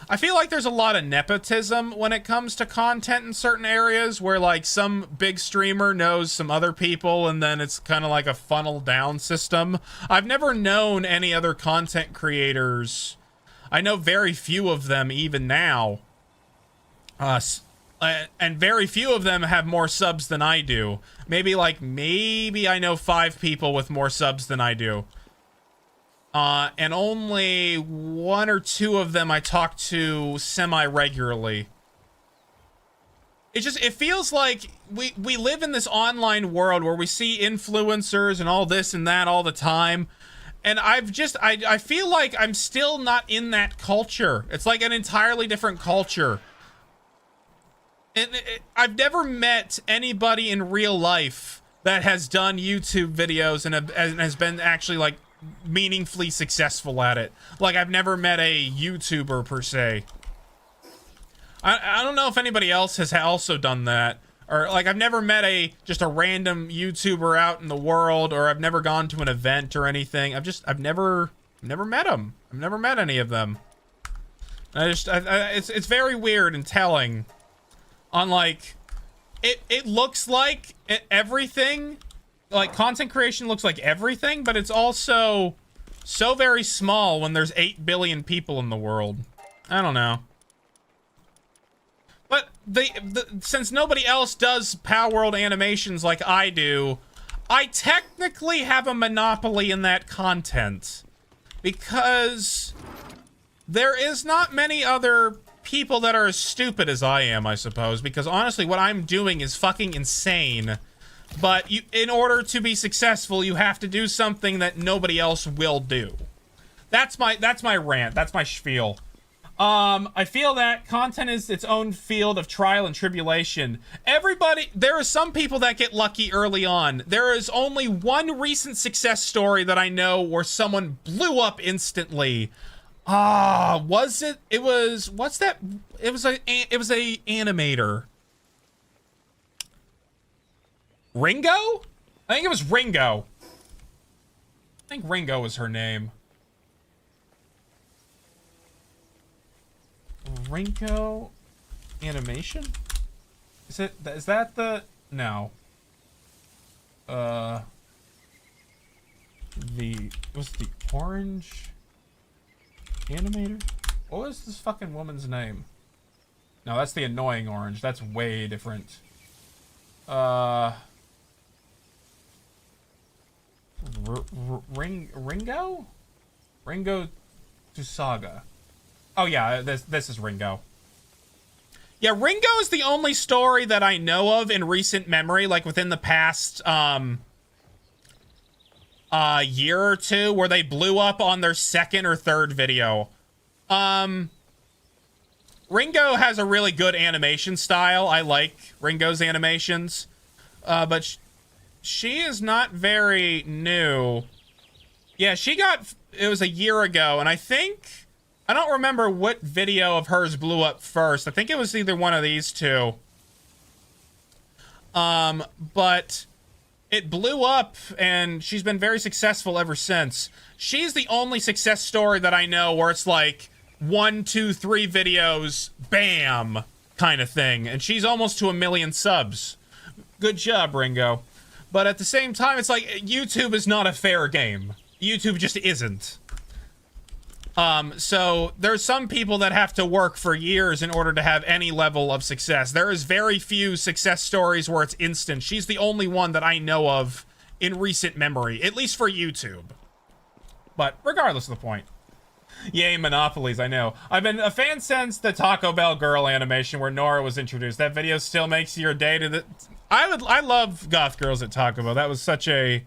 I feel like there's a lot of nepotism when it comes to content in certain areas where like some big streamer knows some other people and then it's kind of like a funnel down system. I've never known any other content creators. I know very few of them even now. And very few of them have more subs than I do. Maybe I know 5 people with more subs than I do. And only 1 or 2 of them I talk to semi-regularly. It feels like we live in this online world where we see influencers and all this and that all the time. And I feel like I'm still not in that culture. It's like an entirely different culture. And I've never met anybody in real life that has done YouTube videos and has been actually like meaningfully successful at it. Like I've never met a YouTuber per se. I don't know if anybody else has also done that, Or like I've never met just a random YouTuber out in the world, or I've never gone to an event or anything. I've never met them. I've never met any of them. It's very weird and telling. On like, it looks like everything, like content creation looks like everything, but it's also so very small when there's 8 billion people in the world. I don't know. But since nobody else does Palworld animations like I do, I technically have a monopoly in that content. Because there is not many other people that are as stupid as I am, I suppose. Because honestly, what I'm doing is fucking insane. But in order to be successful, you have to do something that nobody else will do. That's my rant. That's my spiel. I feel that content is its own field of trial and tribulation. There are some people that get lucky early on. There is only one recent success story that I know where someone blew up instantly. Was it? It was, what's that? It was a animator. Ringo? I think it was Ringo. I think Ringo was her name. Ringo animation? Is that the, no. Was the orange animator? What was this fucking woman's name? No, that's the annoying orange. That's way different. Ringo? Ringo Tsusaga. Oh yeah, this is Ringo. Yeah, Ringo is the only story that I know of in recent memory, like within the past year or two, where they blew up on their second or third video. Ringo has a really good animation style. I like Ringo's animations. But she is not very new. Yeah, it was a year ago, and I don't remember what video of hers blew up first. I think it was either one of these two. But it blew up, and she's been very successful ever since. She's the only success story that I know where it's like 1, 2, 3 videos, bam, kind of thing. And she's almost to 1 million subs. Good job, Ringo. But at the same time, it's like YouTube is not a fair game. YouTube just isn't. So there's some people that have to work for years in order to have any level of success. There is very few success stories where it's instant. She's the only one that I know of in recent memory, at least for YouTube. But regardless of the point. Yay, monopolies, I know. I've been a fan since the Taco Bell girl animation where Nora was introduced. That video still makes your day to the... I love goth girls at Taco Bell. That was such a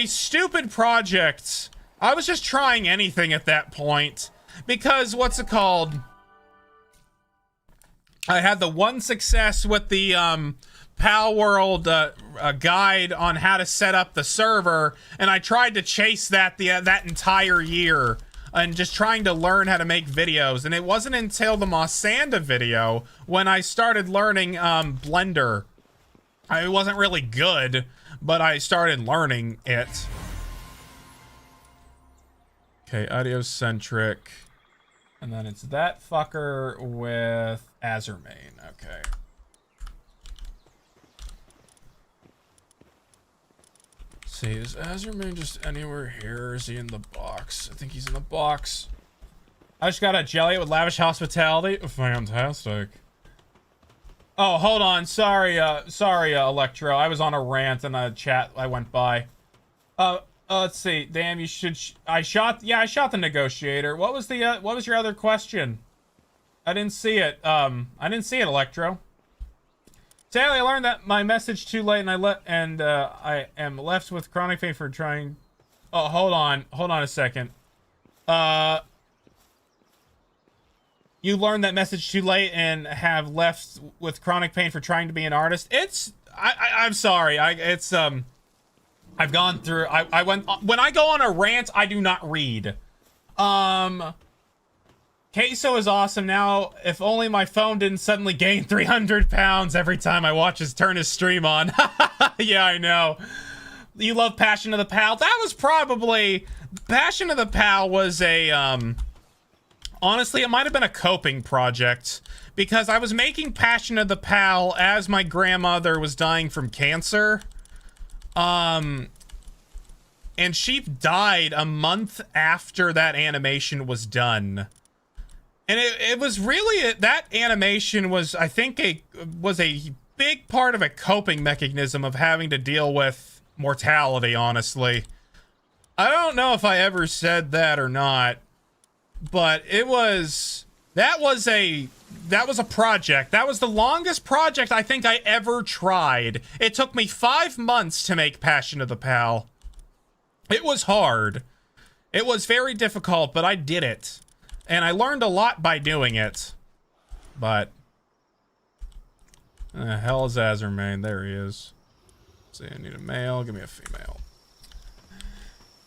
stupid project. I was just trying anything at that point because what's it called? I had the one success with the Palworld guide on how to set up the server, and I tried to chase that that entire year and just trying to learn how to make videos. And it wasn't until the Mossanda video when I started learning Blender. I wasn't really good, but I started learning it. Okay, Audiocentric. And then it's that fucker with Azurmane. Okay. Let's see, is Azurmane just anywhere here? Or is he in the box? I think he's in the box. I just got a jelly with lavish hospitality. Fantastic. Oh, hold on. Sorry, Electro. I was on a rant in a chat I went by. Let's see. Damn, you should. I shot the negotiator. What was your other question? I didn't see it. I didn't see it, Electro. Sadly, I learned that my message too late, and I am left with chronic pain for trying. Oh, hold on a second. You learned that message too late and have left with chronic pain for trying to be an artist. I'm sorry. I've gone through, when I go on a rant, I do not read. Queso is awesome. Now, if only my phone didn't suddenly gain 300 pounds every time I turn his stream on. Yeah, I know. You love Passion of the Pal? That was probably... Passion of the Pal was a, honestly, it might have been a coping project. Because I was making Passion of the Pal as my grandmother was dying from cancer. And she died a month after that animation was done. And it was really, that animation was, I think, was a big part of a coping mechanism of having to deal with mortality, honestly. I don't know if I ever said that or not, but it was, that was a project. That was the longest project I think I ever tried. It took me 5 months to make Passion of the Pal. It was hard. It was very difficult, but I did it. And I learned a lot by doing it. But... the hell is Azermain? There he is. Let's see, I need a male. Give me a female.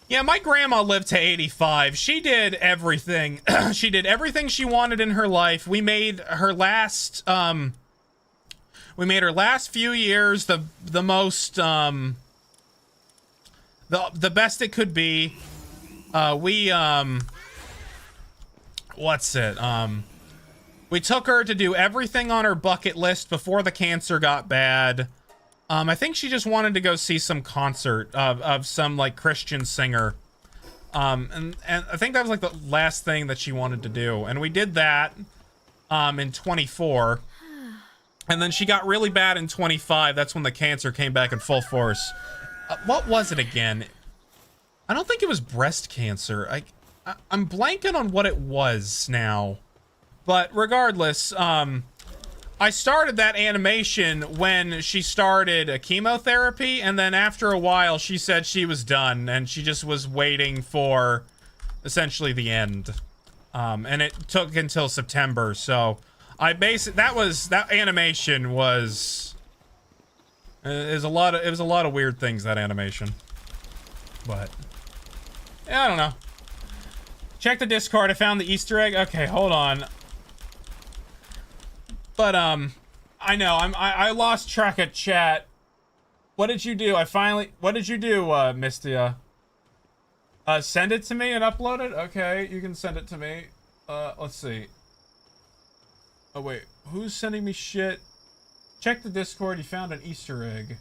Yeah, my grandma lived to 85. She did everything. She did everything she wanted in her life. We made her last few years the most, the best it could be. We took her to do everything on her bucket list before the cancer got bad. I think she just wanted to go see some concert of some like Christian singer. And I think that was like the last thing that she wanted to do. And we did that in 24. And then she got really bad in 25. That's when the cancer came back in full force. What was it again? I don't think it was breast cancer. I'm blanking on what it was now. But regardless, I started that animation when she started a chemotherapy, and then after a while she said she was done and she just was waiting for essentially the end. And it took until September, so that animation was it was a lot of weird things, that animation. But yeah, I don't know. Check the Discord. I found the Easter egg. Okay, hold on. But I know I lost track of chat. What did you do? What did you do, Mistia? Send it to me and upload it? Okay, you can send it to me. Let's see. Oh wait, who's sending me shit? Check the Discord, you found an Easter egg.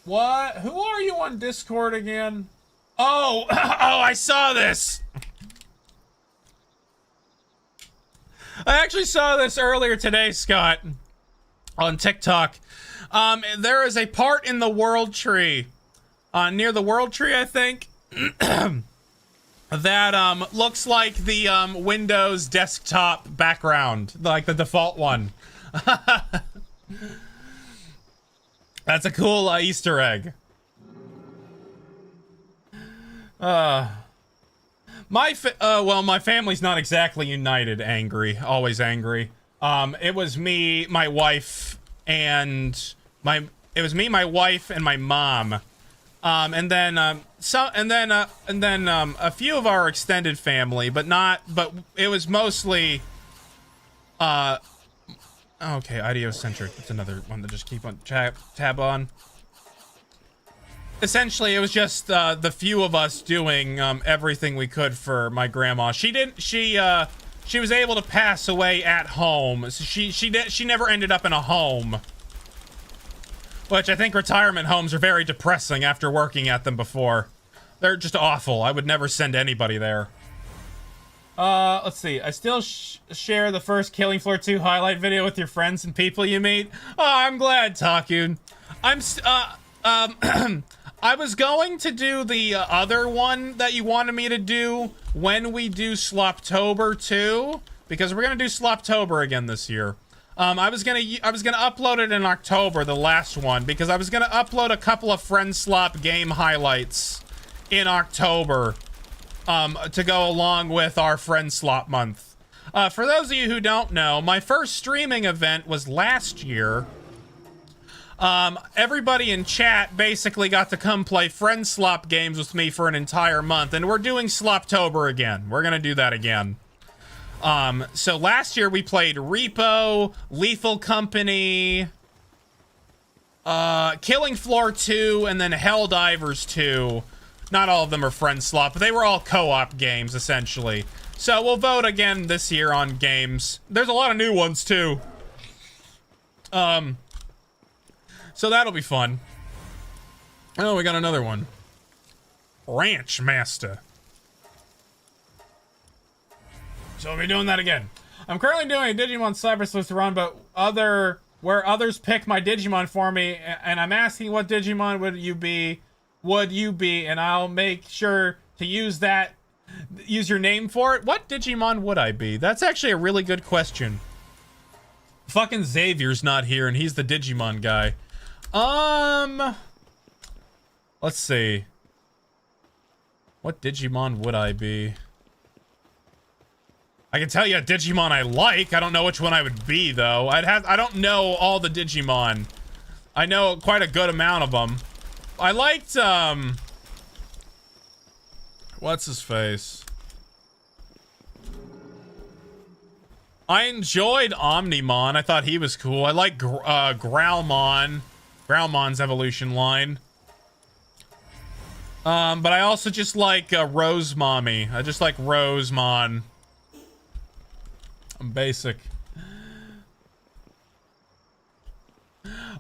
What? Who are you on Discord again? Oh, oh, I saw this! I actually saw this earlier today, Scott, on TikTok. There is a part in the World Tree, near the World Tree, I think, that looks like the Windows desktop background, like the default one. That's a cool Easter egg. My family's not exactly united. Always angry. It was me, my wife, and my mom. And then a few of our extended family, but it was mostly, okay, idiocentric. That's another one to just keep on tab on. Essentially, it was just the few of us doing everything we could for my grandma. She was able to pass away at home. So she never ended up in a home. Which I think retirement homes are very depressing after working at them before. They're just awful. I would never send anybody there. Let's see. I still share the first Killing Floor 2 highlight video with your friends and people you meet. Oh, I'm glad, Takun. I was going to do the other one that you wanted me to do when we do Sloptober 2, because we're gonna do Sloptober again this year. I was gonna upload it in October, the last one, because I was gonna upload a couple of Friend Slop game highlights in October, to go along with our Friend Slop month. For those of you who don't know, my first streaming event was last year. Everybody in chat basically got to come play friend slop games with me for an entire month, and we're doing Sloptober again. We're gonna do that again. So last year we played Repo, Lethal Company, Killing Floor 2, and then Helldivers 2. Not all of them are friend slop, but they were all co-op games, essentially. So we'll vote again this year on games. There's a lot of new ones, too. So that'll be fun. Oh, we got another one. Ranch Master. So we'll be doing that again. I'm currently doing a Digimon Cyber Sleuth run, but where others pick my Digimon for me, and I'm asking what Digimon would you be, and I'll make sure to use your name for it. What Digimon would I be? That's actually a really good question. Fucking Xavier's not here, and he's the Digimon guy. Let's see. What Digimon would I be? I can tell you a Digimon I like. I don't know which one I would be, though. I don't know all the Digimon. I know quite a good amount of them. I liked, what's his face? I enjoyed Omnimon. I thought he was cool. I like Growlmon. Growlmon's evolution line. But I also just like Rose Mommy. I just like Rosemon. I'm basic.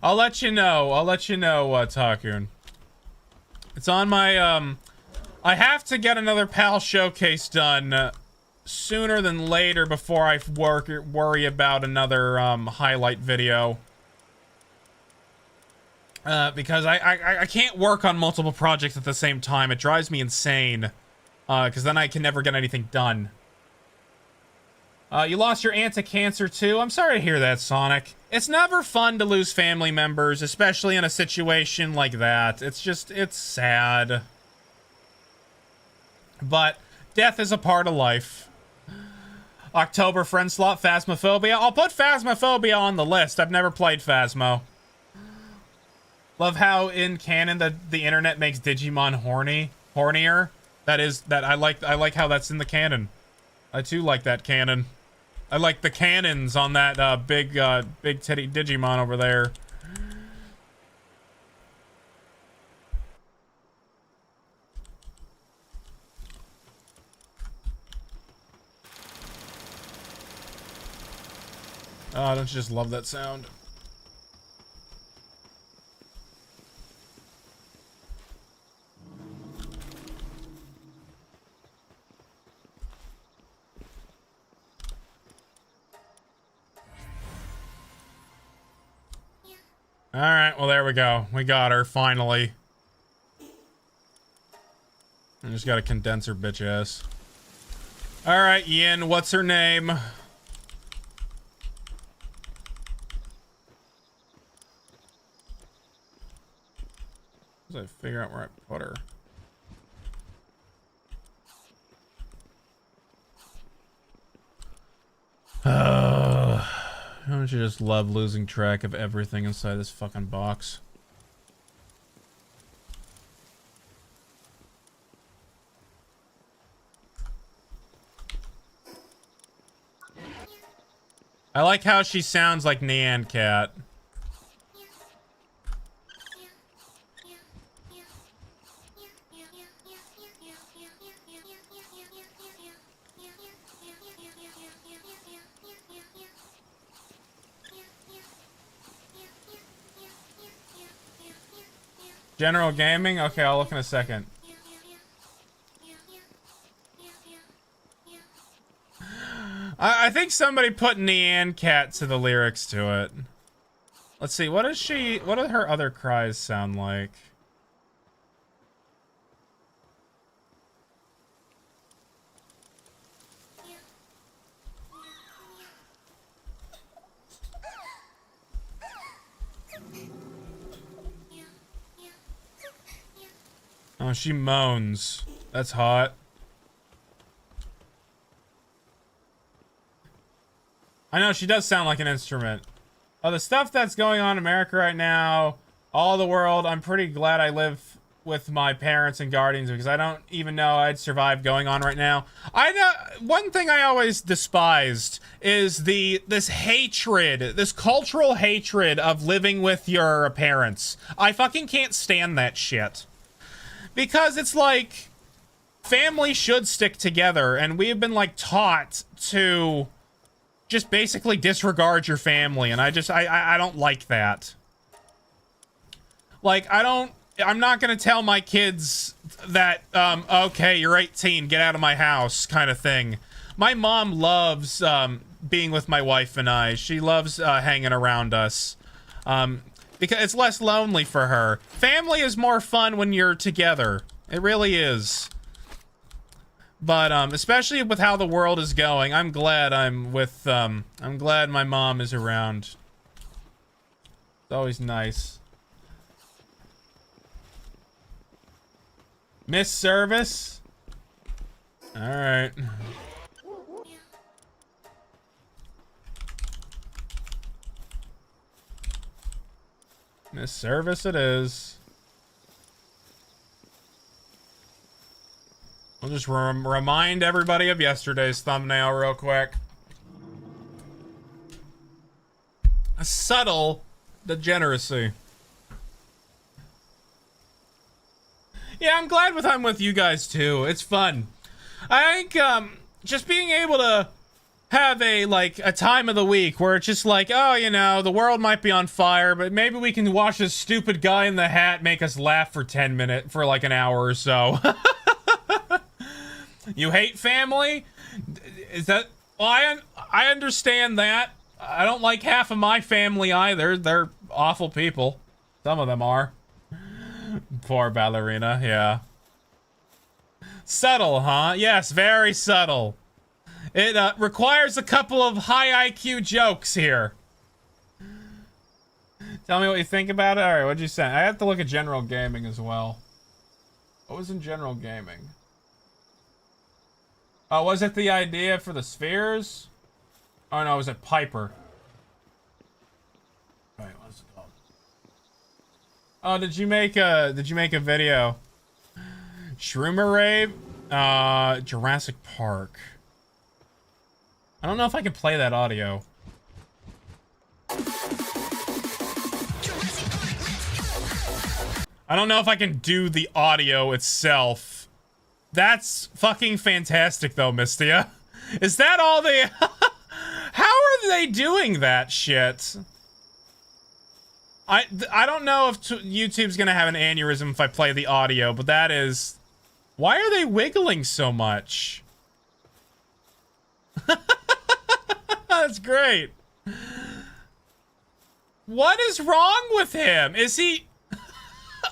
I'll let you know. Takun. It's on my, I have to get another PAL showcase done sooner than later before I worry about another highlight video. Because I can't work on multiple projects at the same time. It drives me insane. Because then I can never get anything done. You lost your aunt to cancer too? I'm sorry to hear that, Sonic. It's never fun to lose family members, especially in a situation like that. It's sad. But death is a part of life. October friend slot, Phasmophobia. I'll put Phasmophobia on the list. I've never played Phasmo. Love how in canon the internet makes Digimon hornier. I like how that's in the canon. I too like that canon. I like the cannons on that big titty Digimon over there. Oh, don't you just love that sound? Alright, well there we go. We got her, finally. I just gotta condense her bitch ass. Alright, Yin, what's her name? As I figure out where I put her. Don't you just love losing track of everything inside this fucking box? I like how she sounds like Nyan Cat. General Gaming? Okay, I'll look in a second. I think somebody put Nyan Cat to the lyrics to it. Let's see, what do her other cries sound like? Oh, she moans. That's hot. I know, she does sound like an instrument. The stuff that's going on in America right now, all the world, I'm pretty glad I live with my parents and guardians because I don't even know I'd survive going on right now. I know one thing I always despised is this hatred, this cultural hatred of living with your parents. I fucking can't stand that shit. Because it's like, family should stick together, and we have been like taught to just basically disregard your family, and I don't like that. Like, I'm not gonna tell my kids that, okay, you're 18, get out of my house, kind of thing. My mom loves, being with my wife and I. She loves, hanging around us. Because it's less lonely for her. Family is more fun when you're together. It really is. But, especially with how the world is going, I'm glad I'm glad my mom is around. It's always nice. Miss service? Alright. Miss service it is. I'll just remind everybody of yesterday's thumbnail real quick. A subtle degeneracy. Yeah, I'm glad I'm with you guys too. It's fun. I think just being able to have a time of the week where it's just like, oh, you know, the world might be on fire, but maybe we can watch this stupid guy in the hat make us laugh for 10 minutes, for like an hour or so. You hate family? Is that... Well, I understand that. I don't like half of my family either. They're awful people. Some of them are. Poor ballerina, yeah. Subtle, huh? Yes, very subtle. It requires a couple of high IQ jokes here. Tell me what you think about it. Alright, what'd you say? I have to look at general gaming as well. What was in general gaming? Oh, was it the idea for the spheres? Oh no, was it Piper? Wait, what's it called? Oh, did you make a video? Shroomer Rave? Jurassic Park. I don't know if I can play that audio. I don't know if I can do the audio itself. That's fucking fantastic though, Mistia. Is that all they... How are they doing that shit? I don't know if YouTube's gonna have an aneurysm if I play the audio, but that is... Why are they wiggling so much? That's great. What is wrong with him? Is he...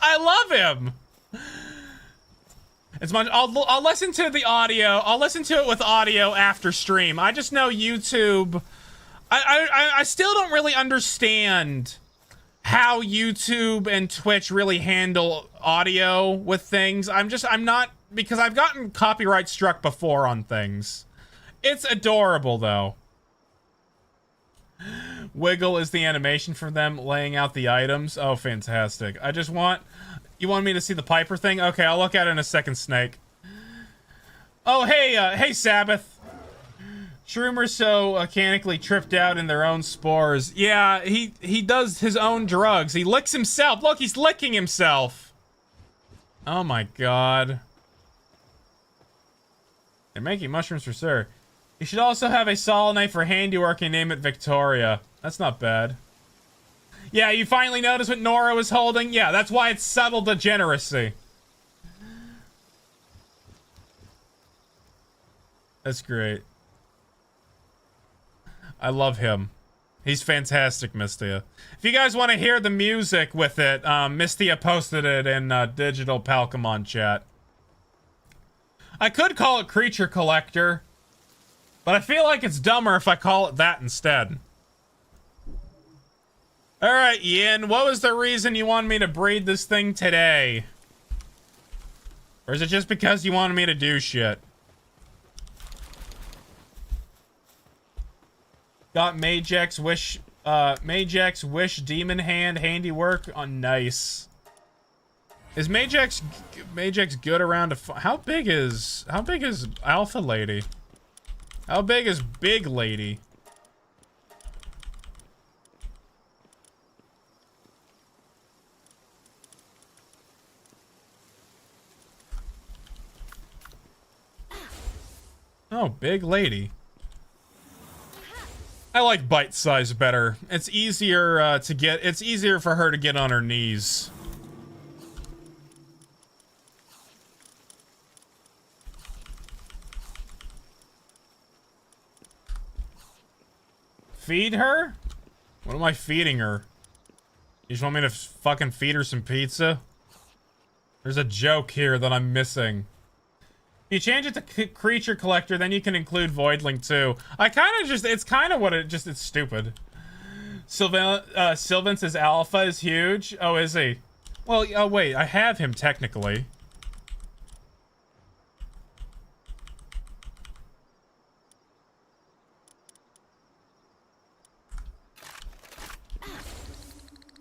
I love him. It's much. I'll listen to the audio. I'll listen to it with audio after stream. I just know YouTube. I still don't really understand how YouTube and Twitch really handle audio with things. I'm not, because I've gotten copyright struck before on things. It's adorable though. Wiggle is the animation for them laying out the items. Oh, fantastic. I just want... You want me to see the Piper thing? Okay, I'll look at it in a second, Snake. Oh, hey, hey, Sabbath. Shroomer's so mechanically tripped out in their own spores. Yeah, he does his own drugs. He licks himself. Look, he's licking himself. Oh my god. They're making mushrooms for sir. You should also have a selenite for handiwork and name it Victoria. That's not bad. Yeah, you finally noticed what Nora was holding? Yeah, that's why it's subtle degeneracy. That's great. I love him. He's fantastic, Mistia. If you guys want to hear the music with it, Mistia posted it in digital Palcomon chat. I could call it Creature Collector, but I feel like it's dumber if I call it that instead. Alright, Ian, what was the reason you wanted me to breed this thing today? Or is it just because you wanted me to do shit? Got Magex Magex Wish Demon Hand handiwork on nice. Is Magex good around how big is Alpha Lady? How big is Big Lady? Oh, Big Lady. I like bite size better. It's easier it's easier for her to get on her knees. Feed her? What am I feeding her? You just want me to fucking feed her some pizza? There's a joke here that I'm missing. You change it to creature collector, then you can include voidling too. I kind of just, it's kind of what it's stupid. Sylvance's alpha is huge. Oh, is he? Well, oh wait, I have him technically.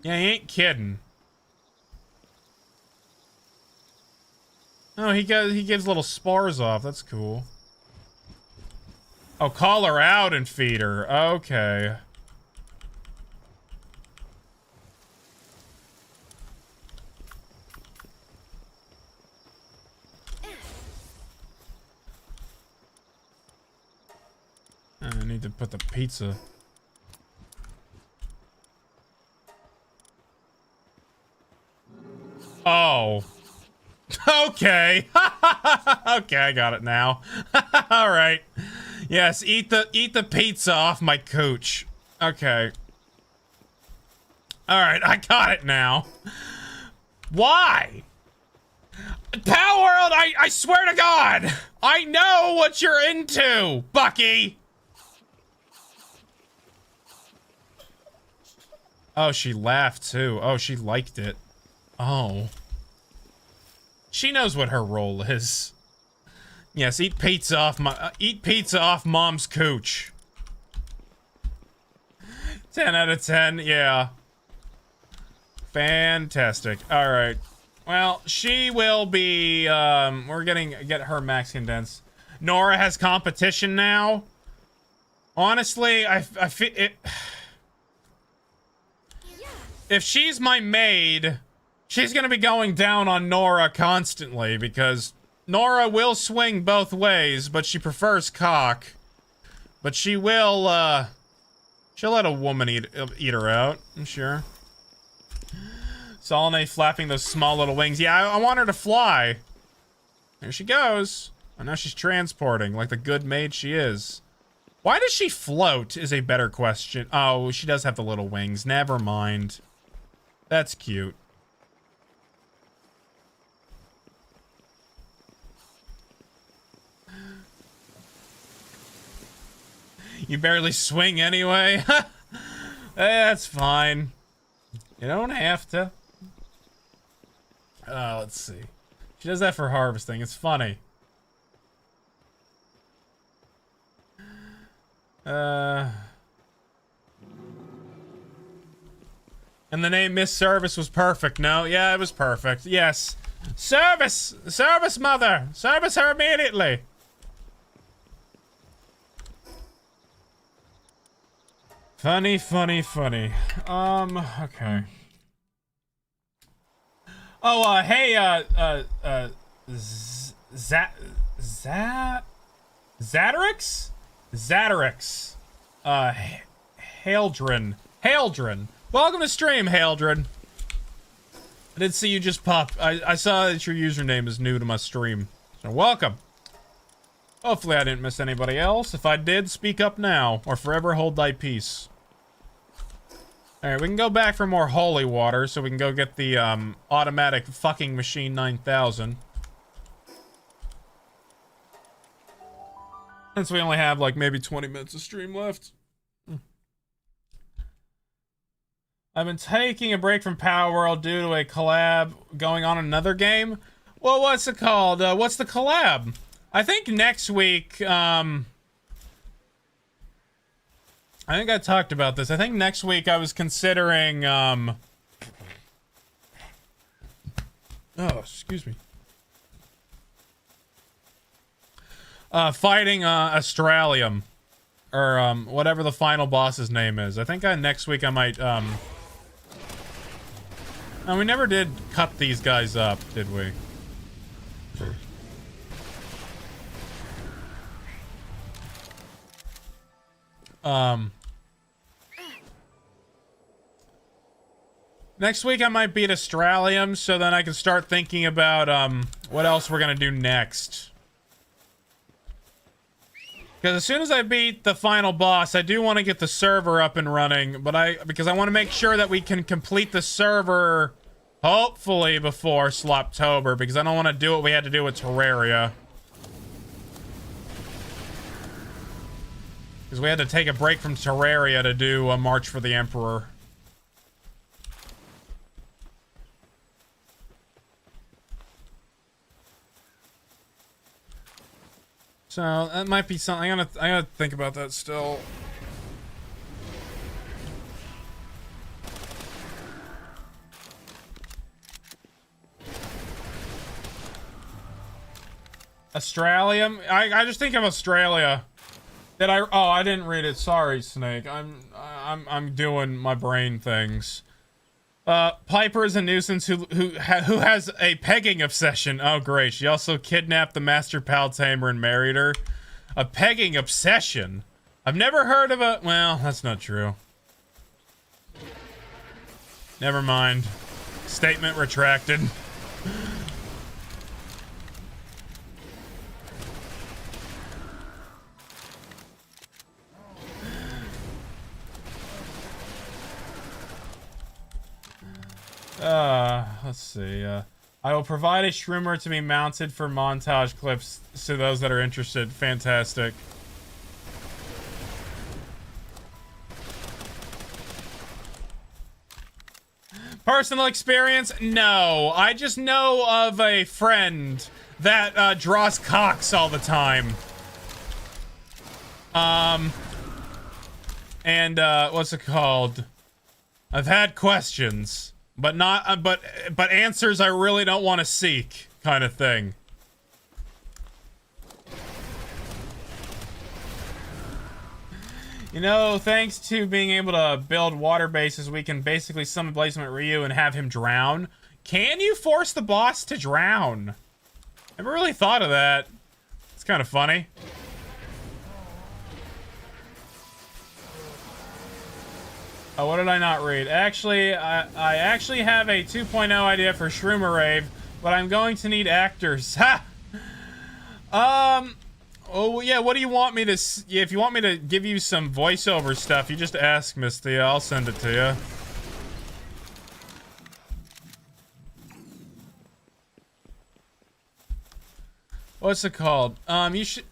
Yeah, he ain't kidding. Oh, he gives little spars off. That's cool. Oh, call her out and feed her. Okay. I need to put the pizza. Oh. Okay. Okay, I got it now. All right. Yes, eat the pizza off my cooch. Okay. All right, I got it now. Why? Palworld, I swear to God, I know what you're into, Bucky. Oh, she laughed too. Oh, she liked it. Oh. She knows what her role is. Yes, eat pizza off mom's cooch. 10 out of 10, yeah. Fantastic. All right. Well, she will be, we're get her max condense. Nora has competition now. Honestly, I feel it. If she's my maid, she's gonna be going down on Nora constantly because Nora will swing both ways, but she prefers cock. But she will, she'll let a woman eat her out, I'm sure. Solane flapping those small little wings. Yeah, I want her to fly. There she goes. Oh, now she's transporting like the good maid she is. Why does she float is a better question. Oh, she does have the little wings. Never mind. That's cute. You barely swing anyway. That's fine. You don't have to. Let's see. She does that for harvesting. It's funny. And the name Miss Service was perfect. No, yeah, it was perfect. Yes. Service! Service, mother! Service her immediately! Funny, funny, funny. Okay. Oh, hey, Zatarix? Zatarix. Haldrin. Welcome to stream, Haldrin. I did see you just pop. I saw that your username is new to my stream. So welcome. Hopefully I didn't miss anybody else. If I did, speak up now, or forever hold thy peace. Alright, we can go back for more holy water, so we can go get the, automatic fucking machine 9000. Since we only have, like, maybe 20 minutes of stream left. I've been taking a break from Palworld due to a collab going on in another game. Well, what's it called? What's the collab? I think next week, I I think I talked about this. I think next week I was considering, oh, excuse me. Fighting, Australium. Or, whatever the final boss's name is. I think next week I might, no, we never did cut these guys up, did we? Next week I might beat Australium, so then I can start thinking about, what else we're gonna do next. Because as soon as I beat the final boss, I do want to get the server up and running, but because I want to make sure that we can complete the server, hopefully before Sloptober, because I don't want to do what we had to do with Terraria. Because we had to take a break from Terraria to do a March for the Emperor. So that might be something. I gotta think about that still. Australium? I just think of Australia. Did I? Oh, I didn't read it. Sorry, Snake. I'm doing my brain things. Piper is a nuisance who has a pegging obsession. Oh, great. She also kidnapped the Master Paltamer and married her. A pegging obsession? I've never heard of a... Well, that's not true. Never mind. Statement retracted. Let's see, I will provide a shroomer to be mounted for montage clips to those that are interested. Fantastic. Personal experience? No. I just know of a friend that, draws cocks all the time. And, what's it called? I've had questions. But not, but answers I really don't want to seek, kind of thing. You know, thanks to being able to build water bases, we can basically summon Blazement Ryu and have him drown. Can you force the boss to drown? Never really thought of that. It's kind of funny. Oh, what did I not read? Actually, I actually have a 2.0 idea for Shroomer Rave, but I'm going to need actors. Ha! Oh, yeah, what do you want me to... if you want me to give you some voiceover stuff, you just ask, Miss Thea. I'll send it to you. What's it called? You should...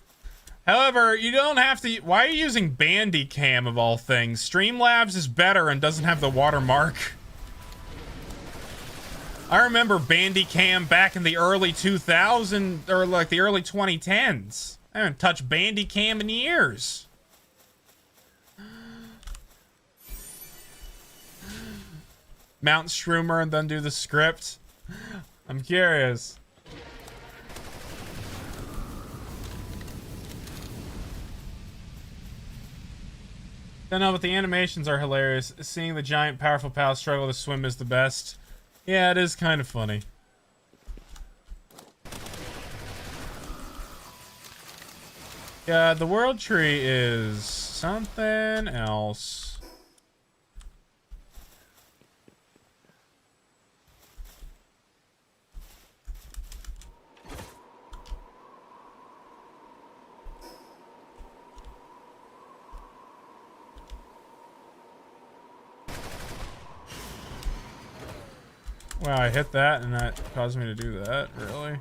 However, you don't have to... Why are you using Bandicam of all things? Streamlabs is better and doesn't have the watermark. I remember Bandicam back in the early 2000s, or like the early 2010s. I haven't touched Bandicam in years. Mount Shroomer and then do the script. I'm curious. Don't know, but the animations are hilarious. Seeing the giant, powerful pals struggle to swim is the best. Yeah, it is kind of funny. Yeah, the world tree is something else. Wow, I hit that and that caused me to do that? Really?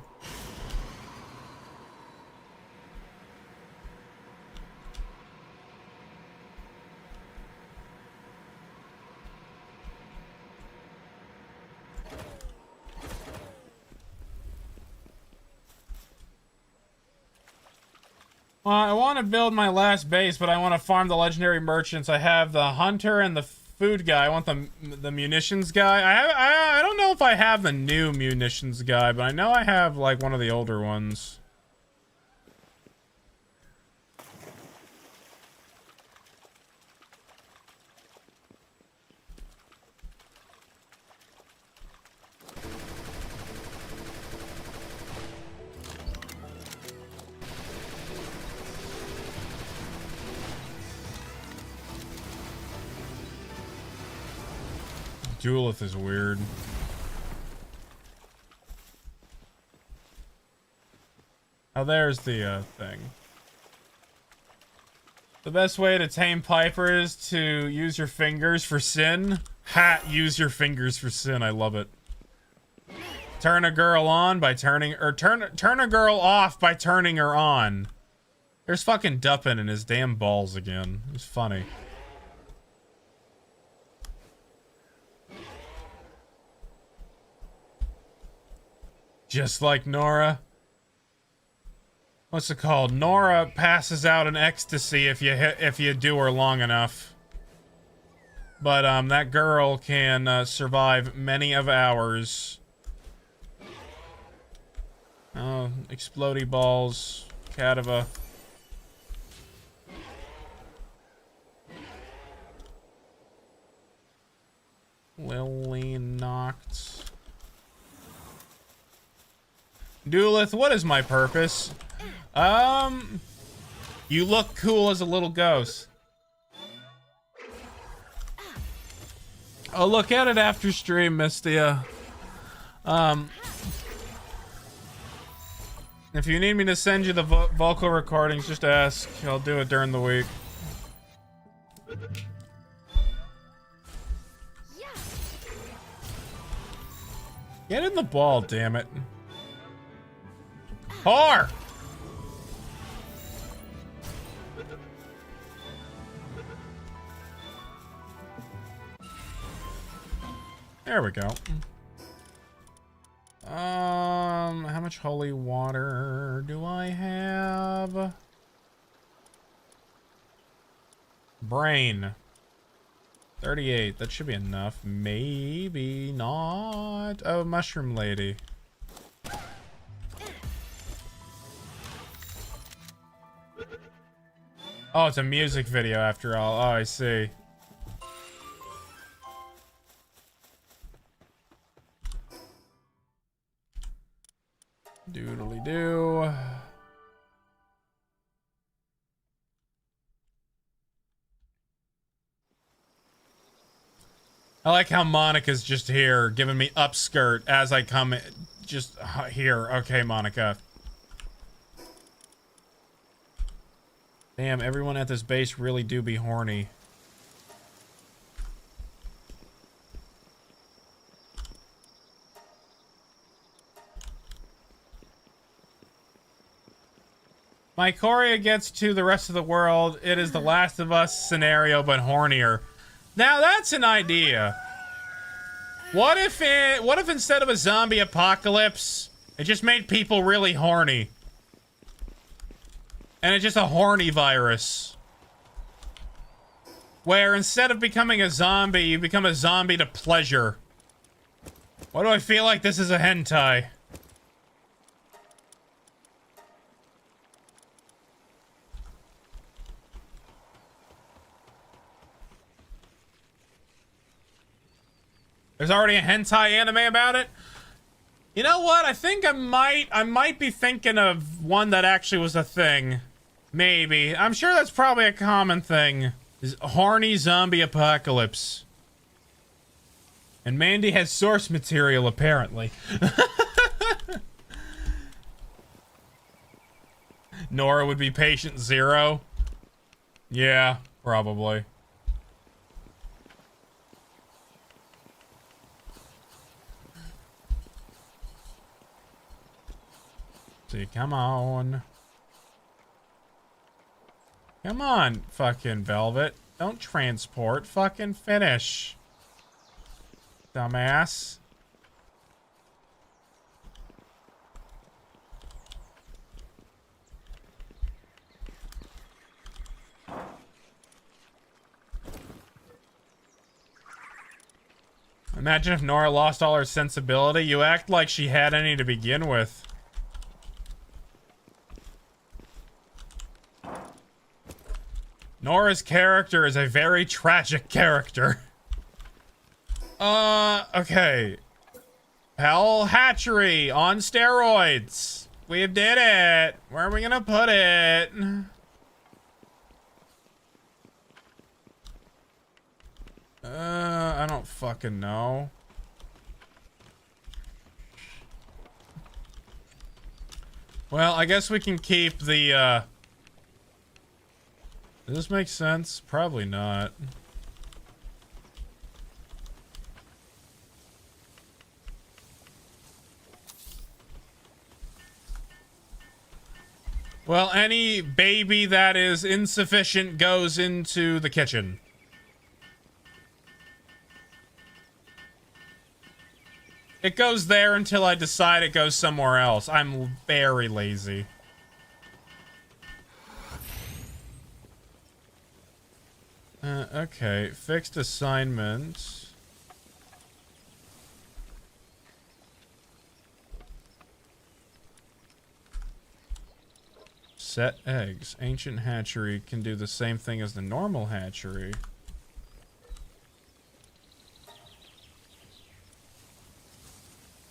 Well, I want to build my last base, but I want to farm the legendary merchants. I have the hunter and the food guy. I want the munitions guy. I don't know if I have the new munitions guy, but I know I have like one of the older ones. Duelith is weird. Oh, there's the thing. The best way to tame Piper is to use your fingers for sin. Ha! Use your fingers for sin. I love it. Turn a girl on by turning, or turn a girl off by turning her on. There's fucking Duppin in his damn balls again. It's funny. Just like Nora. What's it called? Nora passes out in ecstasy if you do her long enough. But that girl can survive many of hours. Oh, explodey balls, Catava. Lily knocked. Duelith, what is my purpose? You look cool as a little ghost. I'll look at it after stream, Mistia. If you need me to send you the vocal recordings, just ask. I'll do it during the week. Get in the ball, damn it. Whore! There we go. How much holy water do I have? Brain. 38. That should be enough. Maybe not. Oh, mushroom lady. Oh, it's a music video after all. Oh, I see. Doodly doo. I like how Monica's just here, giving me upskirt as I come in. Just here. Okay, Monica. Damn, everyone at this base really do be horny. My Korea gets to the rest of the world. It is the Last of Us scenario, but hornier. Now that's an idea. What if instead of a zombie apocalypse, it just made people really horny? And it's just a horny virus. Where instead of becoming a zombie, you become a zombie to pleasure. Why do I feel like this is a hentai? There's already a hentai anime about it? You know what? I think I might be thinking of one that actually was a thing. Maybe. I'm sure that's probably a common thing. Is horny zombie apocalypse. And Mandy has source material, apparently. Nora would be patient zero. Yeah, probably. See, come on. Come on, fucking Velvet. Don't transport. Fucking finish. Dumbass. Imagine if Nora lost all her sensibility. You act like she had any to begin with. Nora's character is a very tragic character. Okay. Pal hatchery on steroids. We did it. Where are we gonna put it? I don't fucking know. Well, I guess we can keep the, Does this make sense? Probably not. Well, any baby that is insufficient goes into the kitchen. It goes there until I decide it goes somewhere else. I'm very lazy. Okay, fixed assignment. Set eggs. Ancient hatchery can do the same thing as the normal hatchery.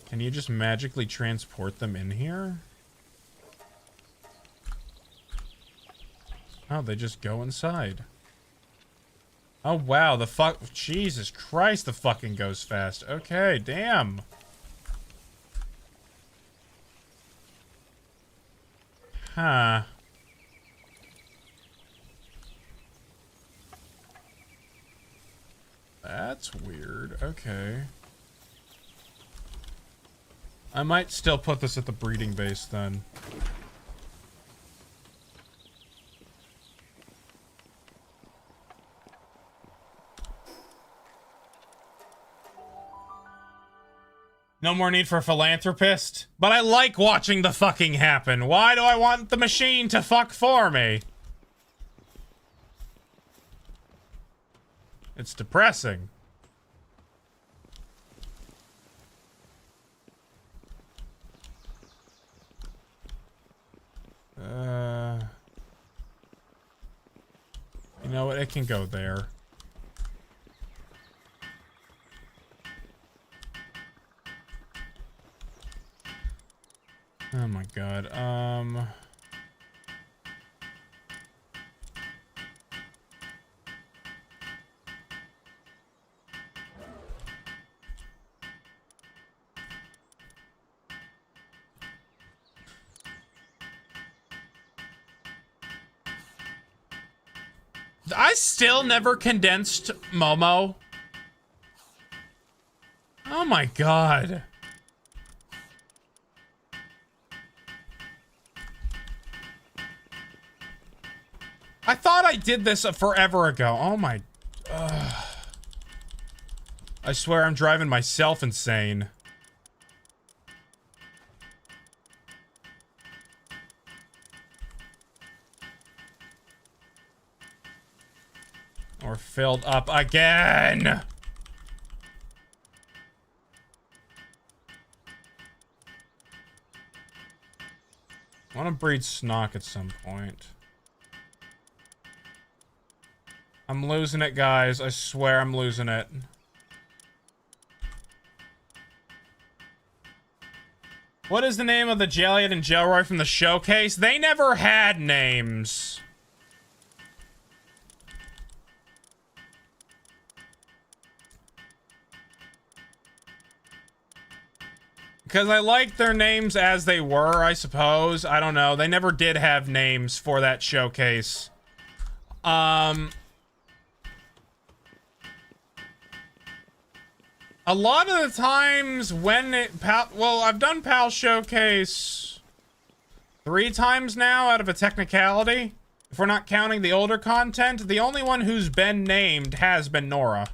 Can you just magically transport them in here? Oh, they just go inside. Oh, wow, the fuck... Jesus Christ, the fucking goes fast. Okay, damn. Huh. That's weird. Okay. I might still put this at the breeding base then. No more need for a philanthropist. But I like watching the fucking happen. Why do I want the machine to fuck for me? It's depressing. You know what? It can go there. Oh my god. I still never condensed Momo. Oh my god. I thought I did this forever ago. Oh my... I swear I'm driving myself insane. Or filled up again. I want to breed Snock at some point. I'm losing it, guys. I swear I'm losing it. What is the name of the Jelliot and Jelroy from the showcase? They never had names. Because I liked their names as they were, I suppose. I don't know. They never did have names for that showcase. A lot of the times when it... well, I've done PAL Showcase 3 times now out of a technicality. If we're not counting the older content, the only one who's been named has been Nora.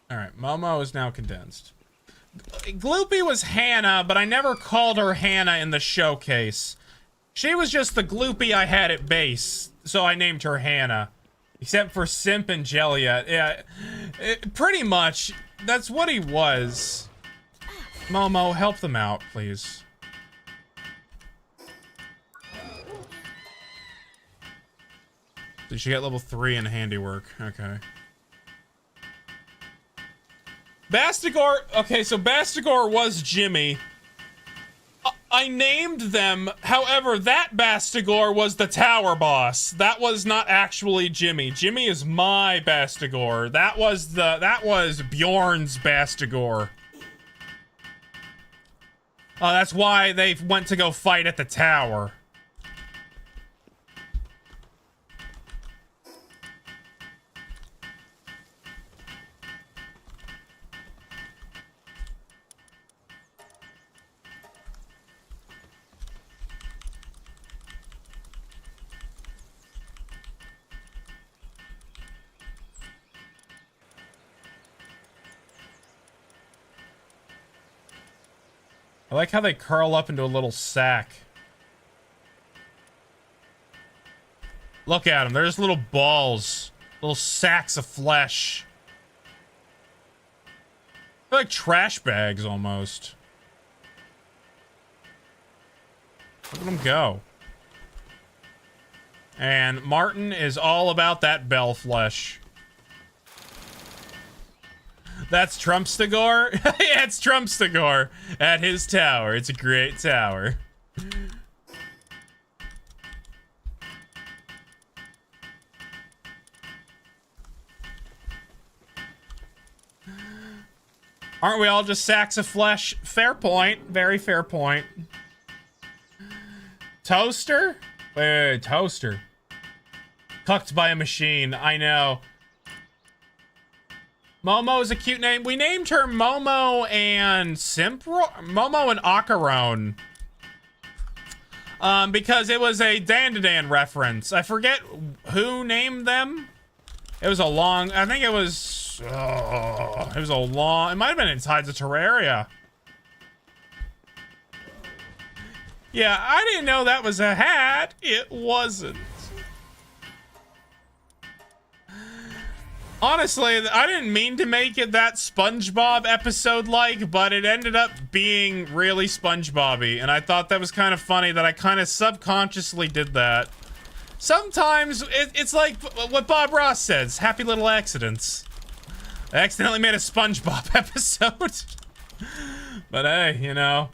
Alright, Momo is now condensed. Gloopy was Hannah, but I never called her Hannah in the showcase. She was just the Gloopy I had at base, so I named her Hannah. Except for Simp and Jelliet. Yeah, pretty much. That's what he was. Momo, help them out, please. Did she get level 3 in handiwork? Okay. Bastigor. Okay, so Bastigor was Jimmy. I named them. However, that Bastigor was the tower boss. That was not actually Jimmy. Jimmy is my Bastigor. That was Bjorn's Bastigor. That's why they went to go fight at the tower. I like how they curl up into a little sack. Look at them. They're just little balls. Little sacks of flesh. They're like trash bags almost. Look at them go. And Martin is all about that bell flesh. That's Trumpstigor? Yeah, it's Trumpstigor at his tower. It's a great tower. Aren't we all just sacks of flesh? Fair point. Very fair point. Toaster? Wait, toaster. Cooked by a machine. I know. Momo is a cute name. We named her Momo and Momo and Acheron. Because it was a Dan reference. I forget who named them. It was a long, I think it was a long, it might have been in Tides of Terraria. Yeah, I didn't know that was a hat. It wasn't. Honestly, I didn't mean to make it that SpongeBob episode-like, but it ended up being really SpongeBob-y, and I thought that was kind of funny that I kind of subconsciously did that. Sometimes it's like what Bob Ross says, happy little accidents. I accidentally made a SpongeBob episode. But hey, you know,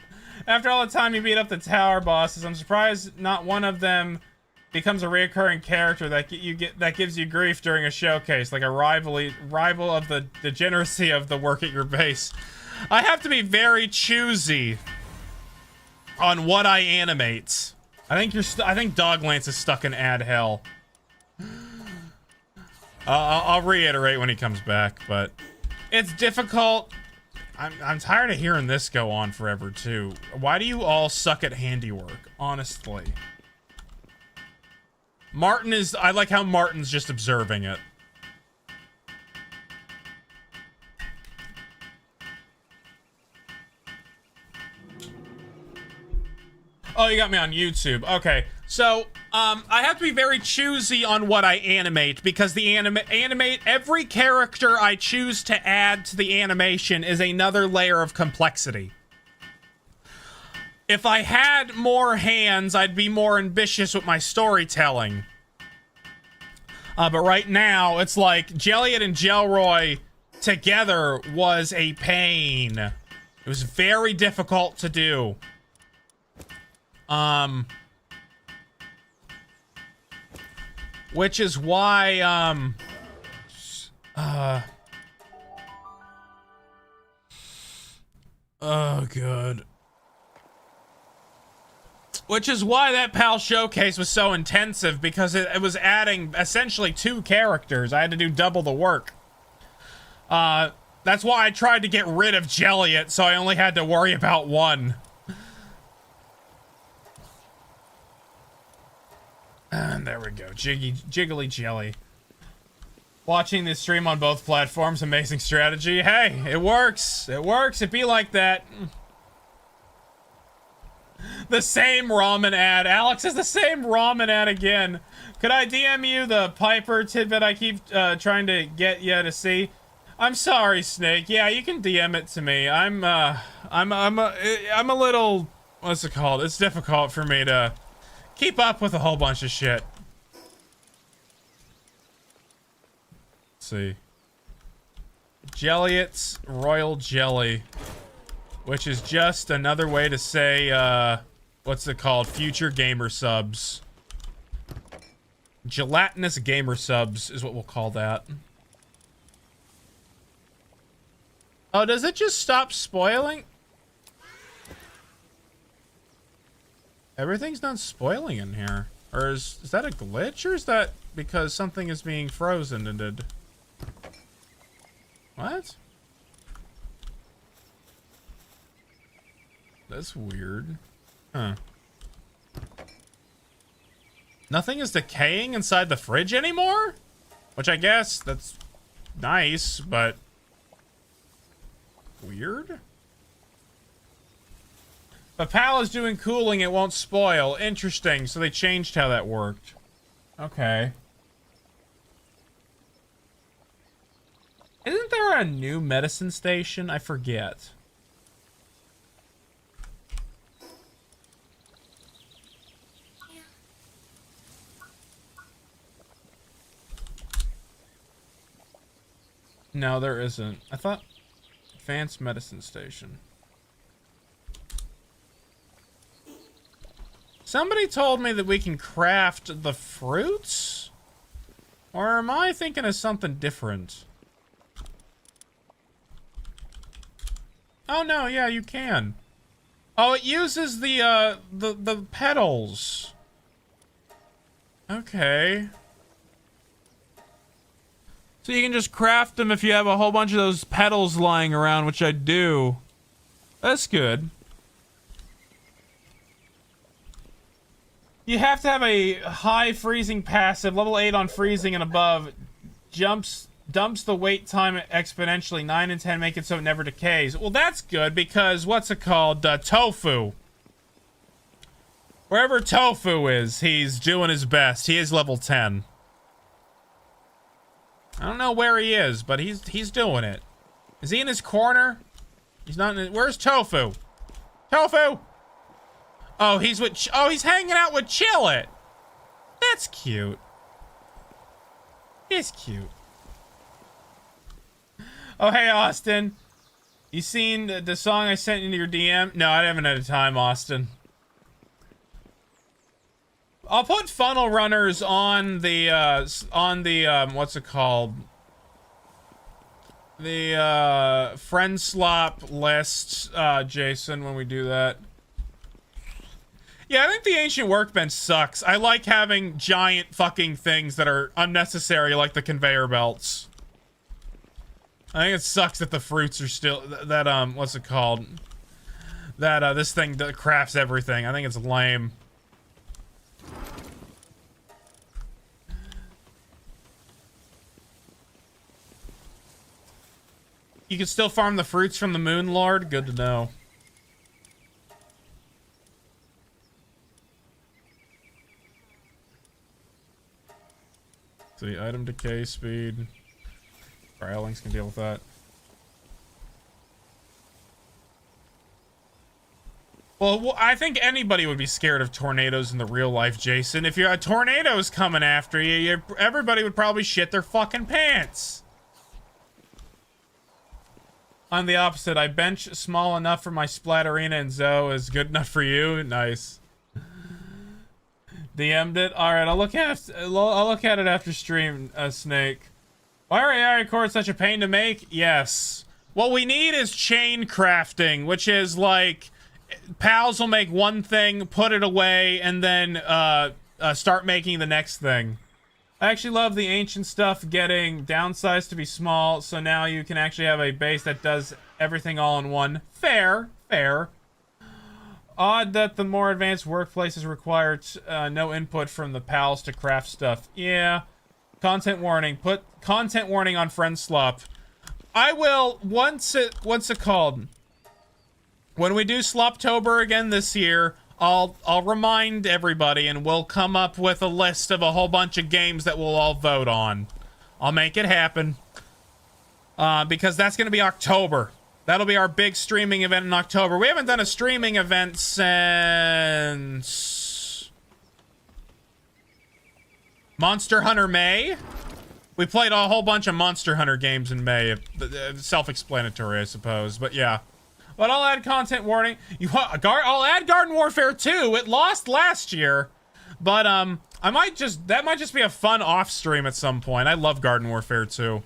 after all the time you beat up the tower bosses, I'm surprised not one of them becomes a reoccurring character that gives you grief during a showcase, like a rival of the degeneracy of the work at your base. I have to be very choosy on what I animate. I think Doglance is stuck in ad hell. I'll reiterate when he comes back, but it's difficult. I'm tired of hearing this go on forever too. Why do you all suck at handiwork? Honestly. I like how Martin's just observing it. Oh, you got me on YouTube. Okay. So, I have to be very choosy on what I animate because the every character I choose to add to the animation is another layer of complexity. If I had more hands, I'd be more ambitious with my storytelling. But right now, it's like Jelliet and Jelroy together was a pain. It was very difficult to do. Which is why, oh, good. Which is why that PAL showcase was so intensive, because it was adding essentially 2 characters. I had to do double the work. That's why I tried to get rid of Jelliet, so I only had to worry about 1. And there we go. Jiggly jelly. Watching this stream on both platforms, amazing strategy. Hey, it works. It works. It be like that. The same ramen ad. Alex is the same ramen ad again. Could I DM you the Piper tidbit I keep trying to get you to see? I'm sorry, Snake. Yeah, you can DM it to me. I'm a little, what's it called? It's difficult for me to keep up with a whole bunch of shit. Let's see. Jelliot's Royal Jelly, which is just another way to say, what's it called? Future gamer subs. Gelatinous gamer subs is what we'll call that. Oh, does it just stop spoiling? Everything's not spoiling in here. Or is that a glitch? Or is that because something is being frozen and did... What? That's weird. Huh. Nothing is decaying inside the fridge anymore? Which I guess that's nice, but... Weird? If a pal is doing cooling, it won't spoil. Interesting. So they changed how that worked. Okay. Isn't there a new medicine station? I forget. No, there isn't. I thought advanced medicine station. Somebody told me that we can craft the fruits? Or am I thinking of something different? Oh no, yeah, you can. Oh, it uses the petals. Okay. So you can just craft them if you have a whole bunch of those petals lying around, which I do. That's good. You have to have a high freezing passive, level 8 on freezing and above. Dumps the wait time exponentially. 9 and 10 make it so it never decays. Well, that's good because what's it called? Tofu. Wherever Tofu is, he's doing his best. He is level 10. I don't know where he is, but he's doing it. Is he in his corner? He's not in. Where's Tofu? Tofu! Oh, he's hanging out with Chillet. That's cute. He's cute. Oh, hey, Austin. You seen the song I sent into your DM? No, I haven't had time, Austin. I'll put funnel runners on the what's it called? The friend slop list, Jason, when we do that. Yeah, I think the ancient workbench sucks. I like having giant fucking things that are unnecessary, like the conveyor belts. I think it sucks that the fruits are still that what's it called? That this thing that crafts everything. I think it's lame. You can still farm the fruits from the Moon Lord? Good to know. See, item decay speed. Growlings can deal with that. Well, I think anybody would be scared of tornadoes in the real life, Jason. If a tornado's coming after you, everybody would probably shit their fucking pants. I'm the opposite. I bench small enough for my Splatterina, and Zoe is good enough for you. Nice. DM'd it. All right, I'll look at it after stream. Snake. Why are AI records such a pain to make? Yes. What we need is chain crafting, which is like pals will make one thing, put it away, and then start making the next thing. I actually love the ancient stuff getting downsized to be small, so now you can actually have a base that does everything all in one. Fair, fair. Odd that the more advanced workplaces require no input from the pals to craft stuff. Yeah. Content warning. Put content warning on friend slop. I will, what's it called? When we do Sloptober again this year, I'll remind everybody and we'll come up with a list of a whole bunch of games that we'll all vote on. I'll make it happen. Because that's going to be October. That'll be our big streaming event in October. We haven't done a streaming event since Monster Hunter May. We played a whole bunch of Monster Hunter games in May. Self-explanatory, I suppose. But yeah. But I'll add content warning. I'll add Garden Warfare 2. It lost last year. But that might just be a fun off stream at some point. I love Garden Warfare 2.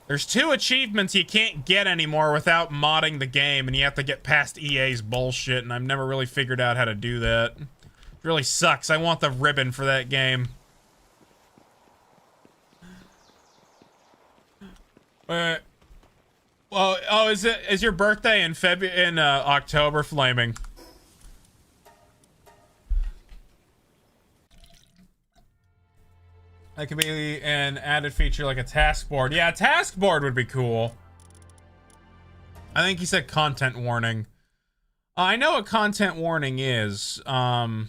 There's 2 achievements you can't get anymore without modding the game, and you have to get past EA's bullshit, and I've never really figured out how to do that. It really sucks. I want the ribbon for that game. Well, oh, is your birthday in October, Flaming? That could be an added feature like a task board. Yeah, a task board would be cool. I think he said content warning. I know what content warning is. I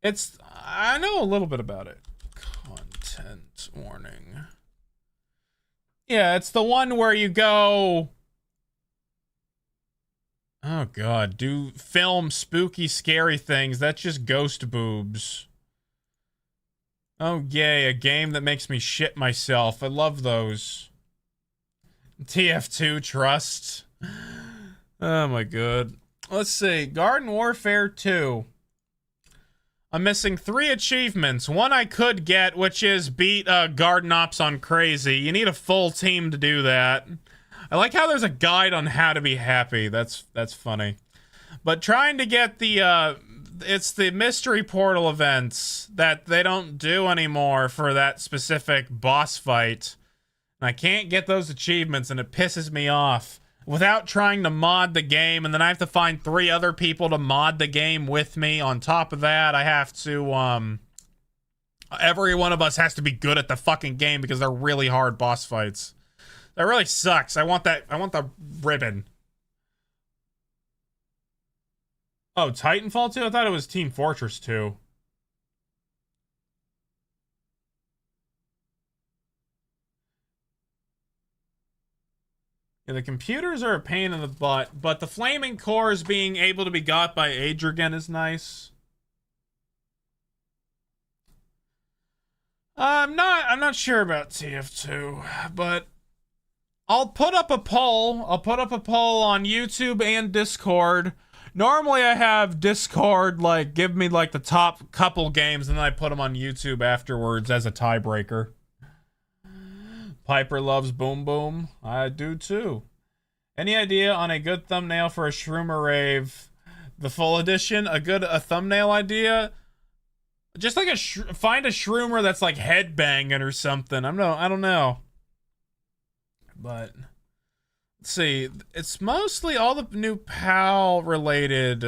know a little bit about it. Content warning. Yeah, it's the one where you go... Oh god, do film spooky scary things. That's just ghost boobs. Oh yay, a game that makes me shit myself. I love those. TF2 Trust. Oh my god. Let's see, Garden Warfare 2. I'm missing 3 achievements. One I could get, which is beat Garden Ops on Crazy. You need a full team to do that. I like how there's a guide on how to be happy. That's funny. But trying to get the, it's the mystery portal events that they don't do anymore for that specific boss fight. And I can't get those achievements and it pisses me off. Without trying to mod the game, and then I have to find 3 other people to mod the game with me. On top of that, I have to, every one of us has to be good at the fucking game because they're really hard boss fights. That really sucks. I want the ribbon. Oh, Titanfall 2? I thought it was Team Fortress 2. Yeah, the computers are a pain in the butt, but the flaming cores being able to be got by Adrigan is nice. I'm not sure about TF2, but I'll put up a poll. I'll put up a poll on YouTube and Discord. Normally I have Discord like give me like the top couple games and then I put them on YouTube afterwards as a tiebreaker. Piper loves Boom Boom. I do too. Any idea on a good thumbnail for a Shroomer Rave? The full edition? A thumbnail idea? Just like find a Shroomer that's like headbanging or something. I don't know. But let's see. It's mostly all the new PAL related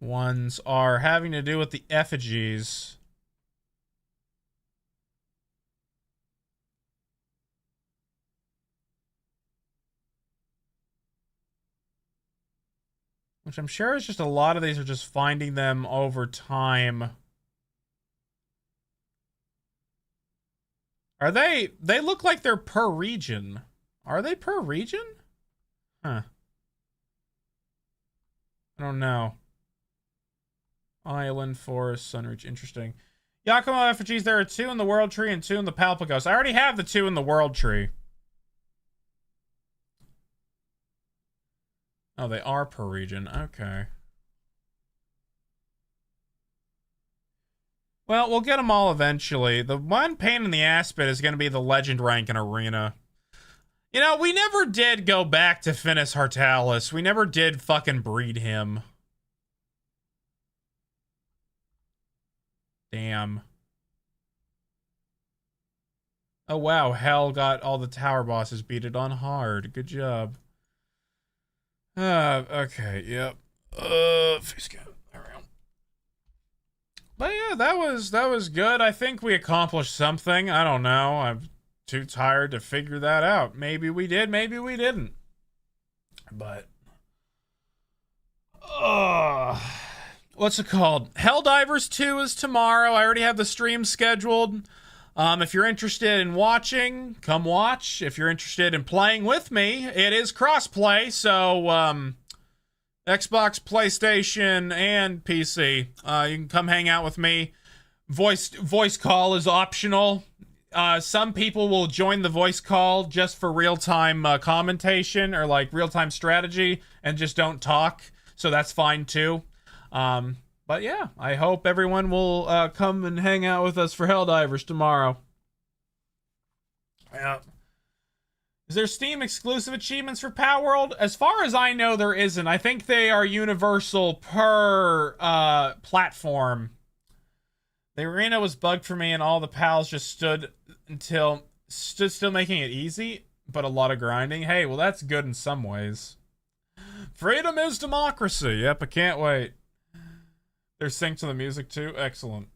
ones are having to do with the effigies. Which I'm sure is just a lot of these are just finding them over time. Are they look like they're per region. Are they per region? Huh. I don't know. Island, Forest, Sunridge, interesting. Yakimo effigies, there are 2 in the World Tree and 2 in the Palpagos. I already have the 2 in the World Tree. Oh, they are per region. Okay. Well, we'll get them all eventually. The one pain in the ass bit is going to be the legend rank in Arena. You know, we never did go back to Finis Hartalis. We never did fucking breed him. Damn. Oh, wow. Hell got all the tower bosses beat it on hard. Good job. Okay, yep. Face count. There we go. that was good. I think we accomplished something. I don't know. I'm too tired to figure that out. Maybe we did, maybe we didn't. But what's it called? Helldivers 2 is tomorrow. I already have the stream scheduled. If you're interested in watching, come watch. If you're interested in playing with me, it is crossplay, so Xbox, PlayStation, and PC. You can come hang out with me. Voice call is optional. Some people will join the voice call just for real-time commentation or like real-time strategy and just don't talk, so that's fine too. But yeah, I hope everyone will come and hang out with us for Helldivers tomorrow. Yeah. Is there Steam exclusive achievements for Palworld? As far as I know, there isn't. I think they are universal per platform. The arena was bugged for me and all the pals just stood still, making it easy, but a lot of grinding. Hey, well that's good in some ways. Freedom is democracy. Yep, I can't wait. They're synced to the music too. Excellent.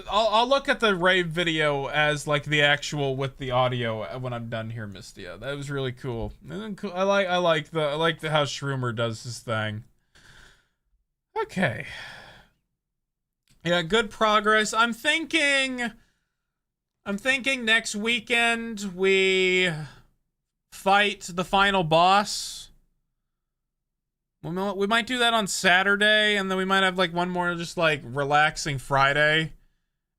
I'll look at the rave video as like the actual with the audio when I'm done here, Mistia. That was really cool. And then I like the how Shroomer does his thing. Okay. Yeah, good progress. I'm thinking next weekend we fight the final boss. We might do that on Saturday, and then we might have like one more just like relaxing Friday.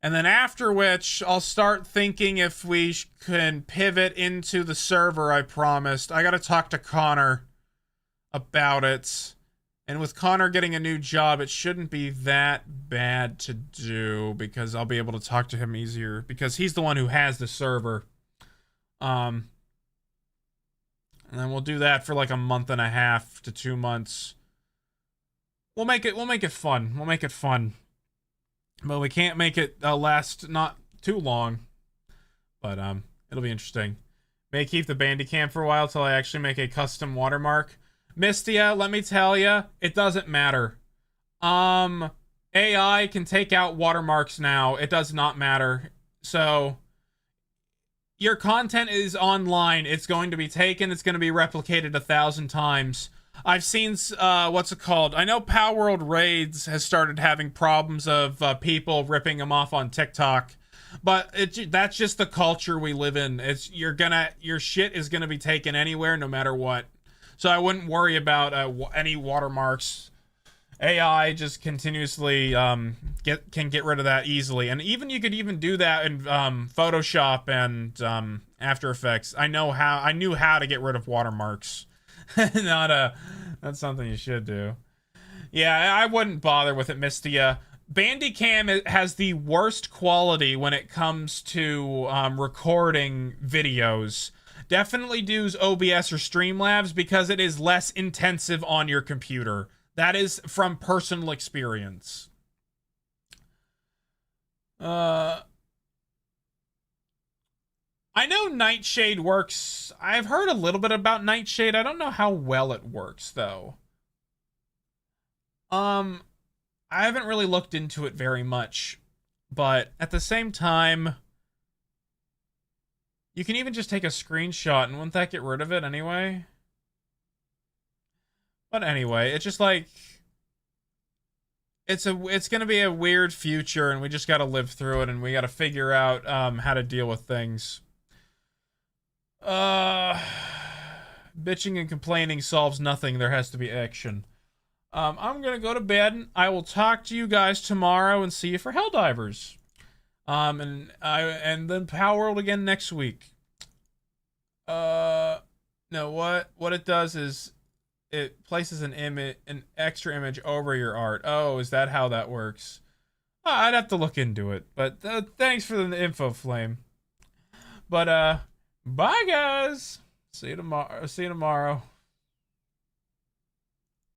And then after which, I'll start thinking if we can pivot into the server I promised. I gotta talk to Connor about it. And with Connor getting a new job, it shouldn't be that bad to do because I'll be able to talk to him easier because he's the one who has the server. And then we'll do that for like a month and a half to 2 months. We'll make it fun. We'll make it fun. But we can't make it last not too long. But it'll be interesting. May keep the Bandicam for a while till I actually make a custom watermark. Mistia, let me tell you, it doesn't matter. AI can take out watermarks now. It does not matter. So your content is online. It's going to be taken. It's going to be replicated 1,000 times. I've seen, what's it called? I know Palworld Raids has started having problems of people ripping them off on TikTok. But that's just the culture we live in. Your shit is going to be taken anywhere, no matter what. So I wouldn't worry about any watermarks. AI just continuously can get rid of that easily, and you could even do that in Photoshop and After Effects. I knew how to get rid of watermarks. That's something you should do. Yeah, I wouldn't bother with it, Mistia. Bandicam has the worst quality when it comes to recording videos. Definitely use OBS or Streamlabs because it is less intensive on your computer. That is from personal experience. I know Nightshade works. I've heard a little bit about Nightshade. I don't know how well it works, though. I haven't really looked into it very much. But at the same time, you can even just take a screenshot, and wouldn't that get rid of it anyway? But anyway, it's just like it's gonna be a weird future, and we just gotta live through it, and we gotta figure out how to deal with things. Bitching and complaining solves nothing. There has to be action. I'm gonna go to bed. I will talk to you guys tomorrow and see you for Helldivers. And then Palworld again next week. No, what it does is it places an extra image over your art. Oh, is that how that works? I'd have to look into it. But thanks for the info, Flame. But bye guys. See you tomorrow.